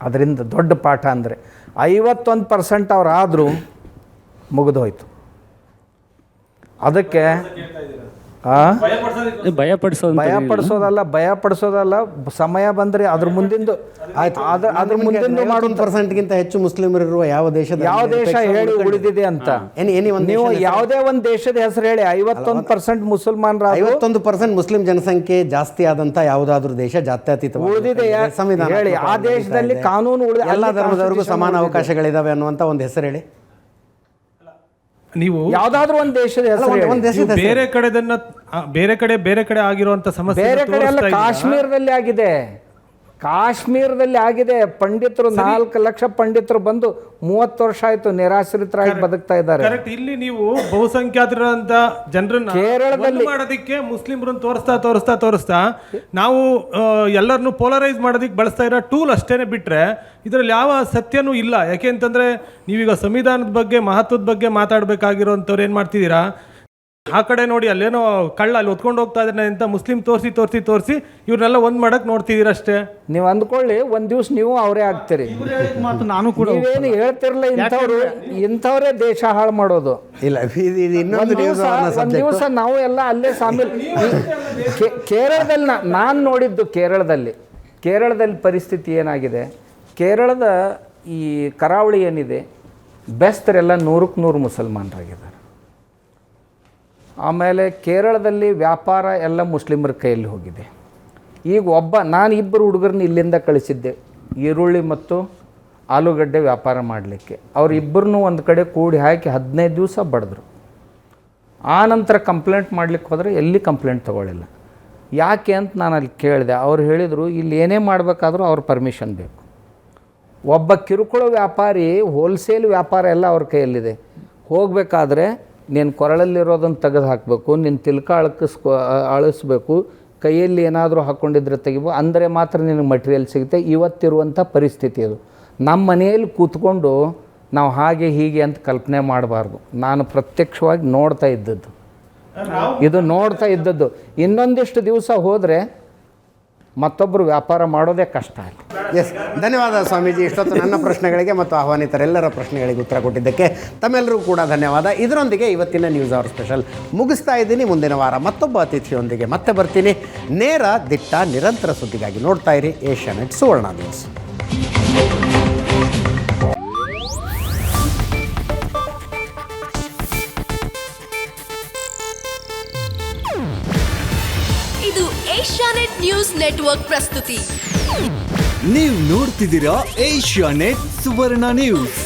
ಅದರಿಂದ ದೊಡ್ಡ ಪಾಠ ಅಂದರೆ 51% ಅವರಾದರೂ ಮುಗಿದೋಯ್ತು. ಅದಕ್ಕೆ ಭಯಪಡಿಸೋದಲ್ಲ ಸಮಯ ಬಂದರೆ ಅದ್ರ ಮುಂದಿಂದು ಅದ್ರ ಮುಂದಿಂದು ಮಾಡೋದು 50% ಹೆಚ್ಚು ಮುಸ್ಲಿಮರಿರುವ ಯಾವ ದೇಶ ಹೇಳಿ ಉಳಿದಿದೆ ಅಂತ ನೀವು ಯಾವುದೇ ಒಂದು ದೇಶದ ಹೆಸರು ಹೇಳಿ 51% ಮುಸಲ್ಮಾನರ 51% ಮುಸ್ಲಿಂ ಜನಸಂಖ್ಯೆ ಜಾಸ್ತಿ ಆದಂತ ಯಾವುದಾದ್ರೂ ದೇಶ ಜಾತ್ಯತೀತ ಉಳಿದಿದೆ ಸಂವಿಧಾನ ಹೇಳಿ ಆ ದೇಶದಲ್ಲಿ ಕಾನೂನು ಎಲ್ಲ ಧರ್ಮದವರಿಗೂ ಸಮಾನ ಅವಕಾಶಗಳಿದಾವೆ ಅನ್ನುವಂತ ಒಂದು ಹೆಸರು ಹೇಳಿ. ನೀವು ಯಾವ್ದಾದ್ರು ಒಂದು ದೇಶದ ಹೆಸರು ಬೇರೆ ಕಡೆ ಆಗಿರುವಂತ ಸಮಸ್ಯೆ ಬೇರೆ ಕಡೆ ಎಲ್ಲ ಕಾಶ್ಮೀರದಲ್ಲಿ ಆಗಿದೆ. ಪಂಡಿತರು 4 ಲಕ್ಷ ಪಂಡಿತರು ಬಂದು 30 ವರ್ಷ ಆಯ್ತು ನಿರಾಶ್ರಿತರಾಗಿ ಬದುಕ್ತಾ ಇದ್ದಾರೆ. ಕರೆಕ್ಟ್. ಇಲ್ಲಿ ನೀವು ಬಹುಸಂಖ್ಯಾತರಂತ ಜನರನ್ನ ಕೇರಳದಲ್ಲಿ ಮಾಡೋದಕ್ಕೆ ಮುಸ್ಲಿಮರನ್ನು ತೋರಿಸ್ತಾ ನಾವು ಎಲ್ಲರನ್ನು ಪೋಲರೈಸ್ ಮಾಡೋದಕ್ಕೆ ಬಳಸ್ತಾ ಇರೋ ಟೂಲ್ ಅಷ್ಟೇನೆ ಬಿಟ್ರೆ ಇದರಲ್ಲಿ ಯಾವ ಸತ್ಯನೂ ಇಲ್ಲ. ಯಾಕೆ ಅಂತಂದ್ರೆ ನೀವೀಗ ಸಂವಿಧಾನದ ಬಗ್ಗೆ ಮಹತ್ವದ ಬಗ್ಗೆ ಮಾತಾಡಬೇಕಾಗಿರೋಂಥವ್ರು ಏನು ಮಾಡ್ತಿದ್ದೀರಾ, ಆ ಕಡೆ ನೋಡಿ ಅಲ್ಲೇನೋ ಕಳ್ಳ ಅಲ್ಲಿ ಹೊತ್ಕೊಂಡು ಹೋಗ್ತಾ ಇದ್ದಾನೆ ಅಂತ ಮುಸ್ಲಿಂ ತೋರಿಸಿ ಇವ್ರನ್ನೆಲ್ಲ ಒಂದ್ ಮಾಡಕ್ ನೋಡ್ತಿದ್ದೀರ ಅಷ್ಟೇ. ನೀವು ಅಂದ್ಕೊಳ್ಳಿ ಒಂದ್ ದಿವ್ಸ ನೀವು ಅವರೇ ಆಗ್ತೀರಿ. ನಾನು ಕೂಡ ನೀವೇನು ಹೇಳ್ತಿರ್ಲ ಇಂಥವ್ರೇ ದೇಶ ಹಾಳು ಮಾಡೋದು ಇಲ್ಲ. ಇನ್ನೊಂದು ದಿವಸ ನಾವು ಎಲ್ಲ ಅಲ್ಲೇ ಸಾಮಿಲ್. ಕೇರಳದಲ್ಲಿ ನಾನು ನೋಡಿದ್ದು ಕೇರಳದಲ್ಲಿ ಪರಿಸ್ಥಿತಿ ಏನಾಗಿದೆ, ಕೇರಳದ ಈ ಕರಾವಳಿ ಏನಿದೆ ಬೆಸ್ತರೆಲ್ಲ 100ಕ್ಕೆ 100 ಮುಸಲ್ಮಾನರಾಗಿದ್ದಾರೆ. ಆಮೇಲೆ ಕೇರಳದಲ್ಲಿ ವ್ಯಾಪಾರ ಎಲ್ಲ ಮುಸ್ಲಿಮರ ಕೈಯಲ್ಲಿ ಹೋಗಿದೆ. ಈಗ ನಾನು 2 ಹುಡುಗರನ್ನ ಇಲ್ಲಿಂದ ಕಳಿಸಿದ್ದೆ ಈರುಳ್ಳಿ ಮತ್ತು ಆಲೂಗಡ್ಡೆ ವ್ಯಾಪಾರ ಮಾಡಲಿಕ್ಕೆ. ಅವರಿಬ್ಬರನ್ನೂ ಒಂದು ಕಡೆ ಕೂಡಿ ಹಾಕಿ 15 ದಿವಸ ಬಡಿದ್ರು. ಆ ನಂತರ ಕಂಪ್ಲೇಂಟ್ ಮಾಡಲಿಕ್ಕೆ ಹೋದರೆ ಎಲ್ಲಿ ಕಂಪ್ಲೇಂಟ್ ತೊಗೊಳ್ಳಿಲ್ಲ. ಯಾಕೆ ಅಂತ ನಾನು ಅಲ್ಲಿ ಕೇಳಿದೆ. ಅವ್ರು ಹೇಳಿದರು ಇಲ್ಲಿ ಏನೇ ಮಾಡಬೇಕಾದ್ರೂ ಅವ್ರ ಪರ್ಮಿಷನ್ ಬೇಕು. ಒಬ್ಬ ಕಿರುಕುಳ ವ್ಯಾಪಾರಿ ಹೋಲ್ಸೇಲ್ ವ್ಯಾಪಾರ ಎಲ್ಲ ಅವ್ರ ಕೈಯಲ್ಲಿದೆ. ಹೋಗಬೇಕಾದ್ರೆ ನೀನು ಕೊರಳಲ್ಲಿರೋದನ್ನು ತೆಗೆದು ಹಾಕಬೇಕು, ನಿನ್ನ ತಿಲ್ಕ ಅಳಿಸ್ಬೇಕು, ಕೈಯಲ್ಲಿ ಏನಾದರೂ ಹಾಕ್ಕೊಂಡಿದ್ರೆ ತೆಗಿಬೇಕು, ಅಂದರೆ ಮಾತ್ರ ನಿನಗೆ ಮಟೀರಿಯಲ್ ಸಿಗುತ್ತೆ. ಇವತ್ತಿರುವಂಥ ಪರಿಸ್ಥಿತಿ ಅದು. ನಮ್ಮ ಮನೆಯಲ್ಲಿ ಕೂತ್ಕೊಂಡು ನಾವು ಹಾಗೆ ಹೀಗೆ ಅಂತ ಕಲ್ಪನೆ ಮಾಡಬಾರ್ದು. ನಾನು ಪ್ರತ್ಯಕ್ಷವಾಗಿ ನೋಡ್ತಾ ಇದ್ದದ್ದು. ಇನ್ನೊಂದಿಷ್ಟು ದಿವಸ ಹೋದರೆ ಮತ್ತೊಬ್ಬರು ವ್ಯಾಪಾರ ಮಾಡೋದೇ ಕಷ್ಟ ಆಯಿತು. ಎಸ್, ಧನ್ಯವಾದ ಸ್ವಾಮೀಜಿ. ಇಷ್ಟೊತ್ತು ನನ್ನ ಪ್ರಶ್ನೆಗಳಿಗೆ ಮತ್ತು ಆಹ್ವಾನಿತರೆಲ್ಲರ ಪ್ರಶ್ನೆಗಳಿಗೆ ಉತ್ತರ ಕೊಟ್ಟಿದ್ದಕ್ಕೆ ತಮ್ಮೆಲ್ಲರೂ ಕೂಡ ಧನ್ಯವಾದ. ಇದರೊಂದಿಗೆ ಇವತ್ತಿನ ನ್ಯೂಸ್ ಅವರ್ ಸ್ಪೆಷಲ್ ಮುಗಿಸ್ತಾ ಇದ್ದೀನಿ. ಮುಂದಿನ ವಾರ ಮತ್ತೊಬ್ಬ ಅತಿಥಿಯೊಂದಿಗೆ ಮತ್ತೆ ಬರ್ತೀನಿ. ನೇರ, ದಿಟ್ಟ, ನಿರಂತರ ಸುದ್ದಿಗಾಗಿ ನೋಡ್ತಾ ಇರಿ ಏಷ್ಯಾನೆಟ್ ಸುವರ್ಣ ನ್ಯೂಸ್. ಇದು ಏಷ್ಯಾನೆಟ್ ನ್ಯೂಸ್ ನೆಟ್ವರ್ಕ್ ಪ್ರಸ್ತುತಿ. ನೀವು ನೋಡ್ತಿದ್ದೀರಾ ಏಷ್ಯಾನೆಟ್ ಸುವರ್ಣ ನ್ಯೂಸ್.